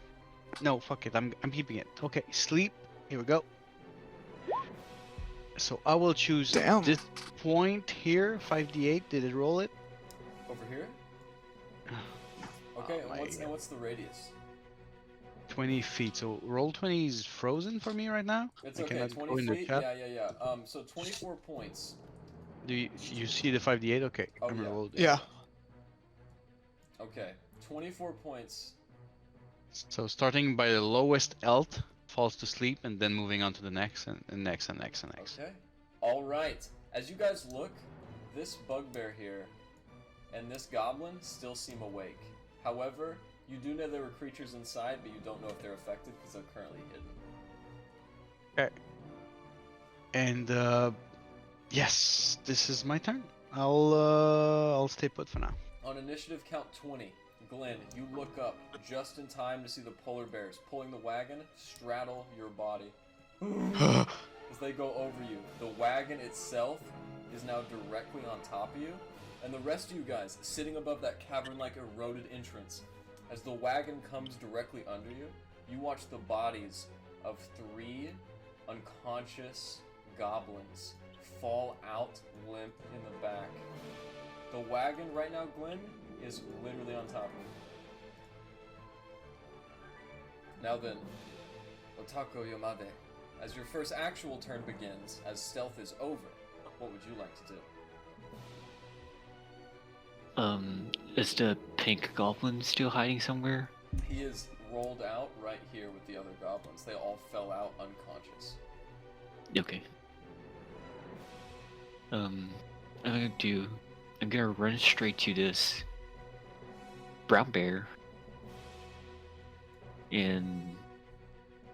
No, fuck it. I'm keeping it. Okay, sleep. Here we go. So I will choose Damn. this point here. 5d8. Did it roll it? Over here? Okay, Oh and what's the radius? 20 feet. So roll 20 is frozen for me right now. It's I okay, cannot 20 go in the feet? chat. Yeah. So 24 points. Do you see the 5d8? Okay, Oh, I'm gonna yeah. roll it. Yeah. Okay, 24 points. So starting by the lowest elt falls to sleep, and then moving on to the next, and next, and next, and next. Okay. Alright. As you guys look, this bugbear here and this goblin still seem awake. However, you do know there were creatures inside, but you don't know if they're affected because they're currently hidden. And yes, this is my turn. I'll stay put for now. On initiative count 20, Glen, you look up just in time to see the polar bears pulling the wagon straddle your body. As they go over you, the wagon itself is now directly on top of you, and the rest of you guys sitting above that cavern-like eroded entrance. As the wagon comes directly under you, you watch the bodies of 3 unconscious goblins fall out limp in the back. The wagon right now, Glen, is literally on top of you. Now then, Otako Yamade, as your first actual turn begins, as stealth is over, what would you like to do? Is the pink goblin still hiding somewhere? He is rolled out right here with the other goblins. They all fell out unconscious. Okay. I'm gonna run straight to this brown bear and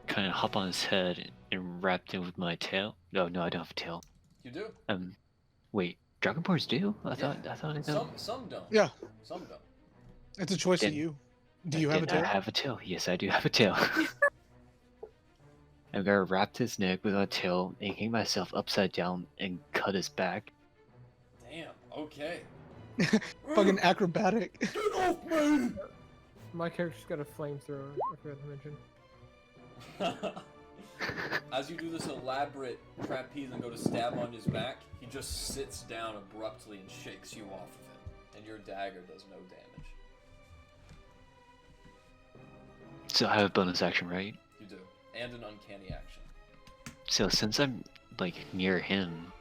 kind of hop on his head and wrapped it with my tail. No, I don't have a tail. You do. Wait, Dragonborns do? I Yeah. thought I don't. Some don't. Yeah, Some don't. it's a choice of Didn't- you. Do you have a Did I tail? have a tail? Yes, I do have a tail. I'm gonna wrap his neck with my tail and hang myself upside down and cut his back. Damn. Okay. Fucking acrobatic. Get off me! My character's got a flamethrower. I forgot to mention. As you do this elaborate trapeze and go to stab on his back, he just sits down abruptly and shakes you off of him, and your dagger does no damage. So I have a bonus action, right? You do, and an uncanny action. So since I'm like near him,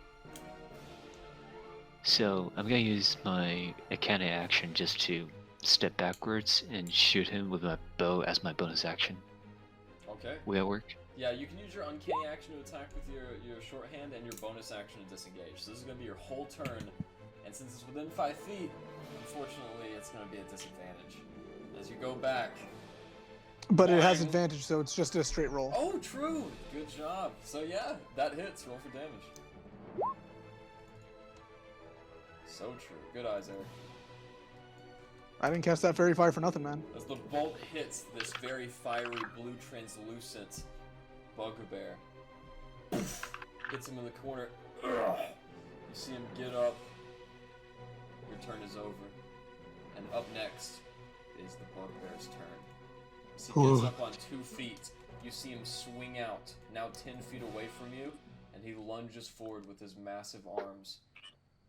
so I'm gonna use my uncanny action just to step backwards and shoot him with my bow as my bonus action. Okay. Will that work? Yeah, you can use your uncanny action to attack with your shorthand and your bonus action to disengage. So this is going to be your whole turn, and since it's within 5 feet, unfortunately it's going to be a disadvantage. As you go back... But it has Bang. advantage, so it's just a straight roll. Oh, true! Good job. So yeah, that hits. Roll for damage. So true. Good eyes, Eric. I didn't cast that fairy fire for nothing, man. As the bolt hits this very fiery blue translucent bugbear, hits him in the corner. You see him get up. Your turn is over. And up next is the bugbear's turn. As he gets up on 2 feet, you see him swing out, now 10 feet away from you, and he lunges forward with his massive arms.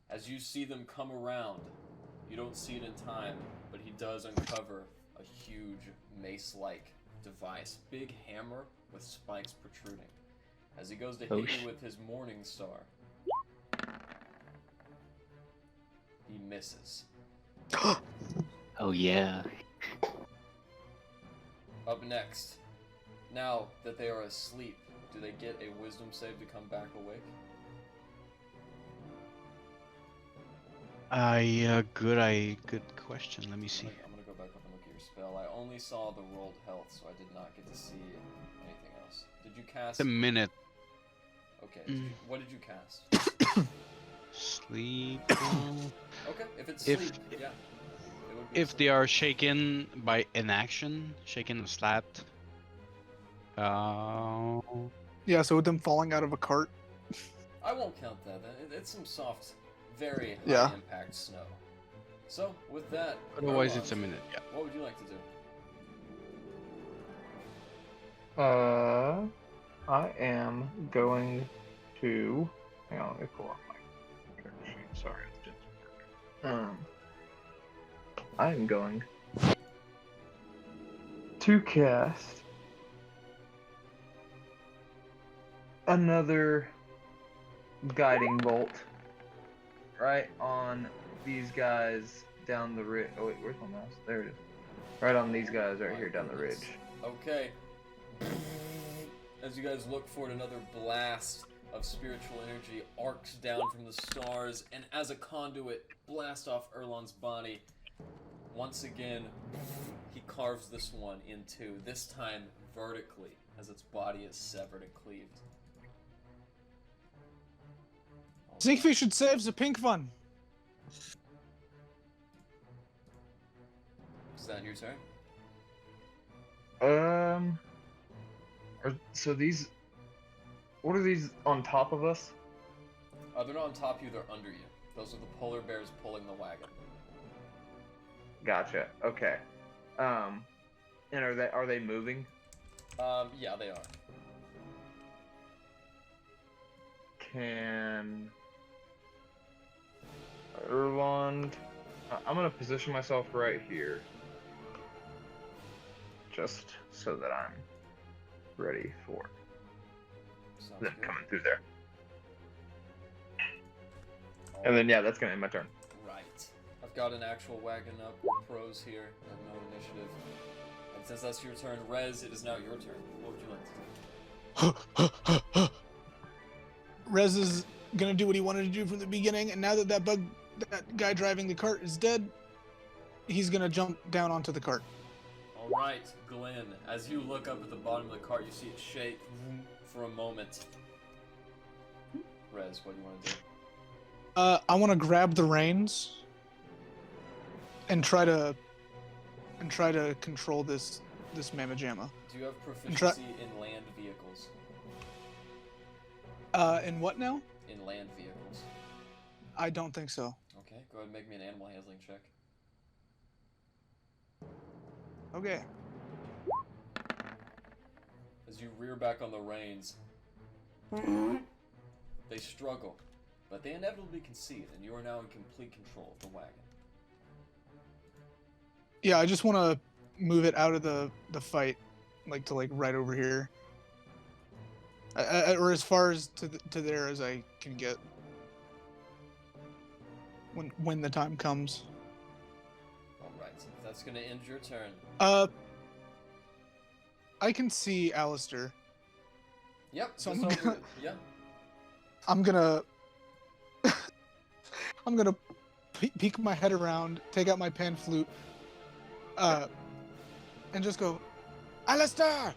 As you see them come around, you don't see it in time, but he does uncover a huge mace-like device. Big hammer with spikes protruding. As he goes to hit you with his Morning Star, he misses. Oh yeah. Up next, now that they are asleep, do they get a wisdom save to come back awake? Good question. Let me see. I'm gonna go back up and look at your spell. I only saw the rolled health, so I did not get to see anything else. Did you cast? It's a minute. Okay. What did you cast? Sleep. Okay, if it's If- sleep, yeah. It would be If they are shaken by inaction, shaken and slapped. Yeah, so with them falling out of a cart. I won't count that. It's some soft, very Yeah. high impact snow. So with that, Otherwise, Erlond, it's a minute. Yeah. What would you like to do? I am going to. Hang on, let me pull up my character sheet. Sorry, it's just. I am going to cast another guiding bolt right on these guys down the ridge. Oh wait, where's my mouse? There it is. Right on these guys right here down the ridge. Okay. As you guys look for it, another blast of spiritual energy arcs down from the stars, and as a conduit, blast off Erlond's body. Once again, he carves this one in two, this time vertically, as its body is severed and cleaved. Zinkfi should save the pink one. Is that your turn? So these. What are these on top of us? They're not on top of you, they're under you. Those are the polar bears pulling the wagon. Gotcha. Okay. And are they moving? Yeah, they are. Can Erlond? I'm gonna position myself right here, just so that I'm ready for Sounds them good. coming through there. And then yeah, that's gonna end my turn. Right. I've got an actual wagon up. We're pros here. I have no initiative. And since that's your turn, Rez, it is now your turn. What would you like to do? Rez is gonna do what he wanted to do from the beginning, and now that that guy driving the cart is dead, he's gonna jump down onto the cart. Alright, Glen, as you look up at the bottom of the cart, you see it shake, for a moment. Rez, what do you want to do? I want to grab the reins and try to control this mamma jamma. Do you have proficiency in land vehicles? In what now? In land vehicles. I don't think so. Okay, go ahead and make me an animal handling check. Okay. As you rear back on the reins, they struggle, but they inevitably concede, and you are now in complete control of the wagon. Yeah, I just want to move it out of the fight, like right over here, or as far as to there as I can get. When the time comes. All right, that's gonna end your turn. I can see Alistair. Yep. So yeah. I'm gonna peek my head around, take out my pan flute, and just go, Alistair!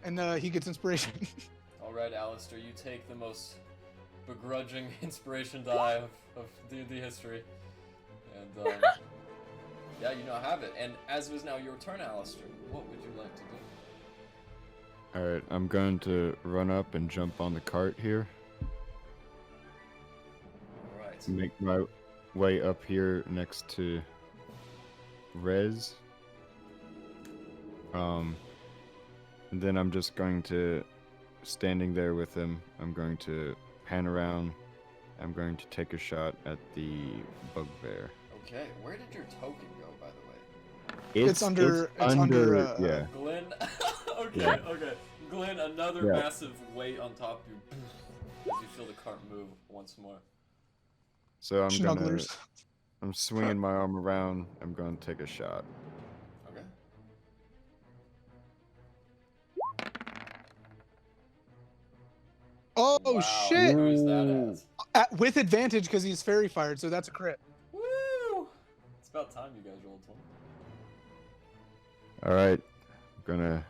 And he gets inspiration. All right, Alistair, you take the most begrudging inspiration die of D&D history, and yeah, you now have it. And as it is now your turn, Alistair, what would you like to do? Alright, I'm going to run up and jump on the cart here. Alright. Make my way up here next to Rez. And then I'm just going to, standing there with him, I'm going to pan around. I'm going to take a shot at the bugbear. Okay, where did your token go, by the way? It's under yeah. Glen. Okay, Yeah. okay. Glen, another Yeah. massive weight on top of you as you feel the cart move once more. So I'm Snugglers. I'm swinging my arm around. I'm going to take a shot. Okay. Oh Wow, shit! Who is that as? With advantage because he's fairy fired, so that's a crit. Woo! It's about time you guys rolled 20. Alright. I'm gonna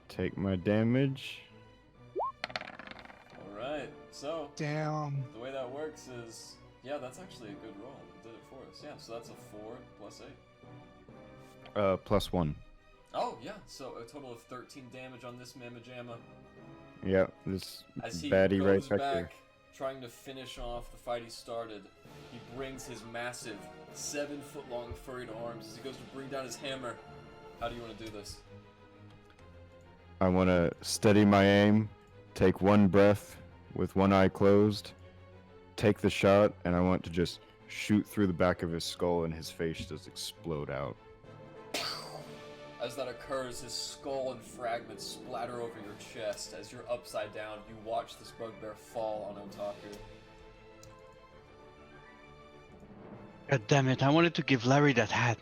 take my damage. Alright, so Damn. the way that works is, yeah, that's actually a good roll. It did it for us. Yeah, so that's a 4 plus 8. +1. Oh, yeah, so a total of 13 damage on this mamma jamma. Yeah, this As he baddie goes right back back, there. trying to finish off the fight he started, he brings his massive, 7-foot-long furried arms as he goes to bring down his hammer. How do you want to do this? I want to steady my aim, take one breath with one eye closed, take the shot, and I want to just shoot through the back of his skull and his face just explode out. As that occurs, his skull and fragments splatter over your chest. As you're upside down, you watch this bugbear fall on Otaku. God damn it! I wanted to give Larry that hat.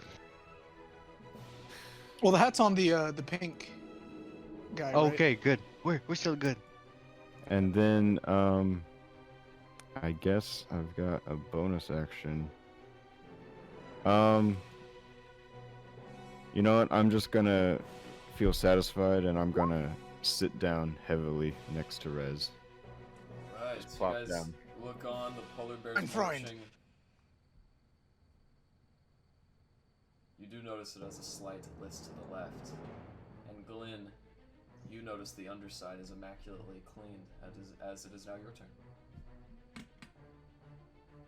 Well, the hat's on the pink guy. Right? Okay, good. We're still good. And then, I guess I've got a bonus action. You know what? I'm just gonna feel satisfied, and I'm gonna sit down heavily next to Rez. Right, Just so plop you guys down. look on, the polar bear's I'm frightened. marching. You do notice it has a slight list to the left. And Glen, you notice the underside is immaculately cleaned, as it is now your turn.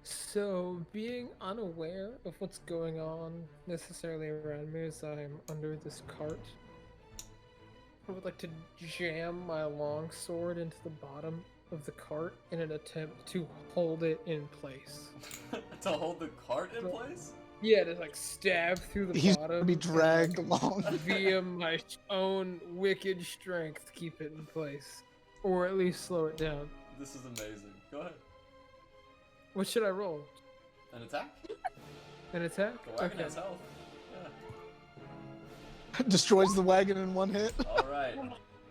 So, being unaware of what's going on necessarily around me as I'm under this cart, I would like to jam my longsword into the bottom of the cart in an attempt to hold it in place. To hold the cart in place? Yeah, to like stab through the He's bottom. gonna be and, dragged like, along. via my own wicked strength to keep it in place. Or at least slow it down. This is amazing. Go ahead. What should I roll? An attack? An attack? The wagon Okay. has health. Destroys the wagon in one hit. Yeah. Alright.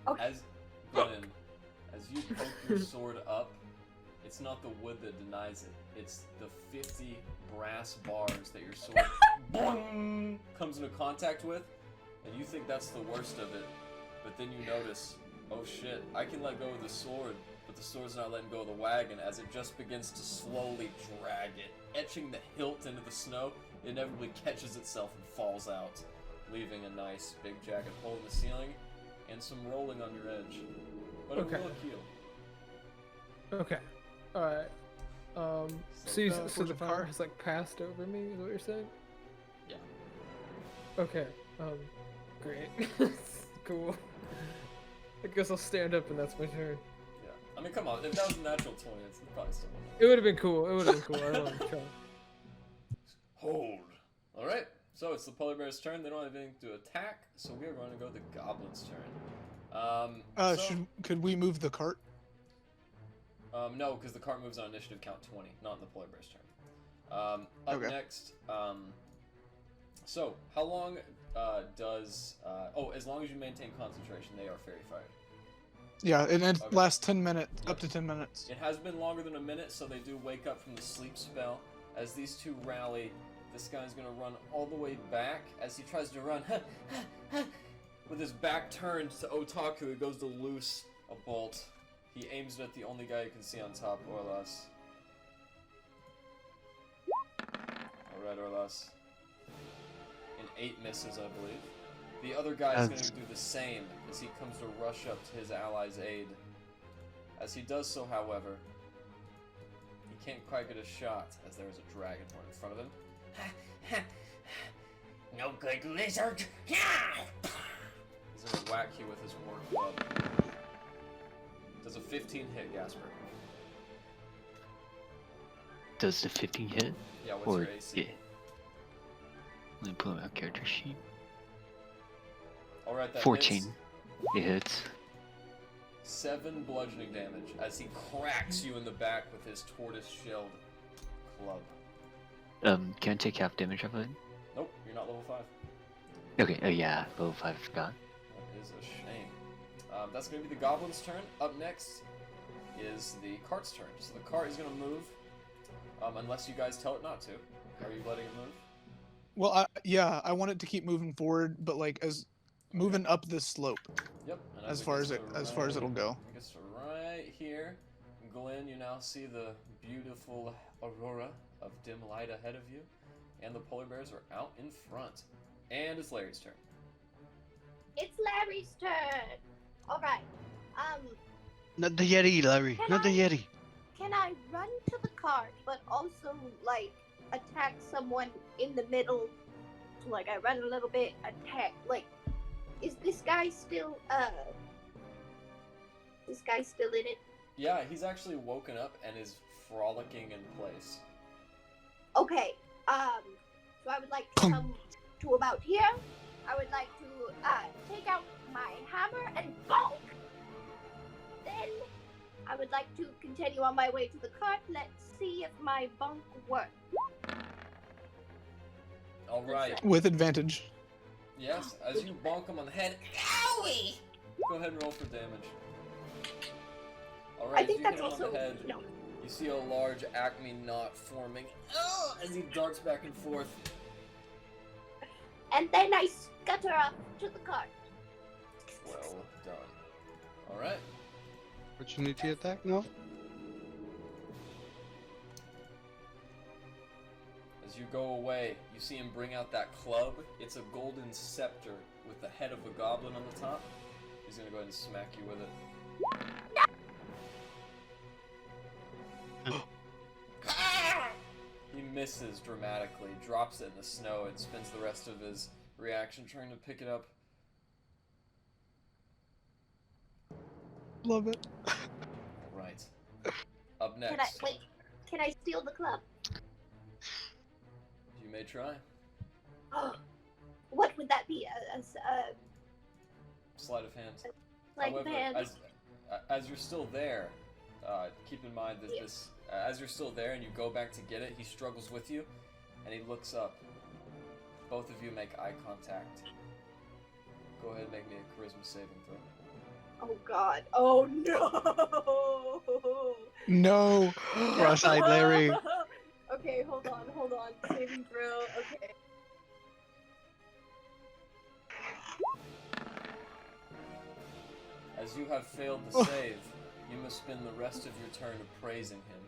Okay. As Glenn, as you poke your sword up, it's not the wood that denies it. It's the 50 brass bars that your sword boing, comes into contact with. and you think that's the worst of it, but then you notice, oh shit, I can let go of the sword, but the sword's not letting go of the wagon as it just begins to slowly drag it, etching the hilt into the snow. It inevitably catches itself and falls out, leaving a nice big jagged hole in the ceiling and some rolling on your edge. But it Okay. will heal. Okay. Alright. So So the fortune car fire? has like passed over me, is what you're saying? Yeah. Okay. Great. Cool. I guess I'll stand up and that's my turn. Yeah. I mean, come on, if that was a natural 20, it's probably still It would have been cool. It would have been cool. I don't want to try. Hold. Alright, so it's the polar bear's turn. They don't have anything to attack, so we are going to go the goblin's turn. Could we move the cart? No, because the cart moves on initiative count 20, not in the polar bear's turn. Up Okay. next, so how long does, as long as you maintain concentration, they are fairy fired. Yeah, and it Okay. lasts 10 minutes, Yep. up to 10 minutes. It has been longer than a minute, so they do wake up from the sleep spell. As these two rally, this guy's gonna run all the way back. As he tries to run, with his back turned to Otaku, he goes to loose a bolt. He aims it at the only guy you can see on top, Orlas. Alright, Orlas. And 8 misses, I believe. The other guy is going to do the same as he comes to rush up to his ally's aid. As he does so, however, he can't quite get a shot as there is a dragon horn in front of him. No good, lizard. He's going to whack you with his war club. Does a 15 hit, Gasper? Does the 15 hit? Yeah, what's Or your AC? yeah. Let me pull out character sheet. Alright, that 14. hits. It hits. 7 bludgeoning damage as he cracks you in the back with his tortoise-shelled club. Can I take half damage of it? Nope, you're not level 5. Okay, oh yeah, level 5, I forgot. That is a shame. That's going to be the goblin's turn. Up next is the cart's turn. So the cart is going to move, unless you guys tell it not to. Are you letting it move? Well, I want it to keep moving forward, but like as moving up this slope Yep. And as far as it'll go. It gets to right here. Glen, you now see the beautiful aurora of dim light ahead of you, and the polar bears are out in front. And it's Larry's turn. It's Larry's turn. All right. Not the Yeti, Larry. Can Not the I- Yeti. Can I run to the cart, but also like attack someone in the middle? Like I run a little bit, attack. Like, is this guy still This guy's still in it? Yeah, he's actually woken up and is frolicking in place. Okay. So I would like to come to about here. I would like to take out my hammer and bonk. Then I would like to continue on my way to the cart. Let's see if my bonk works. Alright. With advantage. Yes, as you bonk him on the head. Owie! Go ahead and roll for damage. I Alright, as think you that's hit him on also the head, no. you see a large acme knot forming as he darts back and forth. And then I scutter up to the cart. Well done. Alright. Opportunity attack? No? As you go away, you see him bring out that club. It's a golden scepter with the head of a goblin on the top. He's gonna go ahead and smack you with it. He misses dramatically, drops it in the snow, and spends the rest of his reaction trying to pick it up. Love it. Right. Up Can I next, wait? Can I steal the club? you may try. What would that be? A Sleight of hand. like However, hand? as you're still there, keep in mind that as you're still there and you go back to get it, he struggles with you, and he looks up. Both of you make eye contact. Go ahead and make me a charisma saving throw. Oh God! Oh no! No. Cross-eyed Larry. Okay, hold on. Saving throw. Okay. As you have failed to save, you must spend the rest of your turn appraising him.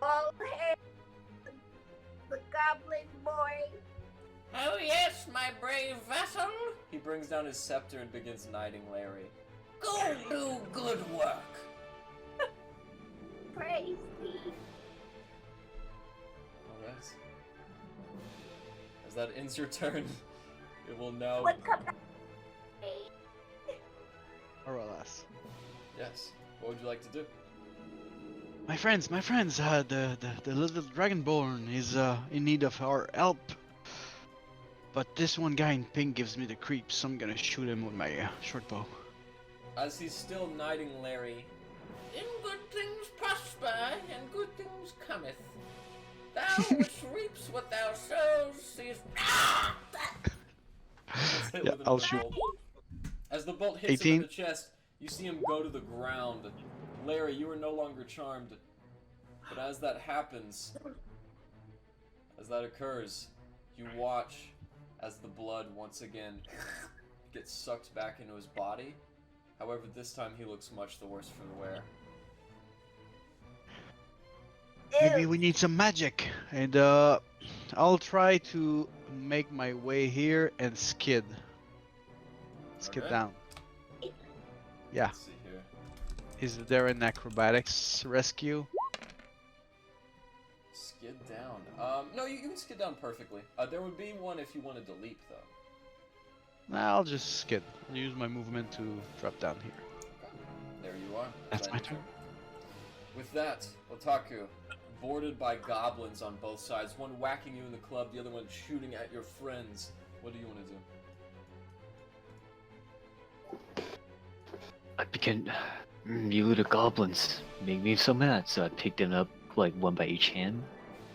All hail the goblin boy. Oh yes, my brave vassal. He brings down his scepter and begins knighting Larry. Go do good work. Praise thee. Alright. As that ends your turn, it will now... Would come back. Or alas. Yes. What would you like to do? My friends, the little dragonborn is in need of our help. But this one guy in pink gives me the creeps, so I'm gonna shoot him with my short bow. As he's still knighting Larry, In good things prosper, and good things cometh. Thou which reaps what thou sows, seest. gets hit Yeah, with I'll another shoot. bolt. As the bolt hits him 18. in the chest, you see him go to the ground. Larry, you are no longer charmed. But as that happens, as that occurs, you watch as the blood once again gets sucked back into his body. However, this time he looks much the worse for the wear. Maybe we need some magic, and I'll try to make my way here and skid Okay. down. Yeah. Let's see here. Is there an acrobatics rescue? Skid down. No, you can skid down perfectly. There would be one if you wanted to leap, though. Nah, I'll just skid. I'll use my movement to drop down here. There you are. That's That my is turn. With that, Otaku, boarded by goblins on both sides, one whacking you in the club, the other one shooting at your friends. What do you want to do? I began. You little goblins make me so mad, so I picked them up like one by each hand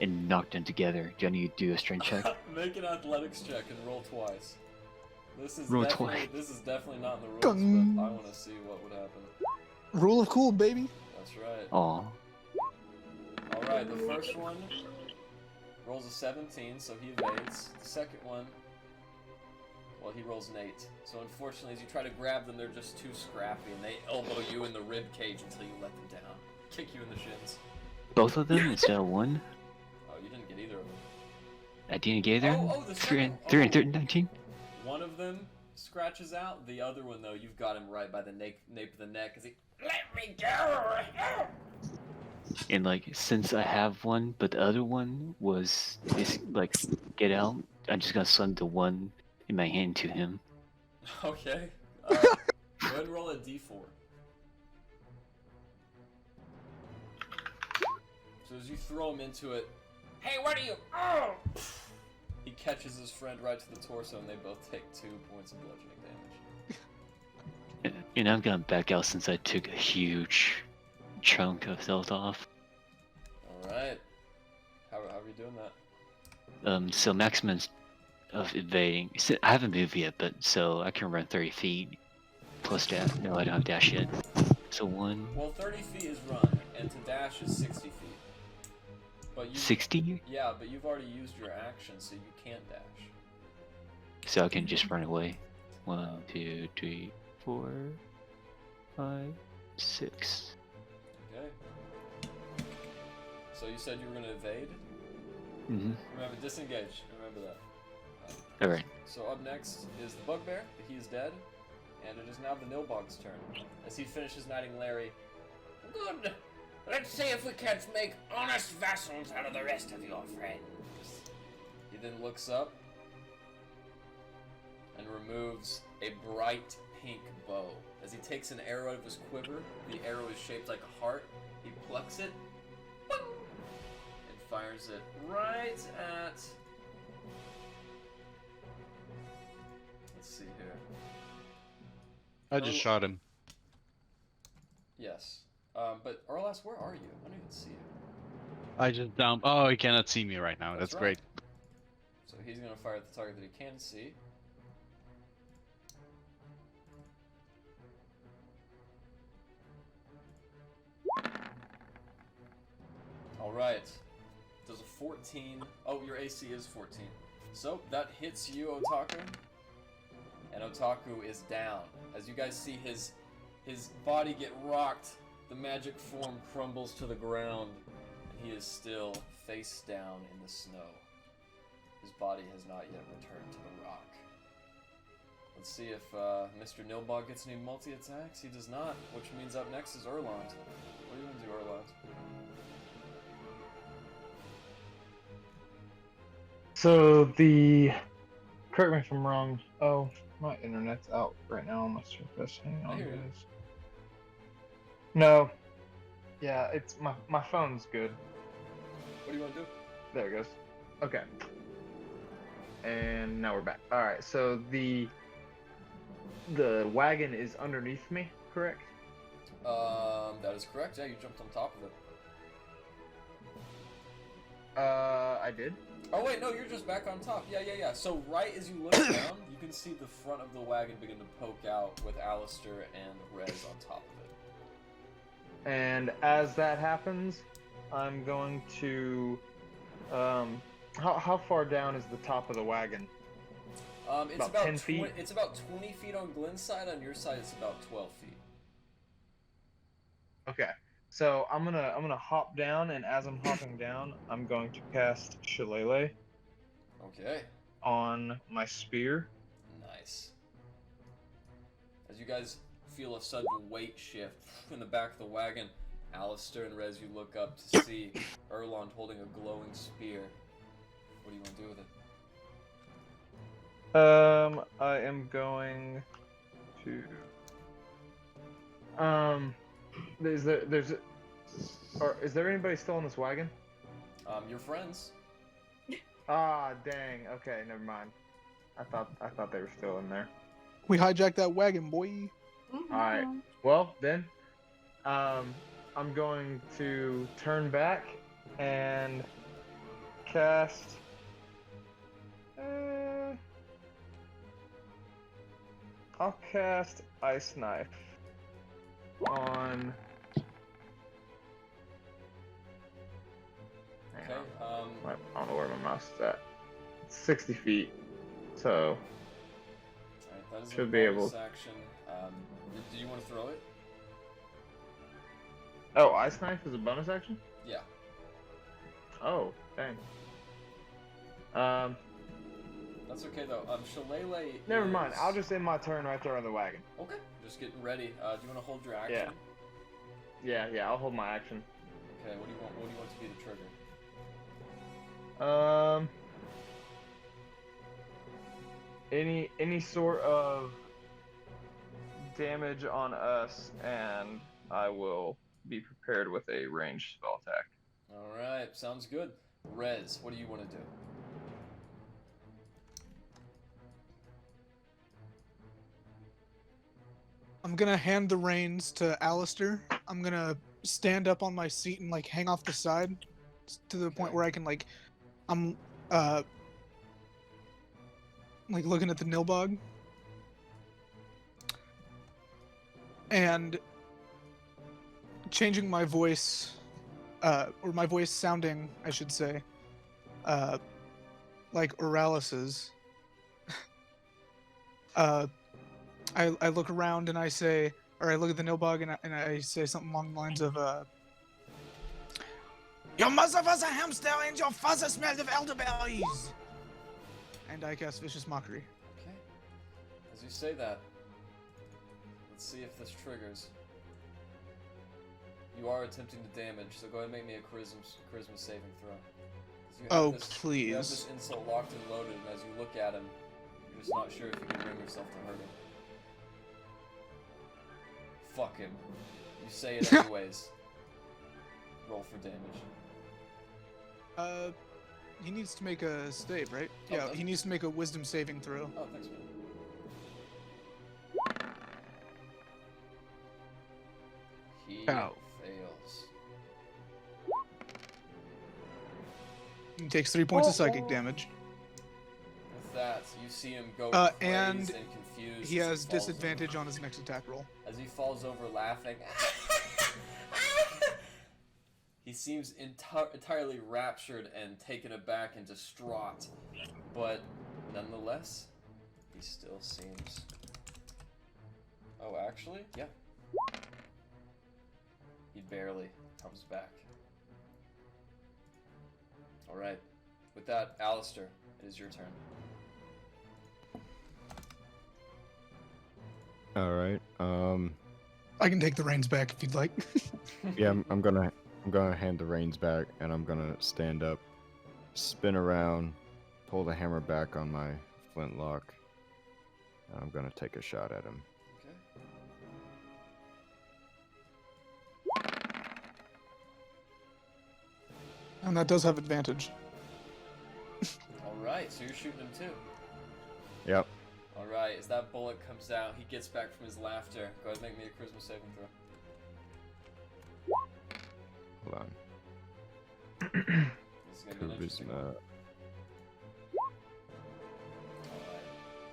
and knocked them together. Do I need to do a strength check? Make an athletics check and roll twice. This is Roll definitely twice. this is definitely not in the rules, Gung. but I want to see what would happen. Rule of cool, baby. That's right. Aw. All right, the first one rolls a 17, so he evades. The second one, well, he rolls an 8. So unfortunately, as you try to grab them, they're just too scrappy, and they elbow you in the rib cage until you let them down. Kick you in the shins. Both of them instead of one? Oh, you didn't get either of them. I didn't get either? The Three second. and 19? One of them scratches out. The other one, though, you've got him right by the nape of the neck. As he, let me go. And like, since I have one, but the other one was like, get out, I'm just gonna send the one in my hand to him. Okay. Go ahead and roll a d4. So as you throw him into it, Hey, what are you? Oh! he catches his friend right to the torso, and they both take 2 points of bludgeoning damage. And I'm gonna back out since I took a huge chunk of health off. Alright. How are you doing that? So maximum of evading. I haven't moved yet, but so I can run 30 feet plus dash. No, I don't have dash yet. So 1. Well, 30 feet is run, and to dash is 60 feet. But you, 60? Yeah, but you've already used your action, so you can't dash. So I can just run away. 1, 2, 3, 4, 5, 6. Okay. So you said you were going to evade? Mm-hmm. Remember, disengage. Remember that. Alright. So up next is the bugbear. He is dead. And it is now the Nilbog's turn. As he finishes knighting Larry. Good. Let's see if we can't make honest vassals out of the rest of your friends. He then looks up and removes a bright pink bow. As he takes an arrow out of his quiver, the arrow is shaped like a heart. He plucks it boing, and fires it right at... Let's see here. I just shot him. Yes. But Orlas, where are you? I don't even see you. I just down. Oh, he cannot see me right now. That's right. great. So he's going to fire at the target that he can see. Alright. Does a 14... Oh, your AC is 14. So, that hits you, Otaku. And Otaku is down. As you guys see his body get rocked, the magic form crumbles to the ground, and he is still face down in the snow. His body has not yet returned to the rock. Let's see if Mr. Nilbog gets any multi-attacks. He does not, which means up next is Erlond. What are you going to do, Erlond? So correct me if I'm wrong. Oh, my internet's out right now on my Surface. Hang on, hear you. guys. No. Yeah, it's my phone's good. What do you want to do? There it goes. Okay. And now we're back. All right. So the wagon is underneath me, correct? That is correct. Yeah, you jumped on top of it. I did. Oh wait, no, you're just back on top. Yeah. So right as you look down, you can see the front of the wagon begin to poke out with Alistair and Rez on top of it. And as that happens, I'm going to how far down is the top of the wagon? It's about 10 feet? It's about 20 feet on Glen's side. On your side, it's about 12 feet. Okay. So I'm gonna hop down, and as I'm hopping down, I'm going to cast Shillelagh Okay. on my spear. Nice. As you guys feel a sudden weight shift in the back of the wagon, Alistair and Rez, you look up to see Erlond holding a glowing spear. What do you want to do with it? I am going to is there anybody still in this wagon? Your friends. Ah, dang. Okay, never mind. I thought they were still in there. We hijacked that wagon, boy. All right. Well, then, I'm going to turn back and cast. I'll cast Ice Knife on. Okay. I don't know where my mouse is at. It's 60 feet, so. Alright, that is should a be bonus able. action. Do you want to throw it? Oh, Ice Knife is a bonus action? Yeah. Oh, dang. That's okay though. Shillelagh. Never mind. I'll just end my turn right there on the wagon. Okay. Just getting ready. Do you want to hold your action? Yeah. Yeah. I'll hold my action. Okay. What do you want? What do you want to be the trigger? Any sort of damage on us, and I will be prepared with a ranged spell attack. All right. Sounds good. Rez, what do you want to do? I'm gonna hand the reins to Alistair. I'm gonna stand up on my seat and like hang off the side to the point where I can like, I'm like looking at the Nilbog. And changing my voice, or my voice sounding, I should say, like Oralis's. I look around and I say, or I look at the Nilbog and I say something along the lines of, your mother was a hamster and your father smelled of elderberries! And I cast Vicious Mockery. Okay. As you say that, let's see if this triggers. You are attempting to damage, so go ahead and make me a charisma saving throw. 'Cause you have Oh, this, please. You have this insult locked and loaded, and as you look at him, you're just not sure if you can bring yourself to hurt him. Fuck him. You say it anyways. Roll for damage. He needs to make a save, right? Oh, Yeah, does he he? needs to make a wisdom saving throw. Oh, thanks, man. He Ow. fails. He takes 3 points of psychic damage. With that, you see him go and crazed and confused. He as has falls disadvantage over. on his next attack roll. As he falls over laughing. He seems entirely raptured and taken aback and distraught, but nonetheless, he still seems Oh, actually? Yeah. He barely comes back. Alright. With that, Alistair, it is your turn. Alright. I can take the reins back if you'd like. Yeah, I'm gonna hand the reins back, and I'm gonna stand up, spin around, pull the hammer back on my flintlock, and I'm gonna take a shot at him. Okay. And that does have advantage. Alright, so you're shooting him too. Yep. Alright, as that bullet comes out, he gets back from his laughter. Go ahead and make me a charisma saving throw. Hold on. This is gonna be an interesting one. Charisma. Alright.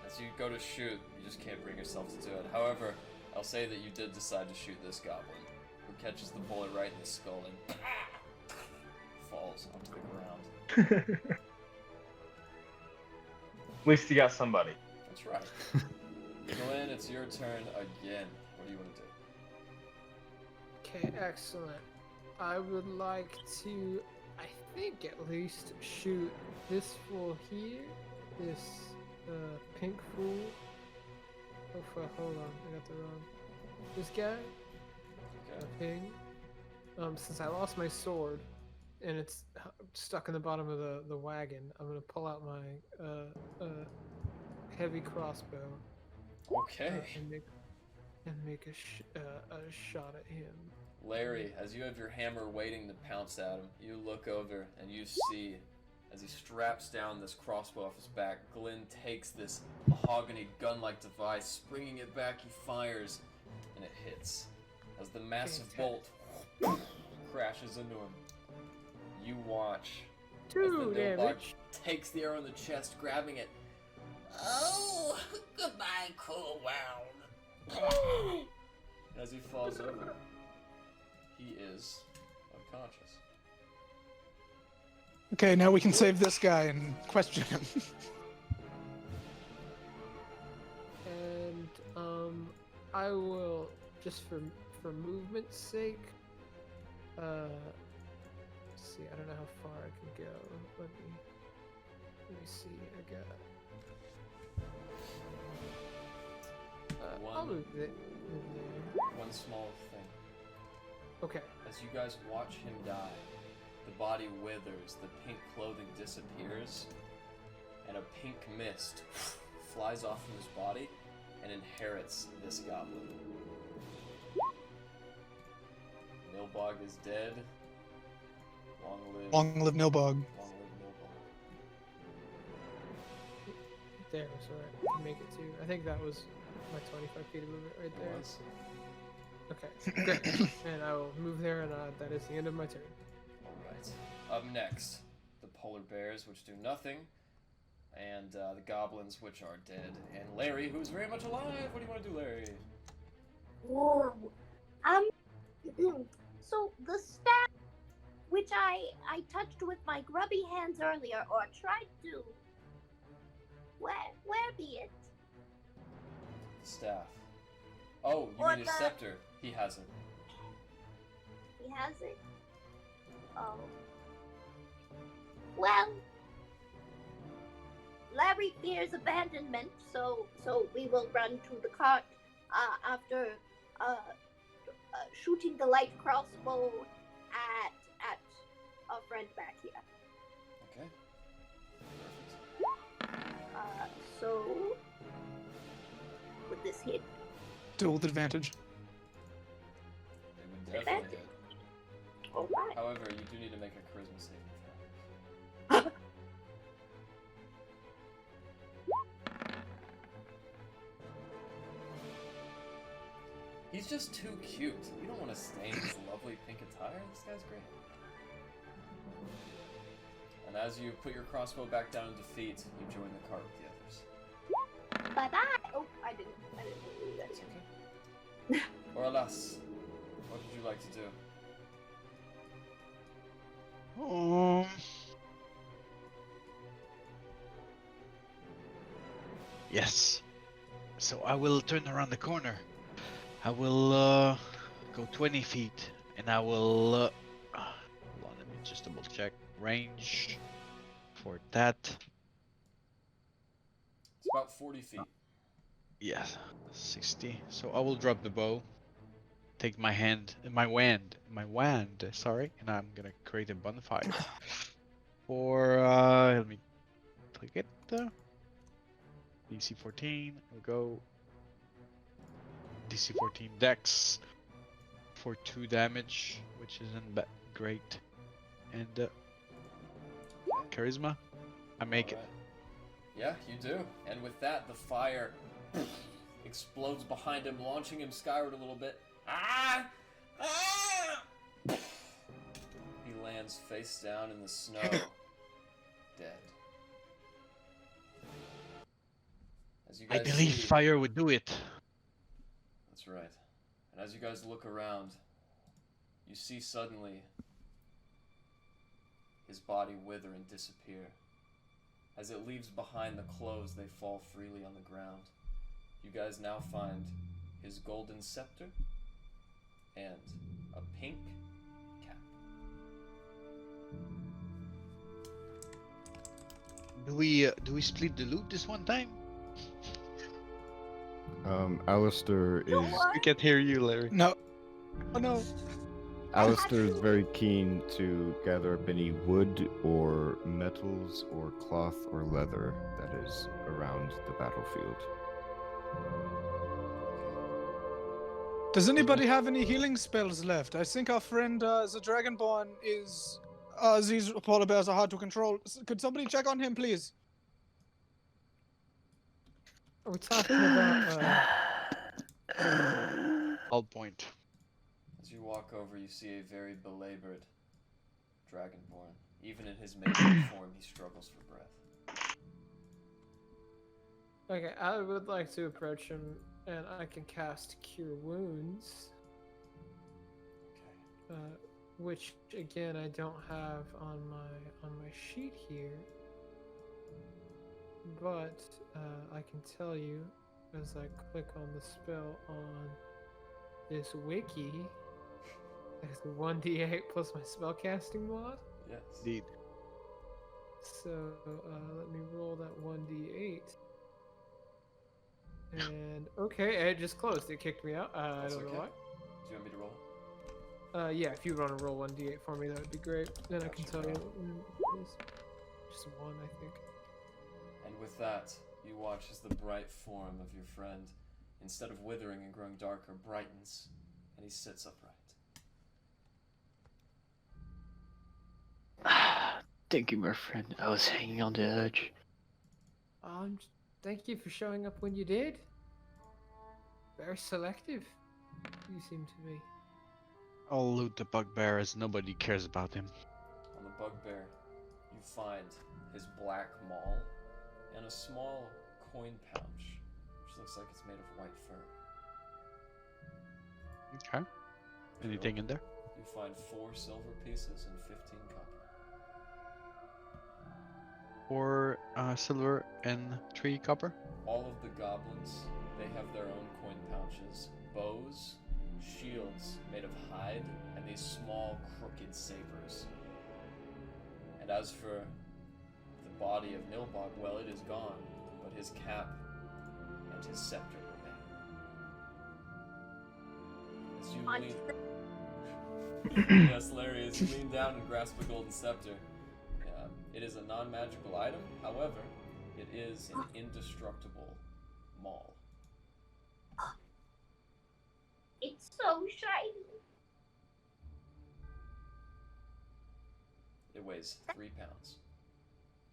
As you go to shoot, you just can't bring yourself to do it. However, I'll say that you did decide to shoot this goblin, who catches the bullet right in the skull and falls onto the ground. At least you got somebody. That's right. Glen, it's your turn again. What do you want to do? Okay, excellent. I would like to, I think at least, shoot this fool here. This pink fool. Oh fuck, hold on, I got the wrong. This guy? Okay. Ping. Since I lost my sword, and it's stuck in the bottom of the wagon, I'm gonna pull out my heavy crossbow. Okay. And make a shot at him. Larry, as you have your hammer waiting to pounce at him, you look over and you see, as he straps down this crossbow off his back, Glen takes this mahogany gun-like device, springing it back, he fires, and it hits. As the massive bolt crashes into him, you watch as the Nilbog damage. takes the arrow in the chest, grabbing it. Oh, goodbye, cool world. As he falls over, he is unconscious. Okay, now we can save this guy and question him. And I will, just for movement's sake, let's see, I don't know how far I can go. Let me see. I got. I'll move it in there. One small thing. Okay. As you guys watch him die, the body withers, the pink clothing disappears, and a pink mist flies off from his body and inherits this goblin. Nilbog is dead. Long live Nilbog. Long live Nilbog. There, so I can make it too. I think that was my 25 feet of movement right there. It was. Okay, great. And I will move there, and that is the end of my turn. Alright. Up next, the polar bears, which do nothing, and the goblins, which are dead, and Larry, who's very much alive. What do you want to do, Larry? Whoa. So the staff, which I touched with my grubby hands earlier, or tried to. Where be it? The staff. Oh, you Or mean his the- scepter. He has it. He has it. Oh. Well, Larry fears abandonment, so we will run to the cart after shooting the light crossbow at our friend back here. Okay. So would this hit? Still with advantage. It would definitely hit. All right. However, you do need to make a charisma saving throw. He's just too cute. You don't want to stain his lovely pink attire. This guy's great. And as you put your crossbow back down in defeat, you join the cart with the others. Bye bye. Oh, I didn't do that. It's okay. Or alas, what would you like to do? Yes. So I will turn around the corner. I will go 20 feet, and I will. Hold on, let me just double check range for that. It's about 40 feet. Yes, 60. So I will drop the bow, take my wand, sorry, and I'm gonna create a bonfire. For let me click it. DC 14. We'll go. DC 14 Dex for 2 damage, which isn't great, and charisma. I make it. Alright. Yeah, you do. And with that, the fire explodes behind him, launching him skyward a little bit. Ah! Ah! He lands face down in the snow, dead. As you I guys believe see, fire would do it. that's right. And as you guys look around, you see suddenly his body wither and disappear. As it leaves behind the clothes, they fall freely on the ground. You guys now find his golden scepter and a pink cap. Do we split the loot this one time? Alistair is I can't hear you, Larry. No. Oh no. Alistair is very keen to gather up any wood or metals or cloth or leather that is around the battlefield. Does anybody have any healing spells left? I think our friend the Dragonborn is these polar bears are hard to control. Could somebody check on him, please? Are we talking about? All point. As you walk over, you see a very belabored dragonborn. Even in his maiden form, he struggles for breath. Okay, I would like to approach him, and I can cast Cure Wounds. Okay. Which again I don't have on my sheet here, but I can tell you as I click on the spell on this wiki. It's 1d8 plus my spellcasting mod. Yes. Indeed. So let me roll that 1d8. And okay, it just closed. It kicked me out. I That's don't okay. know why. Do you want me to roll it? Yeah, if you want to roll 1d8 for me, that would be great. Then I can Gotcha. tell you when it is. Just 1, I think. And with that, you watch as the bright form of your friend, instead of withering and growing darker, brightens, and he sits upright. Thank you, my friend. I was hanging on the edge. Thank you for showing up when you did. Very selective, you seem to be. I'll loot the bugbear as nobody cares about him. On the bugbear, you find his black maul and a small coin pouch, which looks like it's made of white fur. Okay. Anything in there? You find 4 silver pieces and 15 copper. 4 silver and 3 copper. All of the goblins, they have their own coin pouches, bows, shields made of hide, and these small crooked sabers. And as for the body of Nilbog, well, it is gone, but his cap and his scepter remain. As you lean... Yes, Larry, as you lean down and grasp a golden scepter, it is a non-magical item. However, it is an indestructible maul. It's so shiny. It weighs 3 pounds.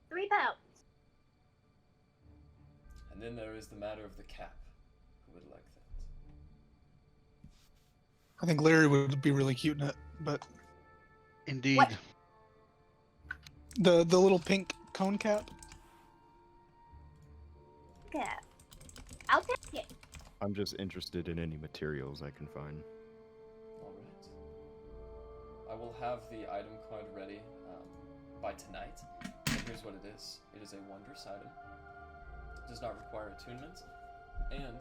3 pounds. And then there is the matter of the cap. Who would like that? I think Larry would be really cute in it, but Indeed. What? the little pink cone cap. Yeah. I'll take it. I'm just interested in any materials I can find. Alright. I will have the item card ready by tonight. And here's what it is. It is a wondrous item. It does not require attunement. And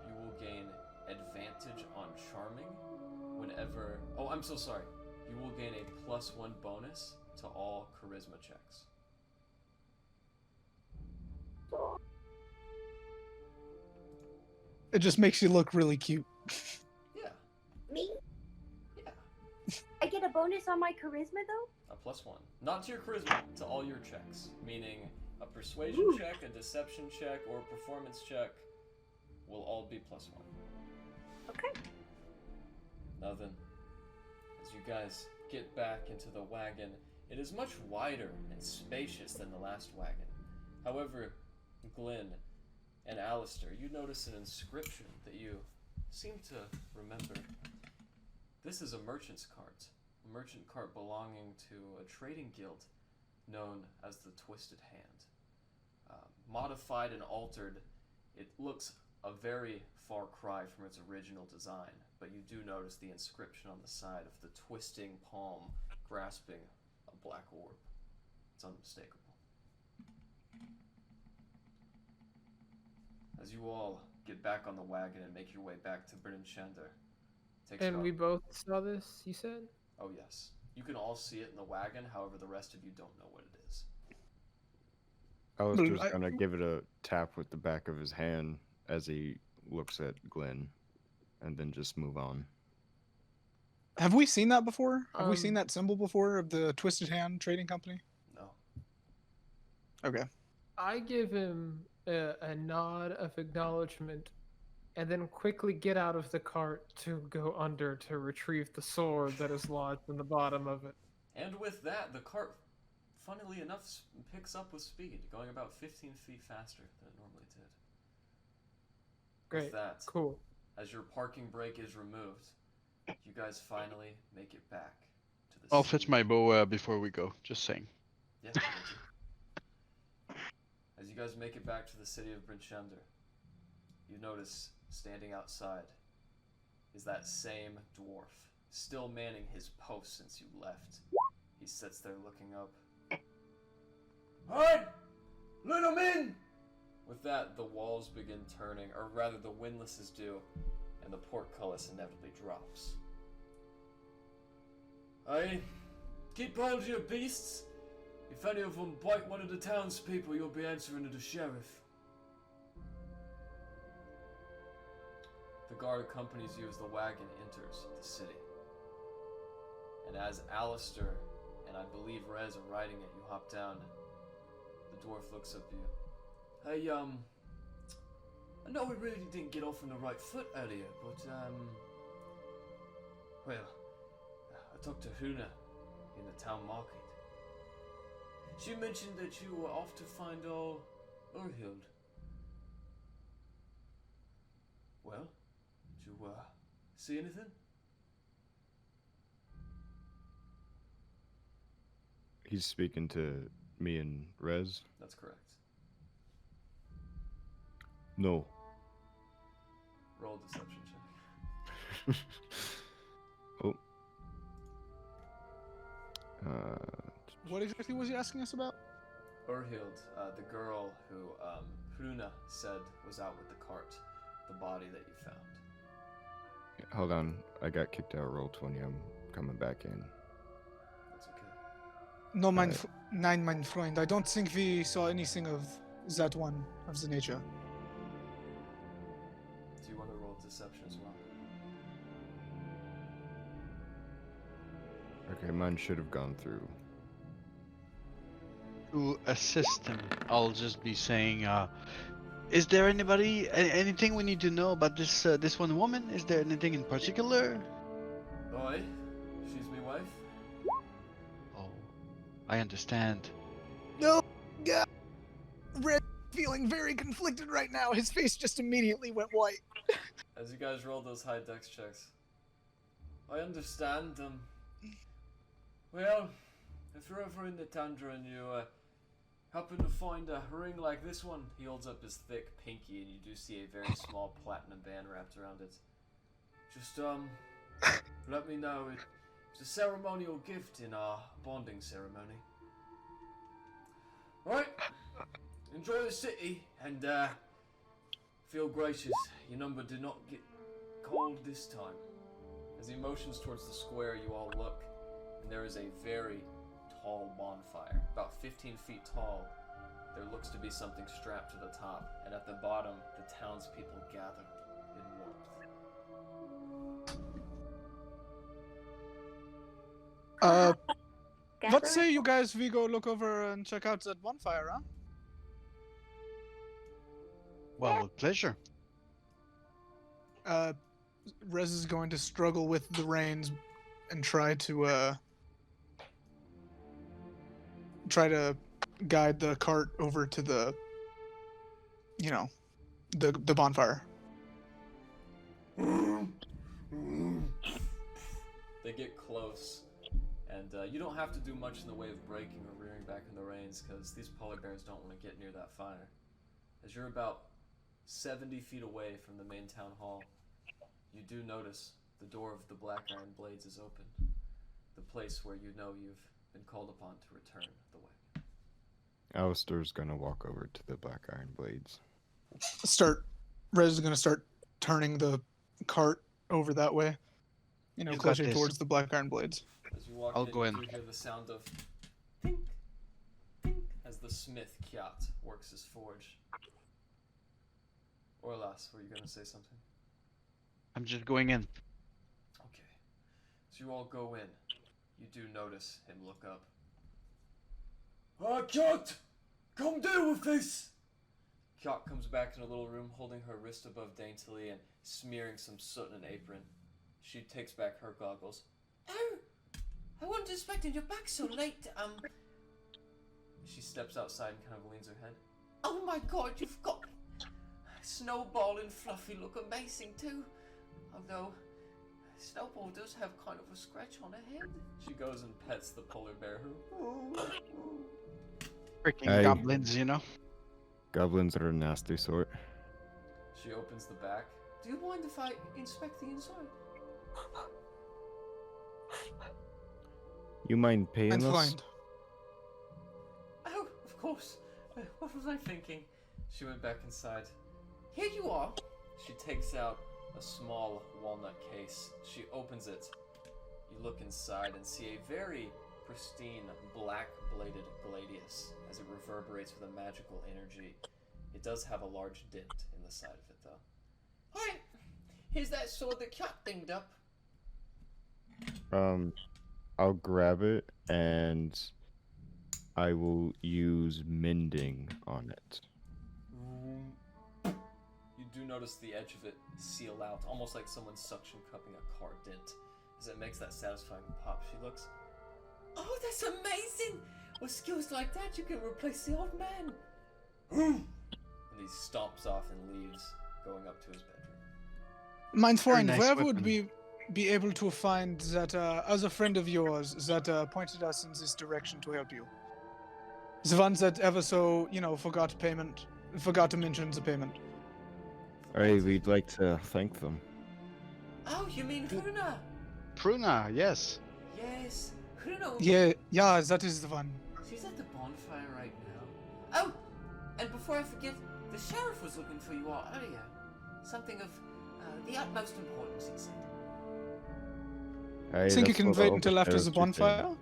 you will gain advantage on charming whenever. Oh, I'm so sorry. You will gain a +1 bonus to all charisma checks. It just makes you look really cute. Yeah. Me? Yeah. I get a bonus on my charisma though? A +1. Not to your charisma, to all your checks. Meaning a persuasion Ooh. check, a deception check, or a performance check will all be +1. Okay. Now then, as you guys get back into the wagon, it is much wider and spacious than the last wagon. However, Glen and Alistair, you notice an inscription that you seem to remember. This is a merchant's cart. A merchant cart belonging to a trading guild known as the Twisted Hand. Modified and altered, it looks a very far cry from its original design, but you do notice the inscription on the side of the twisting palm grasping a black orb. It's unmistakable. As you all get back on the wagon and make your way back to Bryn Shander, takes And about... we both saw this, you said? Oh yes. You can all see it in the wagon, however the rest of you don't know what it is. Alistair's gonna give it a tap with the back of his hand as he looks at Glen, and then just move on. Have we seen that before? Have we seen Um, that symbol before of the Twisted Hand Trading Company? No. Okay. I give him a nod of acknowledgement and then quickly get out of the cart to go under to retrieve the sword that is lodged in the bottom of it. And with that, the cart, funnily enough, picks up with speed, going about 15 feet faster than it normally did. Great. With that, Cool. as your parking brake is removed, you guys finally make it back to the I'll city. fetch my bow before we go. Just saying. Yeah, thank you. As you guys make it back to the city of Bryn Shander, you notice standing outside is that same dwarf, still manning his post since you left. He sits there looking up. Alright! Let him in! With that, the walls begin turning, or rather the windlasses do, and the portcullis inevitably drops. Aye, keep hold of your beasts. If any of them bite one of the townspeople, you'll be answering to the sheriff. The guard accompanies you as the wagon enters the city. And as Alistair and I believe Rez are riding it, you hop down. The dwarf looks up at you. Hey, I know we really didn't get off on the right foot earlier, but, well, I talked to Hruuna in the town market. She mentioned that you were off to find old Erlond. Well, did you, see anything? He's speaking to me and Rez. That's correct. No. Roll a deception check. Oh. What exactly was he asking us about? Erlond, the girl who Hruuna said was out with the cart, the body that you found. Hold on. I got kicked out. Roll 20. I'm coming back in. That's okay. No, mein Freund. I don't think we saw anything of that one of the nature. Do you want to roll deception as well? Okay, mine should have gone through. To assist him, I'll just be saying, is there anything we need to know about this one woman? Is there anything in particular? Oi, she's me wife. Oh, I understand. No, yeah. Red feeling very conflicted right now. His face just immediately went white. As you guys roll those high dex checks. I understand, well, if you're ever in the tundra and you, happen to find a ring like this one, he holds up his thick pinky and you do see a very small platinum band wrapped around it. Just, let me know. It's a ceremonial gift in our bonding ceremony. Alright, enjoy the city and, feel gracious. Your number did not get cold this time. As he motions towards the square, you all look, and there is a very tall bonfire, about 15 feet tall. There looks to be something strapped to the top, and at the bottom, the townspeople gather in warmth. What say you guys we go look over and check out that bonfire, huh? Well, with pleasure. Rez is going to struggle with the reins and try to guide the cart over to the bonfire. They get close, and you don't have to do much in the way of braking or rearing back in the reins, because these polar bears don't want to get near that fire. As you're about 70 feet away from the main town hall, you do notice the door of the Black Iron Blades is open, the place where you know you've been called upon to return the wagon. Alistair's gonna walk over to the Black Iron Blades. Rez is going to start turning the cart over that way, You got closer this. towards the Black Iron Blades. As you walk I'll in, go in. you hear the sound of tink, tink, as the smith Kjot works his forge. Orlas, were you going to say something? I'm just going in. Okay. As you all go in, you do notice him look up. Kjot! Come deal with this! Kjot comes back in a little room holding her wrist above daintily and smearing some soot in an apron. She takes back her goggles. Oh, I wasn't expecting you back so late. She steps outside and kind of leans her head. Oh my god, you've got Snowball and Fluffy look amazing too. Although, Snowball does have kind of a scratch on her head. She goes and pets the polar bear who... Freaking goblins, Goblins are a nasty sort. She opens the back. Do you mind if I inspect the inside? You mind paying And us? find. Oh, of course. What was I thinking? She went back inside. Here you are. She takes out a small walnut case. She opens it. You look inside and see a very pristine black-bladed gladius as it reverberates with a magical energy. It does have a large dent in the side of it, though. Hi. Here's that sword that Cat dinged up. I'll grab it and I will use mending on it. You do notice the edge of it seal out, almost like someone suction cupping a car dent, as it makes that satisfying pop. She looks. Oh, that's amazing! With skills like that, you can replace the old man. And he stomps off and leaves, going up to his bedroom. Mein Very Freund, nice where weapon. would we be able to find that other friend of yours that pointed us in this direction to help you? The one that ever so, forgot to mention the payment. Alright, we'd like to thank them. Oh, you mean Hruuna? Hruuna, yes. Yes, Hruuna. Yeah, that is the one. She's at the bonfire right now. Oh, and before I forget, the sheriff was looking for you all earlier. Something of the utmost importance, he said. Aye, Think you that's can what wait all until after sheriffs the are saying. bonfire?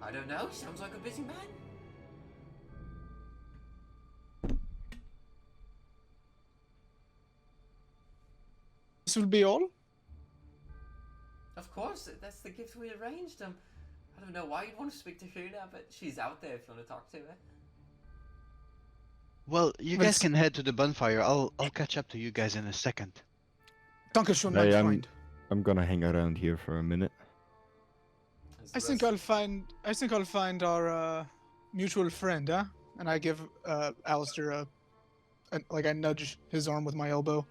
I don't know, sounds like a busy man. This will be all? Of course, that's the gift we arranged. I don't know why you'd want to speak to Hruuna, but she's out there if you want to talk to her. Well, you Well, guys s- can head to the bonfire. I'll catch up to you guys in a second. Dankeschön, Hey, mein Freund. I'm gonna hang around here for a minute. As the I think I'll find our mutual friend, huh? And I give Alistair I nudge his arm with my elbow.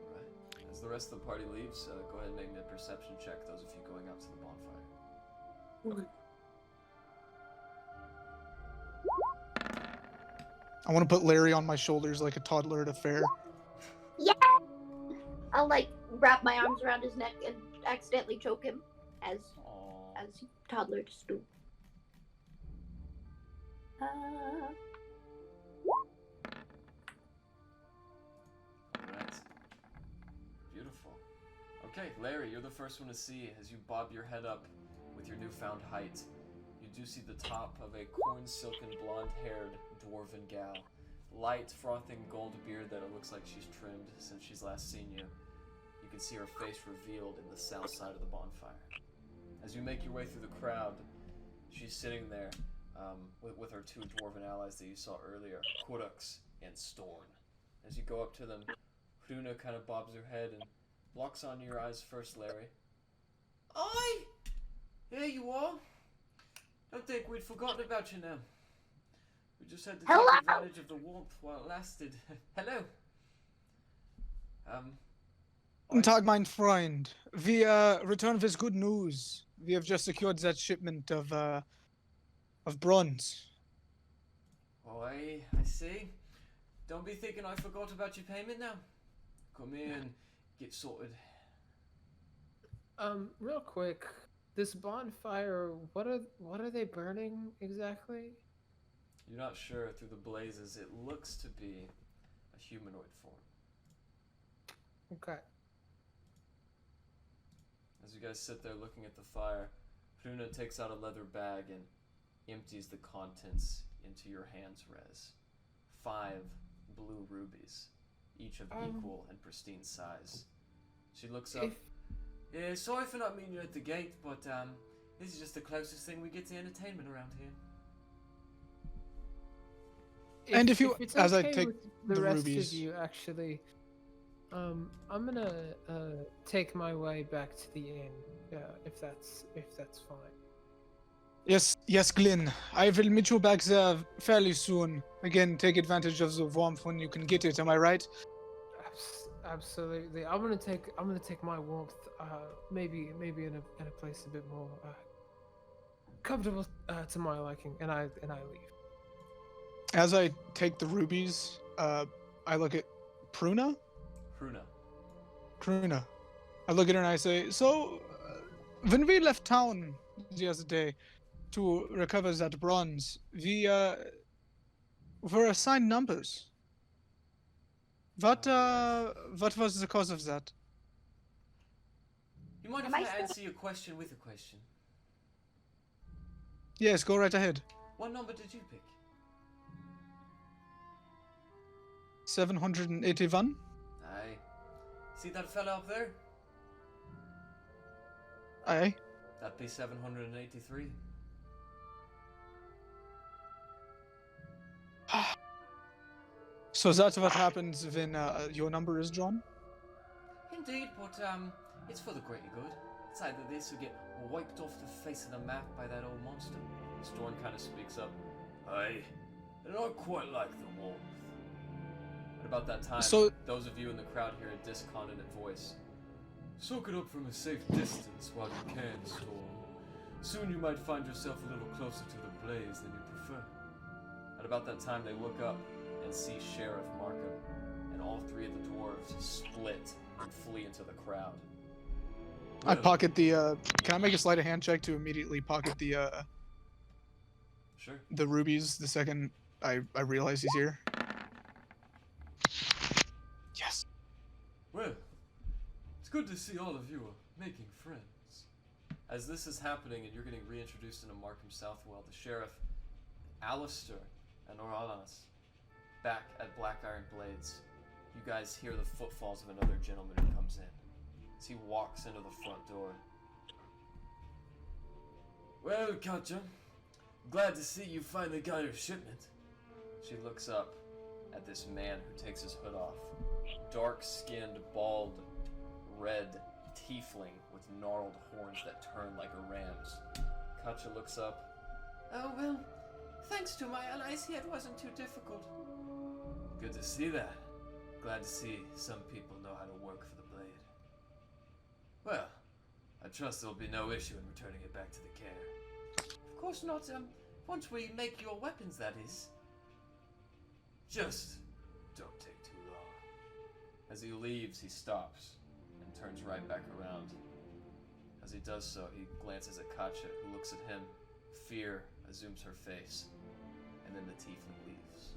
Alright. As the rest of the party leaves, go ahead and make me a perception check, those of you going out to the bonfire. I want to put Larry on my shoulders like a toddler at a fair. Yeah. I'll wrap my arms around his neck and accidentally choke him as Aww. toddlers do. Alright. Okay, Larry, you're the first one to see as you bob your head up with your newfound height. You do see the top of a corn-silken, blonde-haired dwarven gal. Light, frothing gold beard that it looks like she's trimmed since she's last seen you. You can see her face revealed in the south side of the bonfire. As you make your way through the crowd, she's sitting there with her two dwarven allies that you saw earlier, Kurux and Storn. As you go up to them, Hruuna kind of bobs her head and locks on your eyes first, Larry. Aye! Here you are. Don't think we'd forgotten about you now. We just had to take advantage of the warmth while it lasted. Hello. Guten Tag, mein Freund. We return with good news. We have just secured that shipment of bronze. Oh, I see. Don't be thinking I forgot about your payment now. Come here and get sorted. Real quick, this bonfire, what are they burning exactly? You're not sure through the blazes. It looks to be a humanoid form. Okay. As you guys sit there looking at the fire, Hruuna takes out a leather bag and empties the contents into your hands, Rez. 5 blue rubies, each of equal and pristine size. She looks up. Yeah, sorry for not meeting you at the gate, but this is just the closest thing we get to entertainment around here. And if you, it's as I okay take with the rest rubies, of you, actually, I'm gonna take my way back to the inn, if that's fine. yes, Glen. I will meet you back there fairly soon. Again, take advantage of the warmth when you can get it. Am I right? Absolutely. I'm gonna take my warmth, maybe in a place a bit more comfortable to my liking, and I leave. As I take the rubies, I look at Hruuna. Hruuna. I look at her and I say, so, when we left town the other day to recover that bronze, we were assigned numbers. What was the cause of that? You mind if I answer your question with a question? Yes, go right ahead. What number did you pick? 781? Aye. See that fella up there? Aye. That'd be 783. So that's what happens when your number is drawn? Indeed, but it's for the greater good. It's either this or get wiped off the face of the map by that old monster. Storm kind of speaks up. Aye, I don't quite like the warmth. At about that time, those of you in the crowd hear a discontented voice. Soak it up from a safe distance while you can, Storm. Soon you might find yourself a little closer to the blaze than you prefer. At about that time, they look up and see Sheriff Markham, and all 3 of the dwarves split and flee into the crowd. I pocket the, can I make a sleight of hand check to immediately pocket the, Sure. the rubies the second I realize he's here? Yes. Well, it's good to see all of you are making friends. As this is happening and you're getting reintroduced into Markham Southwell, the sheriff, Alistair, and Oralas, back at Black Iron Blades, you guys hear the footfalls of another gentleman who comes in. As he walks into the front door. Well, Katja, glad to see you finally got your shipment. She looks up at this man who takes his hood off. Dark-skinned, bald, red tiefling with gnarled horns that turn like a ram's. Katja looks up. Oh, well, thanks to my allies here, it wasn't too difficult. Good to see that. Glad to see some people know how to work for the blade. Well, I trust there'll be no issue in returning it back to the care. Of course not, once we make your weapons, that is. Just don't take too long. As he leaves, he stops and turns right back around. As he does so, he glances at Katja, who looks at him. Fear assumes her face, and then the tiefling leaves.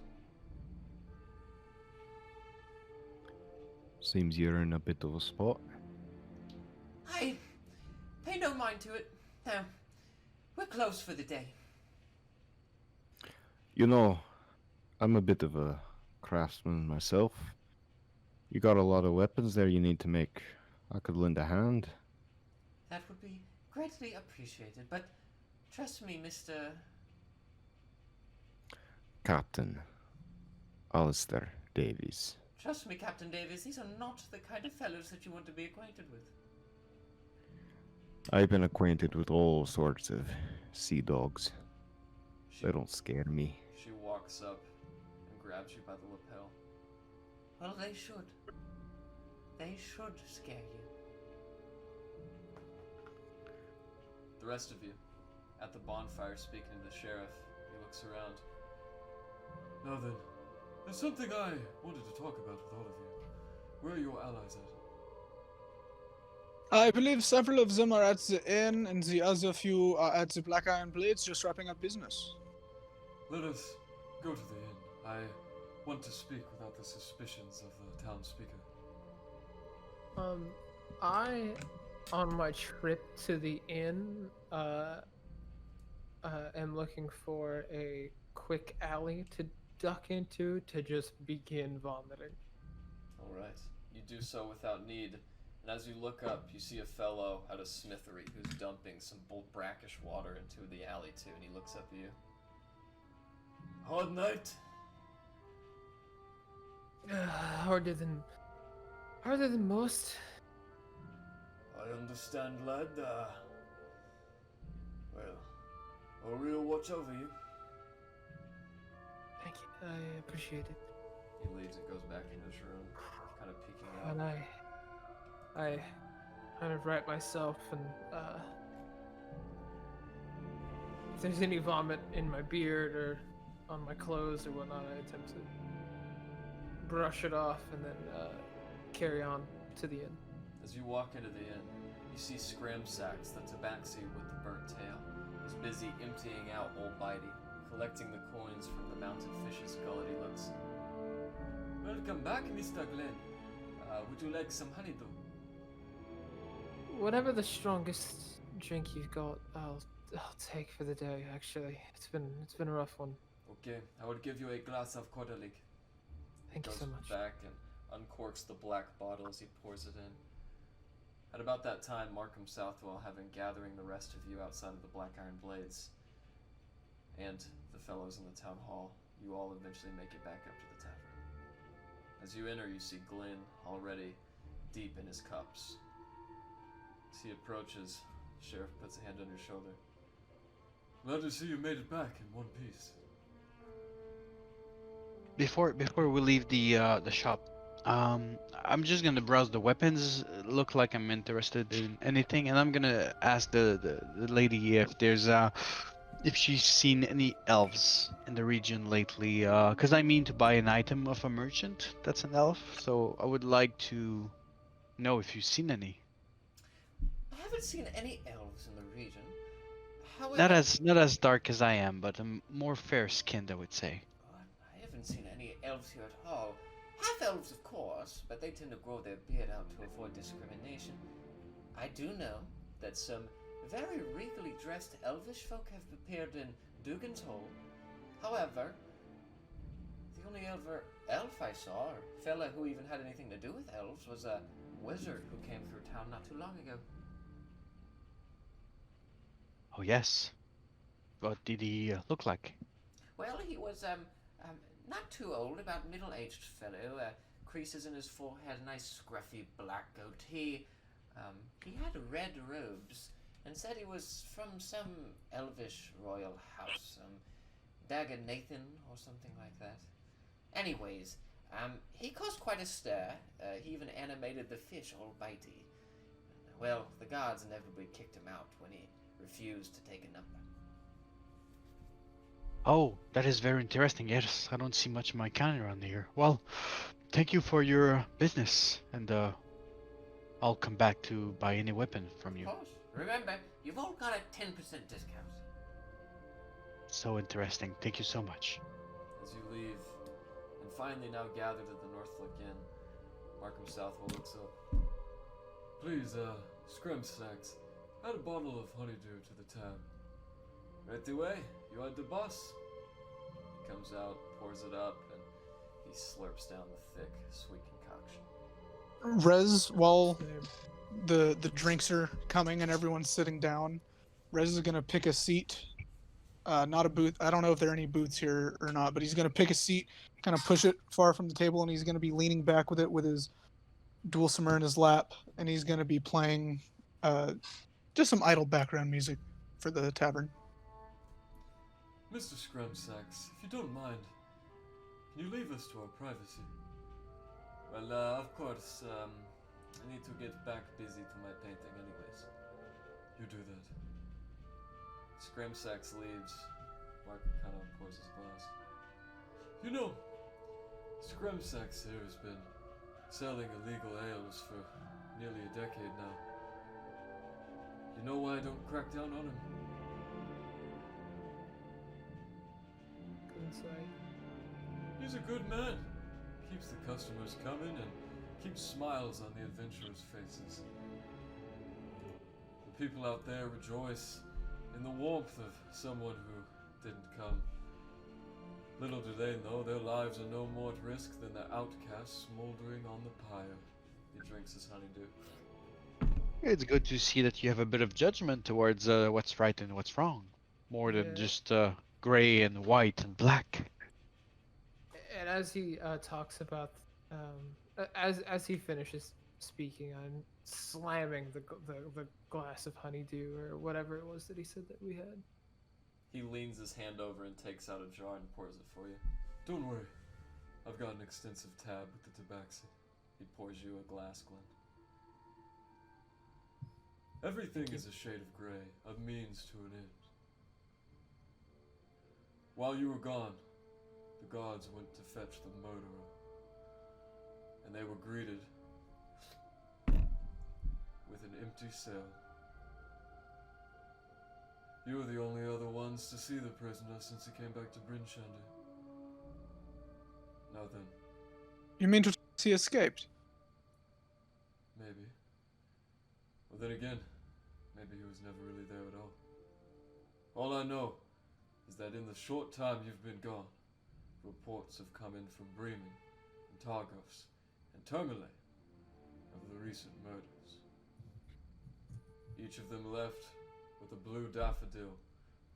Seems you're in a bit of a spot. I pay no mind to it. No, we're closed for the day. You know, I'm a bit of a craftsman myself. You got a lot of weapons there you need to make. I could lend a hand. That would be greatly appreciated, but trust me, Mr. Captain Alistair Davies. Trust me, Captain Davis, these are not the kind of fellows that you want to be acquainted with. I've been acquainted with all sorts of sea dogs. She, They don't scare me. she walks up and grabs you by the lapel. Well, they should. They should scare you. The rest of you, at the bonfire speaking to the sheriff, he looks around. Now then, there's something I wanted to talk about with all of you. Where are your allies at? I believe several of them are at the inn, and the other few are at the Black Iron Blades, just wrapping up business. Let us go to the inn. I want to speak without the suspicions of the townspeople. I, on my trip to the inn, am looking for a quick alley to duck into to just begin vomiting. Alright, you do so without need, and as you look up, you see a fellow at a smithery who's dumping some brackish water into the alley too, and he looks up at you. Hard night? Harder than most. I understand, lad. Well, I'll watch over you. Thank you. I appreciate it. He leaves and goes back into his room, kind of peeking out. And I kind of right myself, and if there's any vomit in my beard or on my clothes or whatnot, I attempt to brush it off and then carry on to the inn. As you walk into the inn, you see Scramsax, the tabaxi with the burnt tail. He's busy emptying out Old Bitey, collecting the coins from the mounted fish's gullet. He looks. Welcome back, Mr. Glen. Would you like some honeydew? Whatever the strongest drink you've got, I'll take for the day. Actually, it's been a rough one. Okay, I will give you a glass of Kordelik. Thank you so much. Back and uncorks the black bottle as he pours it in. At about that time, Markham Southwell, having gathering the rest of you outside of the Black Iron Blades, and the fellows in the town hall, you all eventually make it back up to the tavern. As you enter, you see Glen already deep in his cups. As he approaches, the sheriff puts a hand on your shoulder. Glad to see you made it back in one piece. Before we leave the shop, I'm just gonna browse the weapons. Look like I'm interested in anything, and I'm gonna ask the lady if there's if she's seen any elves in the region lately. Cause I mean to buy an item of a merchant that's an elf, so I would like to know if you've seen any. I haven't seen any elves in the region. However, Not as dark as I am, but more fair-skinned, I would say. I haven't seen any elves here at all. Half-elves, of course, but they tend to grow their beard out to avoid discrimination. I do know that some very regally dressed elvish folk have appeared in Dugan's Hole. However, the only elf I saw, or fella who even had anything to do with elves, was a wizard who came through town not too long ago. Oh yes. What did he look like? Well, he was not too old, about middle-aged fellow. Creases in his forehead, a nice scruffy black goatee. He had red robes, and said he was from some elvish royal house, Dagger Nathan or something like that. Anyways, he caused quite a stir. He even animated the fish Old Bitey. Well, the guards inevitably kicked him out when he refused to take a number. Oh, that is very interesting. Yes, I don't see much of my kind around here. Well, thank you for your business, and I'll come back to buy any weapon from you. Of course. Remember, you've all got a 10% discount. So interesting. Thank you so much. As you leave, and finally now gathered at the Northlook Inn, Markham Southwell looks up. Please, Scrimsacks, add a bottle of honeydew to the tab. Right away, you are the boss. He comes out, pours it up, and he slurps down the thick, sweet concoction. Rez, while the drinks are coming and everyone's sitting down, Rez is gonna pick a seat. Not a booth. I don't know if there are any booths here or not, but he's gonna pick a seat, kind of push it far from the table, and he's gonna be leaning back with it with his dulcimer in his lap, and he's gonna be playing just some idle background music for the tavern. Mr. Scrumsacks, if you don't mind, can you leave us to our privacy? Well, of course, I need to get back busy to my painting anyways. You do that. Scrimsacks leaves. Mark kind of pours his glass. You know, Scrimsacks here has been selling illegal ales for nearly a decade now. You know why I don't crack down on him? Insight. He's a good man. Keeps the customers coming and keeps smiles on the adventurers' faces. The people out there rejoice in the warmth of someone who didn't come. Little do they know their lives are no more at risk than the outcasts smoldering on the pyre. He drinks his honeydew. It's good to see that you have a bit of judgment towards what's right and what's wrong, more than just gray and white and black. And as he talks about, as he finishes speaking, I'm slamming the glass of honeydew or whatever it was that he said that we had. He leans his hand over and takes out a jar and pours it for you. Don't worry, I've got an extensive tab with the tabaxi. He pours you a glass, Glen. Everything is a shade of gray, a means to an end. While you were gone, the guards went to fetch the murderer, and they were greeted with an empty cell. You were the only other ones to see the prisoner since he came back to Bryn Shander. Now then. You mean to he escaped? Maybe. Well then again, maybe he was never really there at all. All I know is that in the short time you've been gone, reports have come in from Bremen and Targos and Termile of the recent murders. Each of them left with a blue daffodil,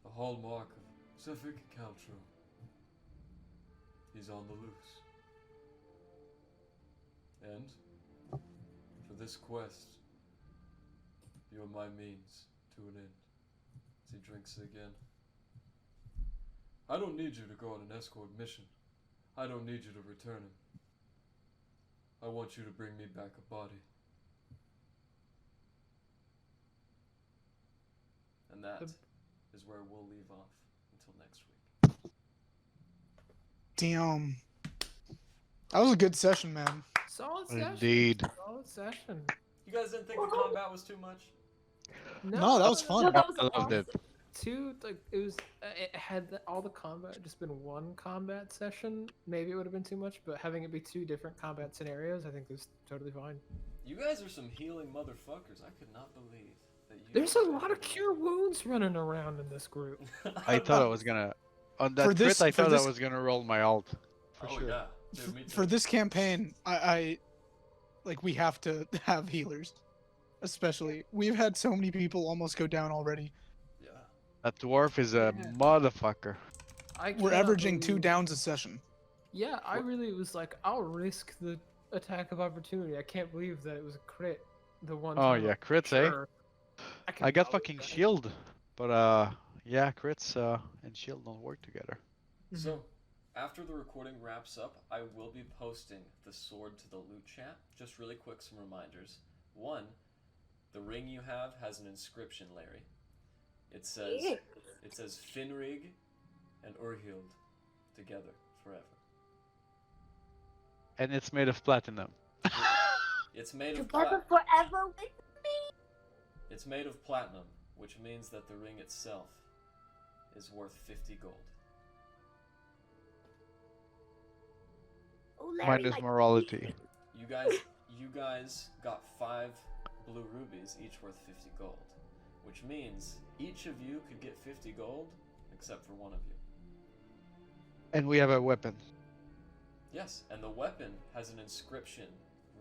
the hallmark of Sephyk Kaltro. He's on the loose. And, for this quest, you're my means to an end. As he drinks again. I don't need you to go on an escort mission. I don't need you to return him. I want you to bring me back a body. And that is where we'll leave off until next week. Damn. That was a good session, man. Solid session. Indeed. Solid session. You guys didn't think the combat was too much? No, that was fun. I loved it. It had all the combat just been one combat session, maybe it would have been too much, but having it be two different combat scenarios, I think was totally fine. You guys are some healing motherfuckers. I could not believe that you. There's a lot of cure wounds running around in this group. I thought I was gonna on that crit. I thought I was gonna roll my alt for sure. Yeah. Dude, me too. For this campaign, I like we have to have healers, especially. We've had so many people almost go down already. Yeah. That dwarf is a motherfucker. We're averaging 2 downs a session. Yeah, I really was like, I'll risk the attack of opportunity. I can't believe that it was a crit. The one. Oh time. yeah, crits, Sure. I got fucking shield, but yeah, crits and shield don't work together. So, after the recording wraps up, I will be posting the sword to the loot chat. Just really quick, some reminders. 1, the ring you have has an inscription, Larry. It says Finrig and Urhild together forever. And it's made of platinum. It's made of Together forever with me. It's made of platinum, which means that the ring itself is worth 50 gold. Oh, Larry, Minus morality. You guys got 5 blue rubies, each worth 50 gold. Which means each of you could get 50 gold, except for one of you. And we have a weapon. Yes, and the weapon has an inscription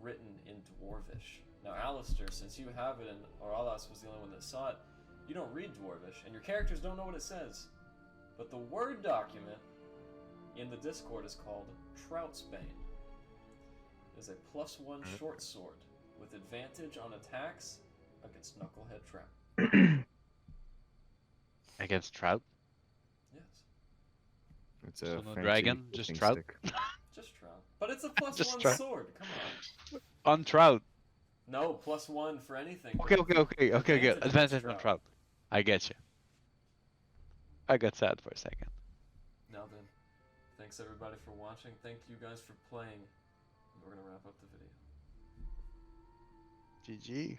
written in Dwarvish. Now, Alistair, since you have it, and Oralas was the only one that saw it, you don't read Dwarvish, and your characters don't know what it says. But the Word document in the Discord is called Troutsbane. It is a +1 short sword with advantage on attacks against Knucklehead Trout. Against trout? Yes. It's a So no fancy dragon, just fishing trout? stick. Just trout. But it's a +1 trout. sword, come on. On trout. No, +1 for anything. Okay, but good. against Advantage on trout. I get you. I got sad for a second. Now then, thanks everybody for watching. Thank you guys for playing. We're gonna wrap up the video. GG.